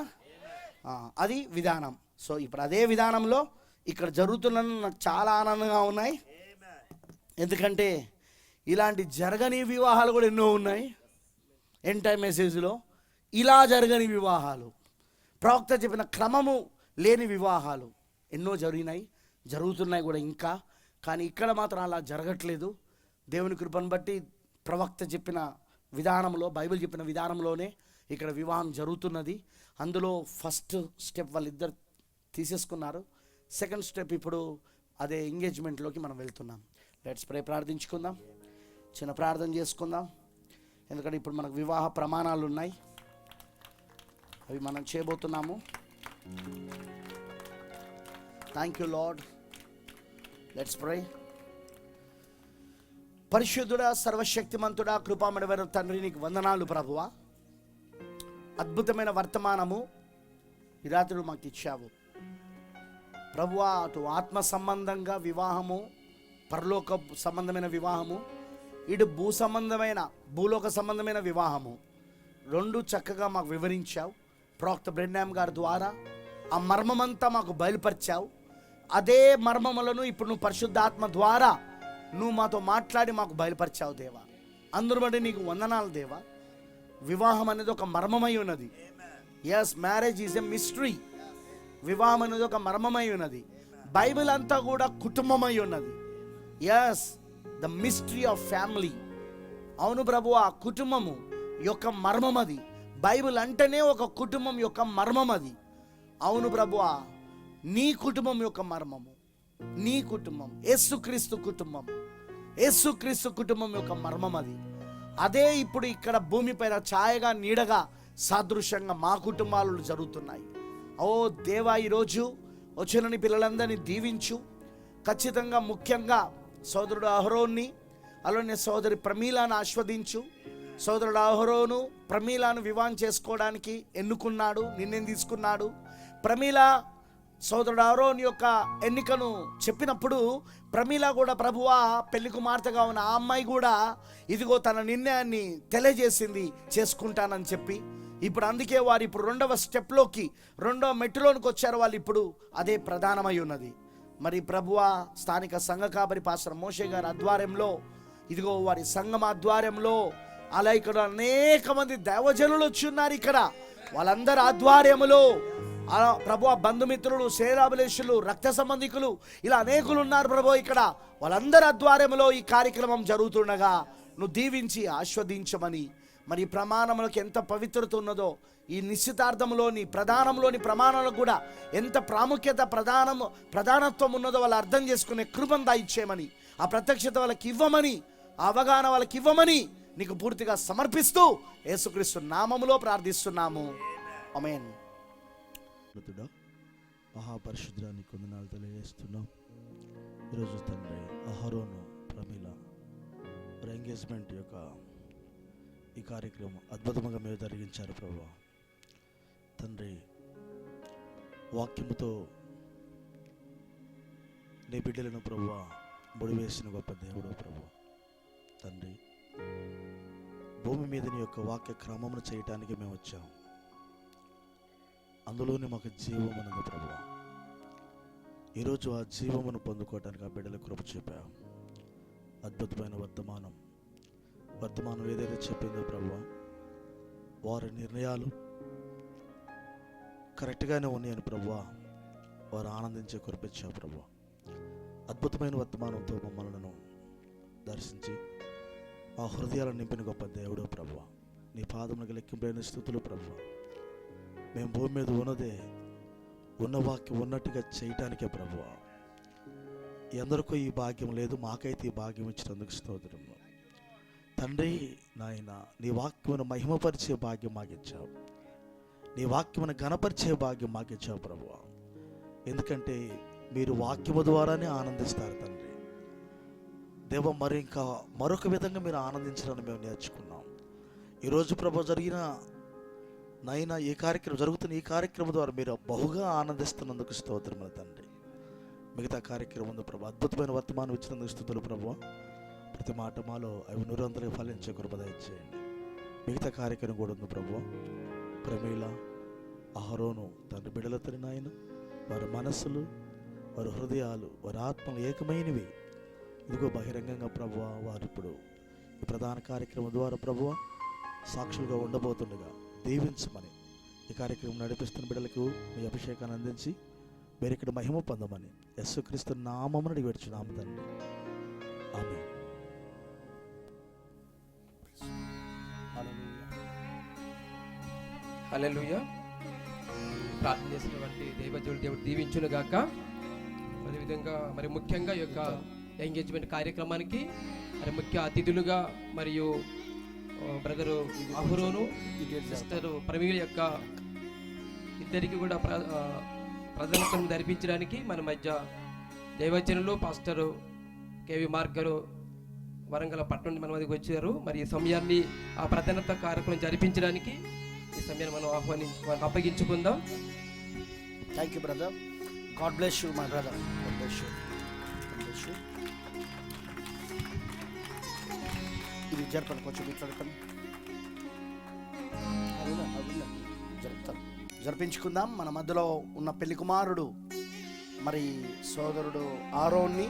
అది విధానం. సో ఇప్పుడు అదే విధానంలో ఇక్కడ జరుగుతున్న నాకు చాలా ఆనందంగా ఉన్నాయి. ఎందుకంటే ఇలాంటి జరగని వివాహాలు కూడా ఎన్నో ఉన్నాయి. ఎండ్ టైం మెసేజ్లో ఇలా జరగని వివాహాలు, ప్రవక్త చెప్పిన క్రమము లేని వివాహాలు ఎన్నో జరిగినాయి, జరుగుతున్నాయి కూడా ఇంకా. కానీ ఇక్కడ మాత్రం అలా జరగట్లేదు. దేవుని కృపను బట్టి ప్రవక్త చెప్పిన విధానంలో, బైబిల్ చెప్పిన విధానంలోనే ఇక్కడ వివాహం జరుగుతున్నది. అందులో ఫస్ట్ స్టెప్ వాళ్ళిద్దరు తీసేసుకున్నారు. సెకండ్ స్టెప్ ఇప్పుడు అదే ఎంగేజ్మెంట్లోకి మనం వెళ్తున్నాం. Let's pray. ప్రార్థించుకుందాం, చిన్న ప్రార్థన చేసుకుందాం. ఎందుకంటే ఇప్పుడు మనకు వివాహ ప్రమాణాలు ఉన్నాయి, అవి మనం చేయబోతున్నాము. Thank you lord. Let's pray. పరిశుద్ధుడా, సర్వశక్తిమంతుడా, కృపామడివైన తండ్రి, నీకు వందనాలు ప్రభువా. అద్భుతమైన వర్తమానము ఈ రాత్రి మాకు ఇచ్చావు ప్రభువా. అటు ఆత్మ సంబంధంగా వివాహము, పరలోక సంబంధమైన వివాహము, ఇటు భూలోక సంబంధమైన వివాహము, రెండు చక్కగా మాకు వివరించావు. ప్రవక్త బ్రెన్హామ్ గారి ద్వారా ఆ మర్మమంతా మాకు బయలుపరిచావు. అదే మర్మములను ఇప్పుడు నువ్వు పరిశుద్ధాత్మ ద్వారా నువ్వు మాతో మాట్లాడి మాకు బయలుపరిచావు దేవా. అందరూ బట్టి నీకు వందనాలు దేవా. వివాహం అనేది ఒక మర్మమై ఉన్నది. Yes, marriage is a mystery. వివాహం అనేది ఒక మర్మమై ఉన్నది. బైబిల్ అంతా కూడా కుటుంబమై ఉన్నది. Yes, the mystery of family. అవును ప్రభు, ఆ కుటుంబము యొక్క మర్మం అది. బైబిల్ అంటేనే ఒక కుటుంబం యొక్క మర్మం అది. అవును ప్రభువా, నీ కుటుంబం యొక్క మర్మము, నీ కుటుంబం యేసుక్రీస్తు కుటుంబం, యేసుక్రీస్తు కుటుంబం యొక్క మర్మం అది. అదే ఇప్పుడు ఇక్కడ భూమిపైన ఛాయగా, నీడగా, సాదృశ్యంగా మా కుటుంబాలు జరుగుతున్నాయి. ఓ దేవా, ఈరోజు వచ్చిన పిల్లలందరినీ దీవించు. ఖచ్చితంగా ముఖ్యంగా సోదరుడు అహరోన్ని, అలానే సోదరి ప్రమీలాను ఆస్వాదించు. సోదరుడు అహరోను ప్రమీలాను వివాహం చేసుకోవడానికి ఎన్నుకున్నాడు, నిర్ణయం తీసుకున్నాడు. ప్రమీల సోదరుడు అహరోన్ యొక్క ఎన్నికను చెప్పినప్పుడు ప్రమీల కూడా ప్రభువా పెళ్లి కుమార్తెగా ఉన్న ఆ అమ్మాయి కూడా ఇదిగో తన నిర్ణయాన్ని తెలియజేసింది, చేసుకుంటానని చెప్పి. ఇప్పుడు అందుకే వారు ఇప్పుడు రెండవ స్టెప్లోకి, రెండవ మెట్టులోనికి వచ్చారు. వాళ్ళు ఇప్పుడు అదే ప్రధానమై ఉన్నది. మరి ప్రభువా, స్థానిక సంఘ కాపరి పాస్టర్ మోషే గారి ఆధ్వర్యంలో, ఇదిగో వారి సంఘం ఆధ్వర్యంలో, అలా ఇక్కడ అనేక మంది దైవజనులు వచ్చి ఉన్నారు. ఇక్కడ వాళ్ళందరి ఆధ్వర్యములో ప్రభు బంధుమిత్రులు, శ్రేయాభిలాషులు, రక్త సంబంధికులు, ఇలా అనేకులు ఉన్నారు ప్రభు. ఇక్కడ వాళ్ళందరి ఆధ్వర్యంలో ఈ కార్యక్రమం జరుగుతుండగా నువ్వు దీవించి ఆస్వాదించమని, మరి ఈ ప్రమాణములకు ఎంత పవిత్రత ఉన్నదో, ఈ నిశ్చితార్థంలోని ప్రధానంలోని ప్రమాణాలకు కూడా ఎంత ప్రాముఖ్యత, ప్రధానత్వం ఉన్నదో వాళ్ళు అర్థం చేసుకునే కృపను దయచేయమని, ఆ ప్రత్యక్షత వాళ్ళకి ఇవ్వమని, ఆ అవగాహన వాళ్ళకి ఇవ్వమని నీకు పూర్తిగా సమర్పిస్తూ యేసుక్రీస్తు నామములో ప్రార్థిస్తున్నాము. ఆమేన్. మహాపరిశుద్ధానికి వందనాలు తెలియజేస్తున్నాం. ఈరోజు తండ్రి అహరోను ప్రమీల ఎంగేజ్మెంట్ యొక్క ఈ కార్యక్రమం అద్భుతంగా మీరు జరిగించారు ప్రభువా. తండ్రి, వాక్యముతో నీ బిడ్డలను ప్రభువా ముడివేసిన గొప్ప దేవుడు ప్రభువా. తండ్రి, భూమి మీద నీ యొక్క వాక్య క్రమమును చేయటానికి మేము వచ్చాము. అందులోనే మాకు జీవం ఉన్నది ప్రభువా. ఈరోజు ఆ జీవమును పొందుకోవటానికి ఆ బిడ్డల కృప చూపావు. అద్భుతమైన వర్తమానం ఏదైతే చెప్పిందో ప్రభువా, వారి నిర్ణయాలు కరెక్ట్గానే ఉన్నాయని ప్రభువా వారు ఆనందించే కృపించావు ప్రభువా. అద్భుతమైన వర్తమానంతో మమ్మల్ని దర్శించి ఆ హృదయాలను నింపిన గొప్ప దేవుడు ప్రభువా. నీ పాదములకు లెక్కింపైన స్తుతులు ప్రభువా. మేము భూమి మీద ఉన్నదే ఉన్న వాక్యం ఉన్నట్టుగా చేయటానికే ప్రభువా. ఎందరికో ఈ భాగ్యం లేదు, మాకైతే ఈ భాగ్యం ఇచ్చినందుకు స్తోత్రము తండ్రి. నాయన, నీ వాక్యమును మహిమపరిచే భాగ్యం మాకిచ్చావు, నీ వాక్యమును ఘనపరిచే భాగ్యం మాకిచ్చావు ప్రభువా. ఎందుకంటే మీరు వాక్యము ద్వారానే ఆనందిస్తారు తండ్రి. దేవ, మరి ఇంకా మరొక విధంగా మీరు ఆనందించాలని మేము నేర్చుకున్నాం. ఈరోజు ప్రభు జరిగిన నైనా ఈ కార్యక్రమం జరుగుతున్న ఈ కార్యక్రమం ద్వారా మీరు బహుగా ఆనందిస్తున్నందుకు స్తోత్రములు తండ్రి. మిగతా కార్యక్రమం ఉంది ప్రభు, అద్భుతమైన వర్తమానం ఇచ్చినందుకు స్తుతులు ప్రభు. ప్రతి మాట మాలో అవి 100 ఫలించే కృప దయచేయండి. మిగతా కార్యక్రమం కూడా ఉంది ప్రభు. ప్రమీల, అహరోను తండ్రి బిడ్డలతో నాయన, వారి మనస్సులు, వారి హృదయాలు, వారి ఆత్మలు ఏకమైనవి. ఇదిగో బహిరంగంగా ప్రభువ వారు ఇప్పుడు ఈ ప్రధాన కార్యక్రమం ద్వారా ప్రభువ సాక్షులుగా ఉండబోతుండగా దీవించమని, ఈ కార్యక్రమం నడిపిస్తున్న బిడ్డలకు మీ అభిషేకాన్ని అందించి మీరు ఇక్కడ మహిమ పొందమని యేసుక్రీస్తు నామమున అడిగి వేడుచున్నాము తండ్రి. ఆమేన్. హల్లెలూయా. ప్రార్థన చేసినటువంటి దైవజనులు దేవుడు దీవించును గాక. అదేవిధంగా మరి ముఖ్యంగా ఈ యొక్క ఎంగేజ్మెంట్ కార్యక్రమానికి మరి ముఖ్య అతిథులుగా మరియు బ్రదరు అహరోను, సిస్టర్ ప్రమీల యొక్క ఇద్దరికి కూడా ప్రధానత్వం ధరిపించడానికి మన మధ్య దైవజనులు పాస్టర్ కేవి మార్క్ గారు వరంగల్ పట్టణం నుండి మన మధ్యకి వచ్చారు. మరి ఈ సమయాన్ని ఆ ప్రధానత కార్యక్రమం జరిపించడానికి ఈ సమయాన్ని మనం మనకు అప్పగించుకుందాం. Thank you brother. God bless you my brother. God bless you. ఇది జరపండి, కొంచెం ఇట్లా జరుపుతాం. జరిపించుకుందాం. మన మధ్యలో ఉన్న పెళ్లి కుమారుడు మరి సోదరుడు ఆరోన్ని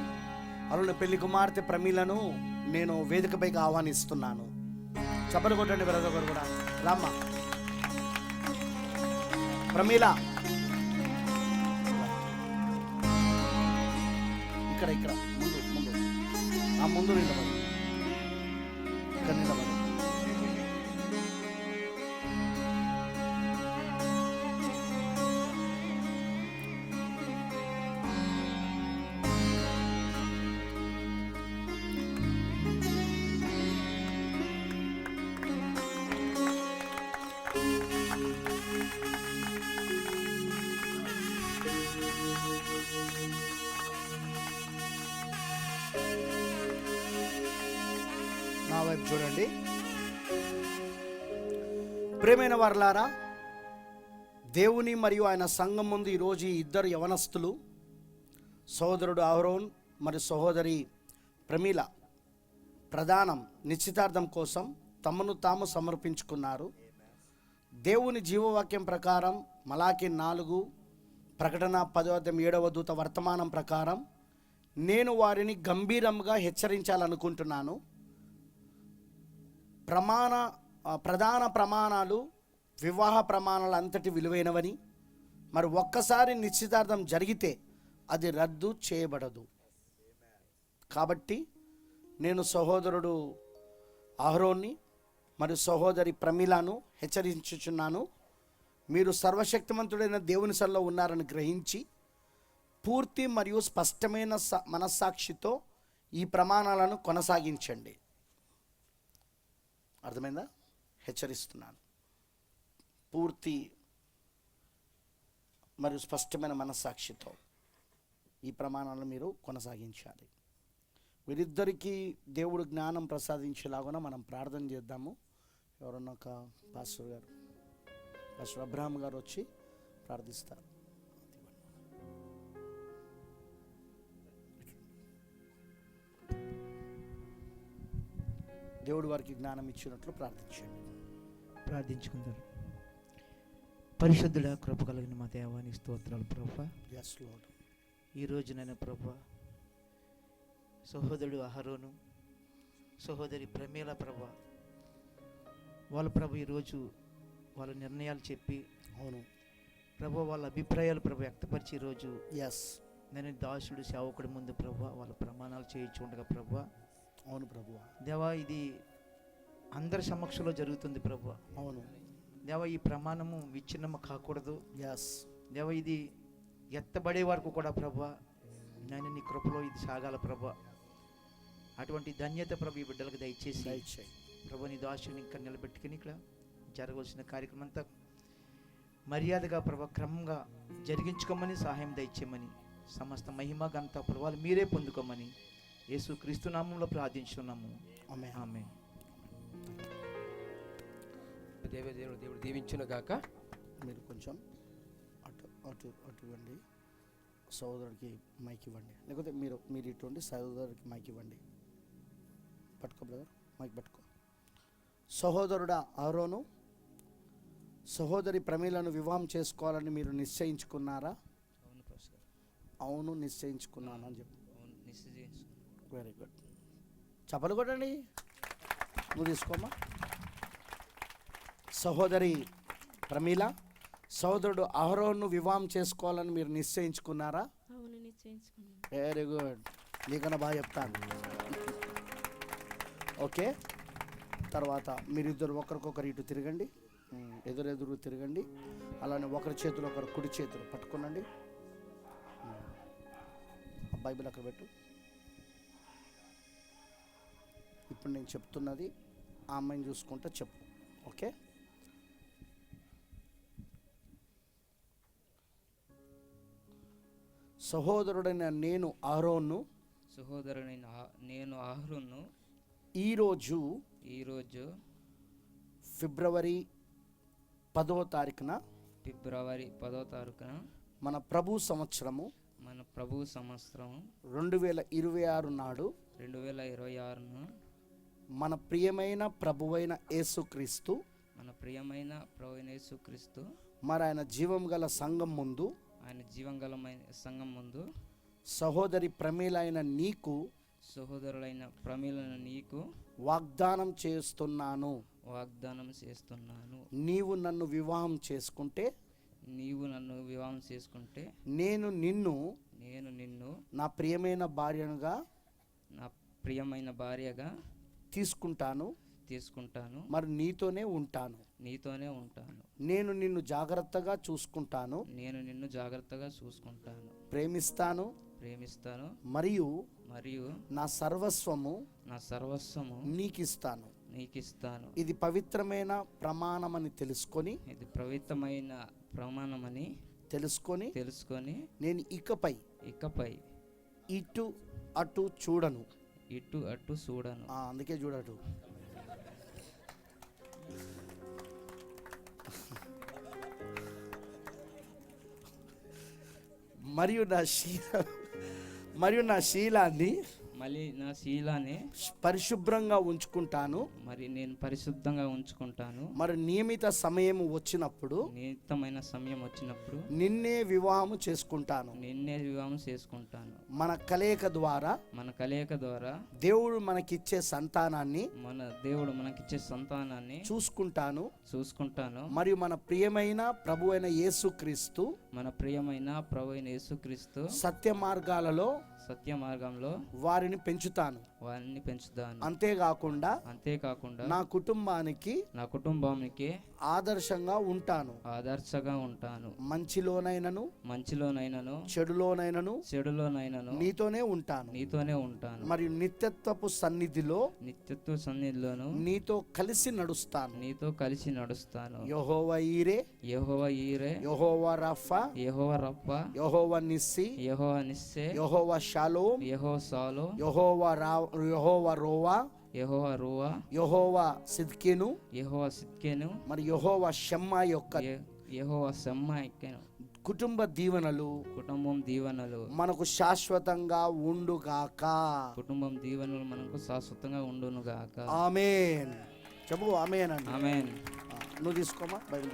పెళ్లి కుమార్తె ప్రమీలను నేను వేదికపైకి ఆహ్వానిస్తున్నాను. చప్పలు కొట్టండి బ్రదర్ గారు కూడా. రామ్మ ప్రమీల, ఇక్కడ ఇక్కడ ముందు ముందు ఆ ముందు నిలబడి, ఇక్కడ నిలబడి. నా వైపు చూడండి. ప్రియమైన వారలారా, దేవుని మరియు ఆయన సంఘం ముందు ఈరోజు ఈ ఇద్దరు యవనస్తులు, సోదరుడు అహరోన్ మరియు సహోదరి ప్రమీల ప్రధానం నిశ్చితార్థం కోసం తమను తాము సమర్పించుకున్నారు. దేవుని జీవవాక్యం ప్రకారం మలాకి 4 ప్రకటన 10:7 దూత వర్తమానం ప్రకారం నేను వారిని గంభీరంగా హెచ్చరించాలనుకుంటున్నాను. ప్రధాన ప్రమాణాలు వివాహ ప్రమాణాలు అంతటి విలువైనవని, మరి ఒక్కసారి నిశ్చితార్థం జరిగితే అది రద్దు చేయబడదు. కాబట్టి నేను సహోదరుడు అహరోన్ని మరియు సహోదరి ప్రమీలను హెచ్చరించుచున్నాను. మీరు సర్వశక్తిమంతుడైన దేవుని సన్నిధిలో ఉన్నారని గ్రహించి పూర్తి మరియు స్పష్టమైన మనస్సాక్షితో ఈ ప్రమాణాలను కొనసాగించండి. అర్థమైందా? హెచ్చరిస్తున్నాను. పూర్తి మరియు స్పష్టమైన మనస్సాక్షితో ఈ ప్రమాణాలను మీరు కొనసాగించాలి. వీరిద్దరికీ దేవుడు జ్ఞానం ప్రసాదించేలాగా మనం ప్రార్థన చేద్దాము. ఎవరన్నా ఒక పాస్టర్ గారు, పాస్టర్ అబ్రహాం గారు వచ్చి ప్రార్థిస్తారు. దేవుడు వారికి జ్ఞానం ఇచ్చినట్లు ప్రార్థించండి. ప్రార్థించుకుంటారు. పరిశుద్ధుల కృప కలిగిన మా దేవాని స్తోత్రాలు ప్రభువా. yes Lord. ఈరోజు నేను ప్రభువా సహోదరుడు అహరోను సహోదరి ప్రమీల ప్రభువా వాళ్ళ ప్రభు ఈరోజు వాళ్ళ నిర్ణయాలు చెప్పి, అవును ప్రభు వాళ్ళ అభిప్రాయాలు ప్రభు వ్యక్తపరిచి ఈరోజు ఎస్ నేను దాసుడు సేవకుడి ముందు ప్రభువా వాళ్ళ ప్రమాణాలు చేయించుండగా ప్రభువా. అవును ప్రభువా. దేవా ఇది అందరి సమక్షంలో జరుగుతుంది ప్రభువా. అవును దేవా ఈ ప్రమాణము విచ్ఛిన్నము కాకూడదు. ఎస్ దేవా ఇది ఎత్తబడే వరకు కూడా ప్రభువా నేను నీ కృపలో ఇది సాగాల ప్రభువా. అటువంటి ధన్యత ప్రభు ఈ బిడ్డలకు దయచేసి ప్రభు నీ దాసుని ఇంకా నిలబెట్టుకుని ఇక్కడ జరగవలసిన కార్యక్రమం అంతా మర్యాదగా ప్రభు క్రమంగా జరిగించుకోమని సహాయం దయచేయమని సమస్త మహిమ ఘనత ప్రభావాలు మీరే పొందుకోమని యేసు క్రీస్తు నామంలో ప్రార్థించున్నాము. ఆమేన్. దేవుడు దీవించును గాక. మీరు కొంచెం అటు అటు అటు ఇవ్వండి, సహోదరుడికి మైక్ ఇవ్వండి, లేకపోతే మీరు ఇటువంటి సహోదరుడికి మైక్ ఇవ్వండి. పట్టుకో బ్రదర్, మైక్ పట్టుకో. సహోదరుడా అహరోను సహోదరి ప్రమీలను వివాహం చేసుకోవాలని మీరు నిశ్చయించుకున్నారా? అవును పాస్టర్. అవును నిశ్చయించుకున్నాను అని చెప్పు. అవును నిశ్చయించుకున్నాను. Very good. చప్పలు కొట్టండి. నువ్వు తీసుకోమ్మా. సహోదరి ప్రమీల సహోదరుడు అహరోను వివాహం చేసుకోవాలని మీరు నిశ్చయించుకున్నారా? అవును నిశ్చయించుకున్నాను. Very good. నీకన్నా బాగా చెప్తాను. ఓకే. తర్వాత మీరిద్దరు ఒకరికొకరు ఇటు తిరగండి, ఎదురెదురు తిరగండి. అలానే ఒకరి చేతులు ఒకరు కుడి చేతులు పట్టుకోనండి. బైబిల్ అక్కడ పెట్టు. ఇప్పుడు నేను చెప్తున్నది ఆ అమ్మాయిని చూసుకుంటే చెప్పు. ఓకే. సహోదరుడైన నేను అహరోను సహోదరుడైన నేను అహరోను ఈరోజు ఈరోజు ఫిబ్రవరి 10వ తారీఖున ఫిబ్రవరి 10వ తారీఖున మన ప్రభు సంవత్సరము మన ప్రభు సంవత్సరం 2026 నాడు 2026ను మన ప్రియమైన ప్రభువైన యేసుక్రీస్తు మన ప్రియమైన ప్రభువైన యేసుక్రీస్తు మరి ఆయన జీవం గల సంఘం ముందు, ఆయన జీవంగలమైన సంఘం ముందు సహోదరి ప్రమీలైన నీకు సహోదరులైన ప్రమీలను నీకు వాగ్దానం చేస్తున్నాను. వాగ్దానం చేస్తున్నాను. నీవు నన్ను వివాహం చేసుకుంటే నీవు నన్ను వివాహం చేసుకుంటే నేను నిన్ను నా ప్రియమైన భార్యగా నా ప్రియమైన భార్యగా తీసుకుంటాను, మరి నీతోనే ఉంటాను. నీతోనే ఉంటాను. నేను నిన్ను జాగ్రత్తగా చూసుకుంటాను, నేను నిన్ను జాగ్రత్తగా చూసుకుంటాను, ప్రేమిస్తాను ప్రేమిస్తాను, మరియు నా సర్వస్వము నీకిస్తాను. ఇది పవిత్రమైన ప్రమాణమని తెలుసుకొని ఇది పవిత్రమైన ప్రమాణమని తెలుసుకొని నేను ఇకపై ఇటు అటు చూడను. అందుకే చూడటు. మరియు నా శీలాన్ని నా శీలాన్ని పరిశుభ్రంగా ఉంచుకుంటాను. మరి నేను పరిశుద్ధంగా ఉంచుకుంటాను. మరి నియమితమైన సమయం వచ్చినప్పుడు నిన్నే వివాహం చేసుకుంటాను. మన కలయిక ద్వారా దేవుడు మనకిచ్చే సంతానాన్ని చూసుకుంటాను. మరియు మన ప్రియమైన ప్రభువైన యేసుక్రీస్తు సత్య మార్గంలో వారిని పెంచుతాను. అంతేకాకుండా నా కుటుంబానికి ఆదర్శంగా ఉంటాను. మంచిలోనైనను చెడులోనైనను నీతోనే ఉంటాను. మరియు నిత్యత్వపు సన్నిధిలోను నీతో కలిసి నడుస్తాను. యెహోవా ఈరే, యెహోవా రఫా, యెహోవా నిస్సి, యెహోవా షాలోమ్, యెహోవా రోవా, యెహోవా సిద్కేను, మరి యెహోవా షమ్మా యొక్క కుటుంబం దీవెనలు మనకు శాశ్వతంగా ఉండుగాక. ఆమేన్. చెప్పు ఆమేన్ అండి. ఆమేన్. నువ్వు తీసుకోమా, బైబిల్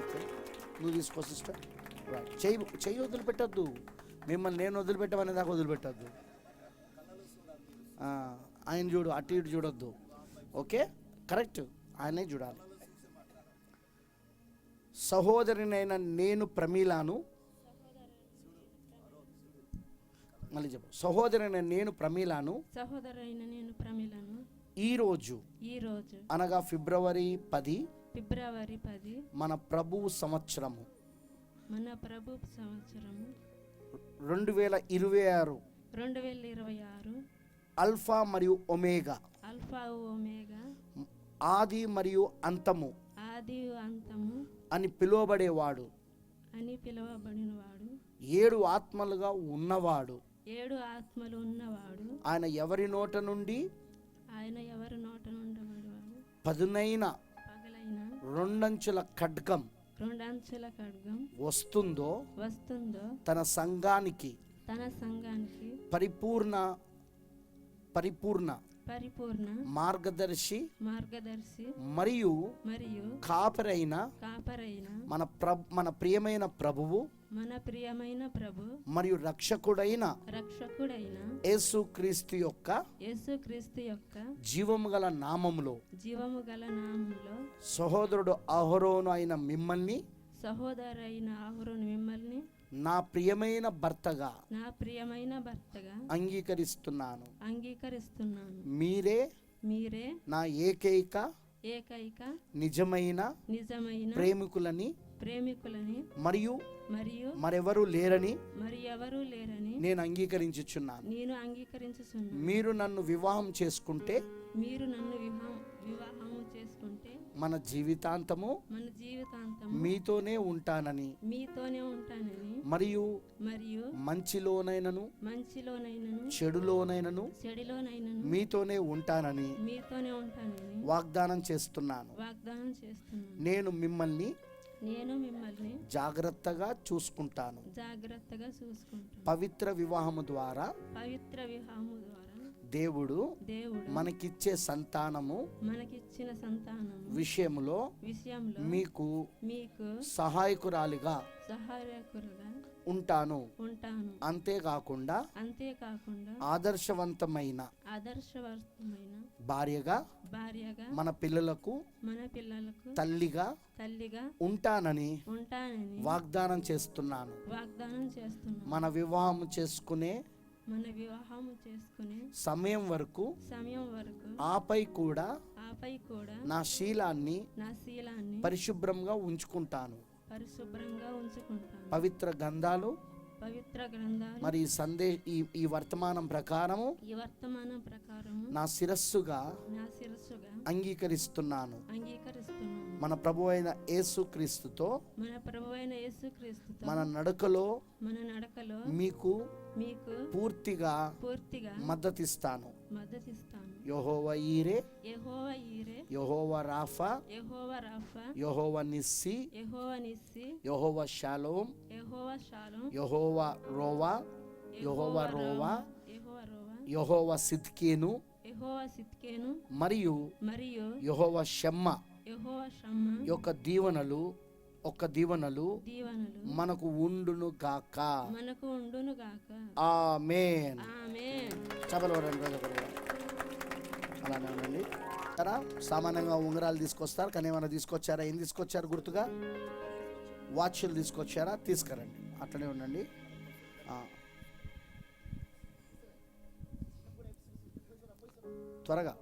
నువ్వు తీసుకో సిస్టర్. చెయ్యి వదిలిపెట్టద్దు. మిమ్మల్ని నేను వదిలిపెట్టమనే దాకా వదిలిపెట్టద్దు. ఆయన చూడు, అటు ఇటు చూడొద్దు. ఓకే, కరెక్ట్, ఆయనే చూడాలి. సహోదరినైన నేను ప్రమీలాను, మళ్ళీ చెప్పు. సహోదరైన నేను ప్రమీలాను ఈరోజు అనగా ఫిబ్రవరి 10 మన ప్రభు సంవత్సరము 2026 అల్ఫా మరియు ఒమేగా ఆది మరియు అంతము అని పిలువబడేవాడు, 7 ఆత్మలుగా ఉన్నవాడు, ఆయన ఎవరి నోట నుండి పదునైన రెండంచుల ఖడ్గం వస్తుందో తన సంఘానికి పరిపూర్ణ మార్గదర్శి మరియు కాపరైన మన ప్రియమైన ప్రభువు మరియు రక్షకుడైన యేసుక్రీస్తు యొక్క జీవము గల నామములో సహోదరుడు అహరోను అయిన మిమ్మల్ని నా ప్రియమైన భర్తగా అంగీకరిస్తున్నాను. మీరే నా ఏకైక నిజమైన ప్రేమికులని ప్రేమికులని మరియు మరియు మరెవరు లేరని మరి ఎవరూ లేరని నేను అంగీకరించుచున్నాను. నేను అంగీకరించుచున్నాను. మీరు నన్ను వివాహం చేసుకుంటే మీరు నన్ను వివాహము చేసుకుంటే మన జీవితాంతము మన జీవితాంతం మీతోనే ఉంటానని మీతోనే ఉంటానని మరియు మరియు మంచిలోనైనను మంచిలోనైనను చెడులోనైనను చెడులోనైనను మీతోనే ఉంటానని మీతోనే ఉంటానని వాగ్దానం చేస్తున్నాను. వాగ్దానం చేస్తున్నాను. నేను మిమ్మల్ని మిమ్మల్ని జాగ్రత్తగా చూసుకుంటాను. జాగ్రత్తగా చూసుకుంటాను. పవిత్ర వివాహము ద్వారా పవిత్ర వివాహము ద్వారా దేవుడు దేవుడు మనకిచ్చే సంతానము మనకిచ్చిన సంతానము విషయంలో మీకు మీకు సహాయకురాలిగా సహాయకులుగా ఉంటాను. ఉంటాను. అంతేకాకుండా ఆదర్శవంతమైన భార్యగా మన పిల్లలకు తల్లిగా ఉంటానని వాగ్దానం చేస్తున్నాను. మన వివాహం చేసుకునే సమయం వరకు ఆపై కూడా నా శీలాన్ని పరిశుభ్రంగా ఉంచుకుంటాను. పవిత్ర గ్రంథాలు మరి ఈ వర్తమానం ప్రకారము నా శిరస్సుగా అంగీకరిస్తున్నాను. మన ప్రభు అయిన యేసుక్రీస్తుతో మన నడకలో మీకు పూర్తిగా మద్దతిస్తాను. యెహోవా ఈరే, యెహోవా రాఫా, యెహోవా నిస్సి, యెహోవా షాలోమ్, యెహోవా రోవా, యెహోవా రోవా, యెహోవా సిద్కేను మరియు యెహోవా షమ్మా యొక్క దీవెనలు మనకు ఉండును గాక. ఆమేన్. అలానే ఉండండి. సామాన్యంగా ఉంగరాలు తీసుకొస్తారు, కానీ ఏమైనా తీసుకొచ్చారా? ఏం తీసుకొచ్చారు? గుర్తుగా వాచ్లు తీసుకొచ్చారా? తీసుకురండి. అట్లనే ఉండండి. త్వరగా.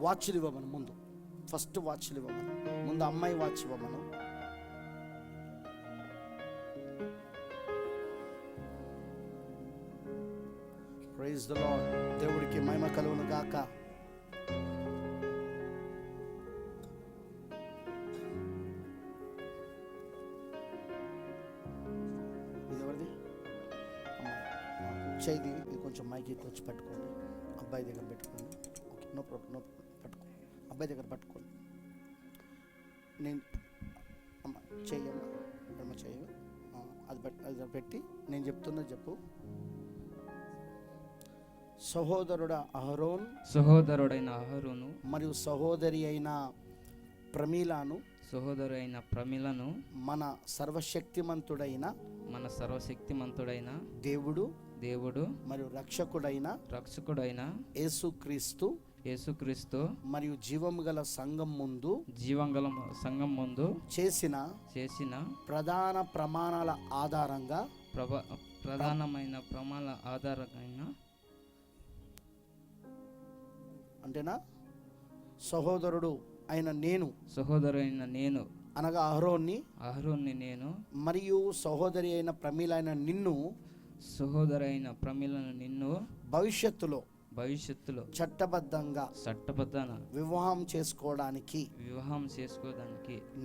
వాచ్లు ఇవ్వమను. ముందు ఫస్ట్ వాచ్లు ఇవ్వమను. ముందు అమ్మాయి వాచ్ ఇవ్వమను. Praise the Lord. దేవుడికి మహిమ కలుగును గాక. ఇది ఎవరిది? అమ్మాయి చేయి. ఇది కొంచెం మైకి వచ్చి పట్టుకోండి. అబ్బాయి దగ్గర పెట్టుకోండి. Okay, no problem. పట్టుకో, అబ్బాయి దగ్గర పట్టుకోండి. నేను అమ్మ చెయ్యమ్మా, అమ్మ చెయ్యి. అది పెట్టి నేను చెప్తున్నా చెప్పు. సహోదరుడైన అహరోను మరియు సహోదరి అయిన ప్రమీలను మన సర్వశక్తిమంతుడైన దేవుడు మరియు రక్షకుడైన యేసుక్రీస్తు మరియు జీవము గల సంఘం ముందు చేసిన ప్రధానమైన ప్రమాణాల ఆధారంగా అంటేనా సహోదరుడు అయిన నేను అనగా అహరోన్ని నేను మరియు సహోదరి అయిన ప్రమీలైన నిన్ను భవిష్యత్తులో చట్టబద్ధంగా వివాహం చేసుకోవడానికి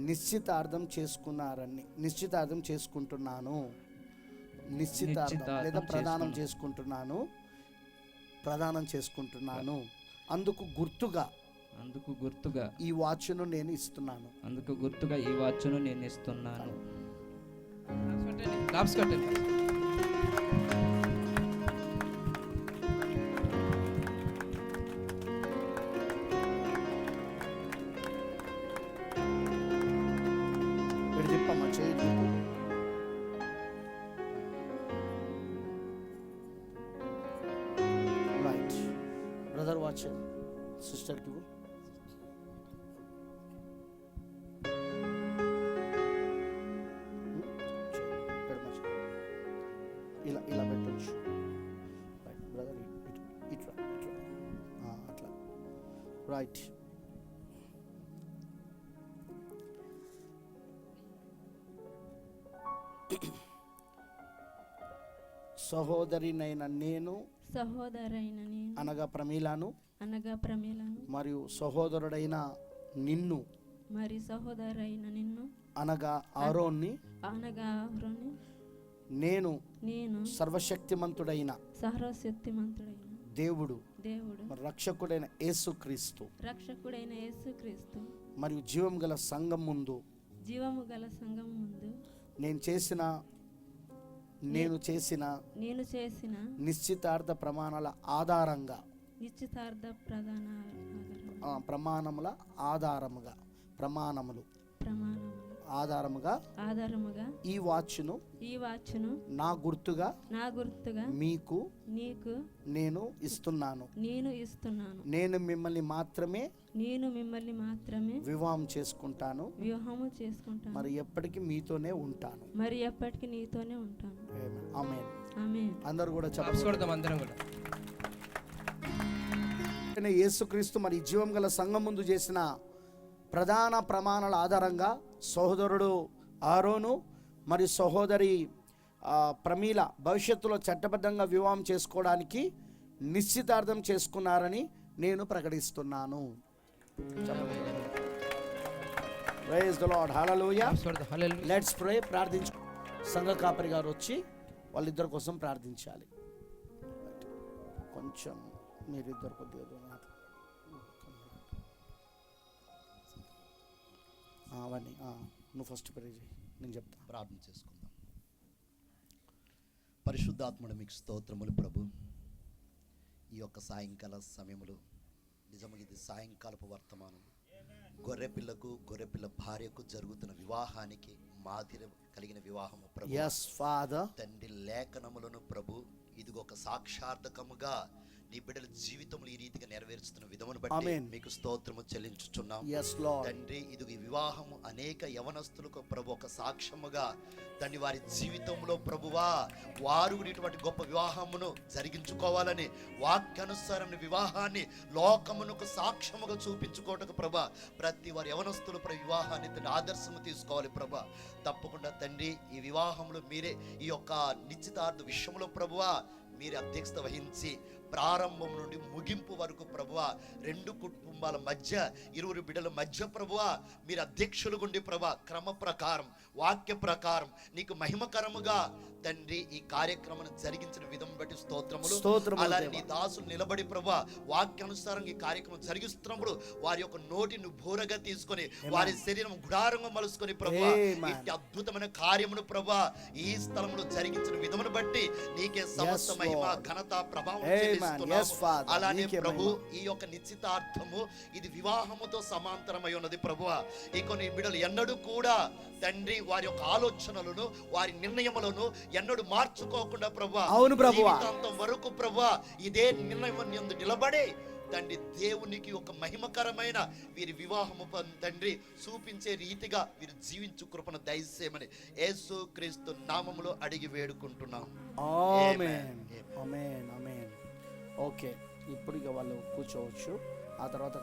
నిశ్చితార్థం చేసుకుంటున్నాను. లేదా ప్రదానం చేసుకుంటున్నాను. అందుకు గుర్తుగా ఈ వాచ్ను నేను ఇస్తున్నాను. తిప్పమ్మా, చేయి. రైట్ బ్రదర్, వాచ్ సిస్టర్కి ఇలా రైట్. సహోదరినైన నేను సహోదరైన నేను అనగా ప్రమీలాను అనగా ప్రమేలను మరియు సహోదరుడైన నిన్ను మరి సహోదరైన నిన్ను అనగా ఆరోన్ని అనగా అహరోను నేను నేను సర్వశక్తిమంతుడైన సర్వశక్తిమంతుడైన దేవుడు దేవుడు మరి రక్షకుడైన యేసుక్రీస్తు రక్షకుడైన యేసుక్రీస్తు మరియు జీవం గల సంఘం ముందు జీవము గల సంఘం ముందు నేను చేసిన నిశ్చితార్థ ప్రమాణాల ఆధారంగా నిశ్చితార్థ ప్రధాన ప్రమాణముల ఆధారముగా ప్రమాణములు ఆధారముగా ఈ వాచ్ను నా గుర్తుగా మీకు నేను ఇస్తున్నాను. నేను మిమ్మల్ని మాత్రమే వివాహం చేసుకుంటాను. మరి ఎప్పటికీ మీతోనే ఉంటాను. ఆమేన్. అందరూ కూడా చెప్పుకోవడం అందరం కూడా. యేసుక్రీస్తు మరి జీవం గల సంఘం ముందు చేసిన ప్రధాన ప్రమాణాల ఆధారంగా సహోదరుడు ఆరోను మరియు సహోదరి ప్రమీల భవిష్యత్తులో చట్టబద్ధంగా వివాహం చేసుకోవడానికి నిశ్చితార్థం చేసుకున్నారని నేను ప్రకటిస్తున్నాను. Praise the Lord. Hallelujah. Let's pray. ప్రార్థించు. సంఘ కాపరి గారు వచ్చి వాళ్ళిద్దరి కోసం ప్రార్థించాలి. కొంచెం మీరిద్దరు కొద్దిగా అవన్నీ నువ్వు ఫస్ట్ ప్రే చేయి, నేను చెప్తా. ప్రార్థన చేసుకుందాం. పరిశుద్ధాత్ముడు మీకు స్తోత్రములు ప్రభు. ఈ యొక్క సాయంకాల సమయములు నిజంగా ఇది సాయంకాలపు వర్తమానం. గొర్రెపిల్లకు గొర్రెపిల్ల భార్యకు జరుగుతున్న వివాహానికి మాదిరి కలిగిన వివాహము ప్రభు. yes father. తండ్రి లేఖనములను ప్రభు ఇదిగో ఒక సాక్షార్థకముగా నీ బిడ్డల జీవితంలో ఈ రీతిగా నెరవేర్చుతున్న విధమును బట్టి మీకు స్తోత్రము చెల్లించుచున్నాం. yes lord. తండ్రి ఇది ఈ వివాహము అనేక యవనస్తులకు ప్రభు ఒక సాక్ష్యముగా తండ్రి వారి జీవితంలో ప్రభువా వారు ఇటువంటి గొప్ప వివాహమును జరిగించుకోవాలని వాక్యానుసారం వివాహాన్ని లోకమునకు సాక్ష్యముగా చూపించుకోవటకు ప్రభా ప్రతి వారి యవనస్తులు వివాహాన్ని తండ్రి ఆదర్శము తీసుకోవాలి ప్రభా. తప్పకుండా తండ్రి ఈ వివాహంలో మీరే ఈ యొక్క నిశ్చితార్థ విషయంలో ప్రభువా మీరే అధ్యక్షత వహించి ప్రారంభం నుండి ముగింపు వరకు ప్రభువా రెండు కుటుంబాల మధ్య ఇరువురు బిడ్డల మధ్య ప్రభువా మీరు అధ్యక్షులు గుండి ప్రభా క్రమ ప్రకారం వాక్య ప్రకారం నీకు మహిమకరముగా తండ్రి ఈ కార్యక్రమం జరిగించిన విధం బట్టి స్తోత్రములు. అలానే నీ దాసులు నిలబడి ప్రభువా వాక్యానుసారం ఈ కార్యక్రమం జరిగిస్తున్నప్పుడు వారి యొక్క నోటిని బోరగా తీసుకొని వారి శరీరం గుడారంగా మలుసుకొని ప్రభువా ఇట్టి అద్భుతమైన కార్యమును ప్రభువా ఈ స్థలంలో జరిగించిన విధమును బట్టి నీకే సమస్త మహిమ ఘనత ప్రభావం. అలానే ప్రభు ఈ యొక్క నిశ్చితార్థము ఇది వివాహముతో సమాంతరమై ఉన్నది ప్రభువా. ఈ కొన్ని బిడ్డలు ఎన్నడూ కూడా తండ్రి వారి యొక్క ఆలోచనలను వారి నిర్ణయములను ఎన్నడూ మార్చుకోకుండా ప్రభువా జీవితాంతం వరకు ప్రభువా ఇదే నిర్ణయం యందు నిలబడి తండ్రి దేవునికి ఒక మహిమకరమైన వీరి వివాహము తండ్రి చూపించే రీతిగా వీరు జీవించు కృపను దయచేయమని యేసు క్రీస్తు నామములో అడిగి వేడుకుంటున్నాం. ఆమేన్. ఆమేన్. ఆమేన్. ఓకే, ఇప్పుడు ఇక వాళ్ళు కూర్చోవచ్చు. ఆ తర్వాత